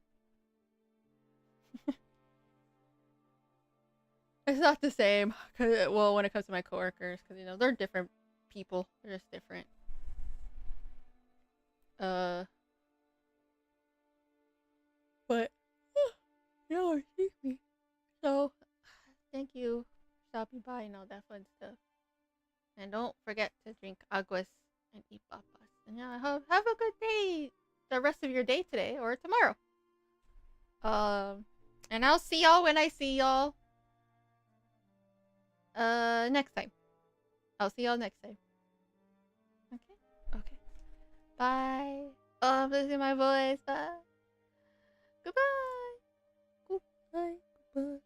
It's not the same. Well, when it comes to my coworkers, because, you know, they're different people. They're just different. But, no, excuse me. So, thank you for stopping by and all that fun stuff. And don't forget to drink aguas and eat papas. And yeah, have a good day. The rest of your day today or tomorrow. And I'll see y'all when I see y'all. Next time. I'll see y'all next time. Okay. Bye. Oh, I'm losing my voice. Bye. Goodbye. Goodbye.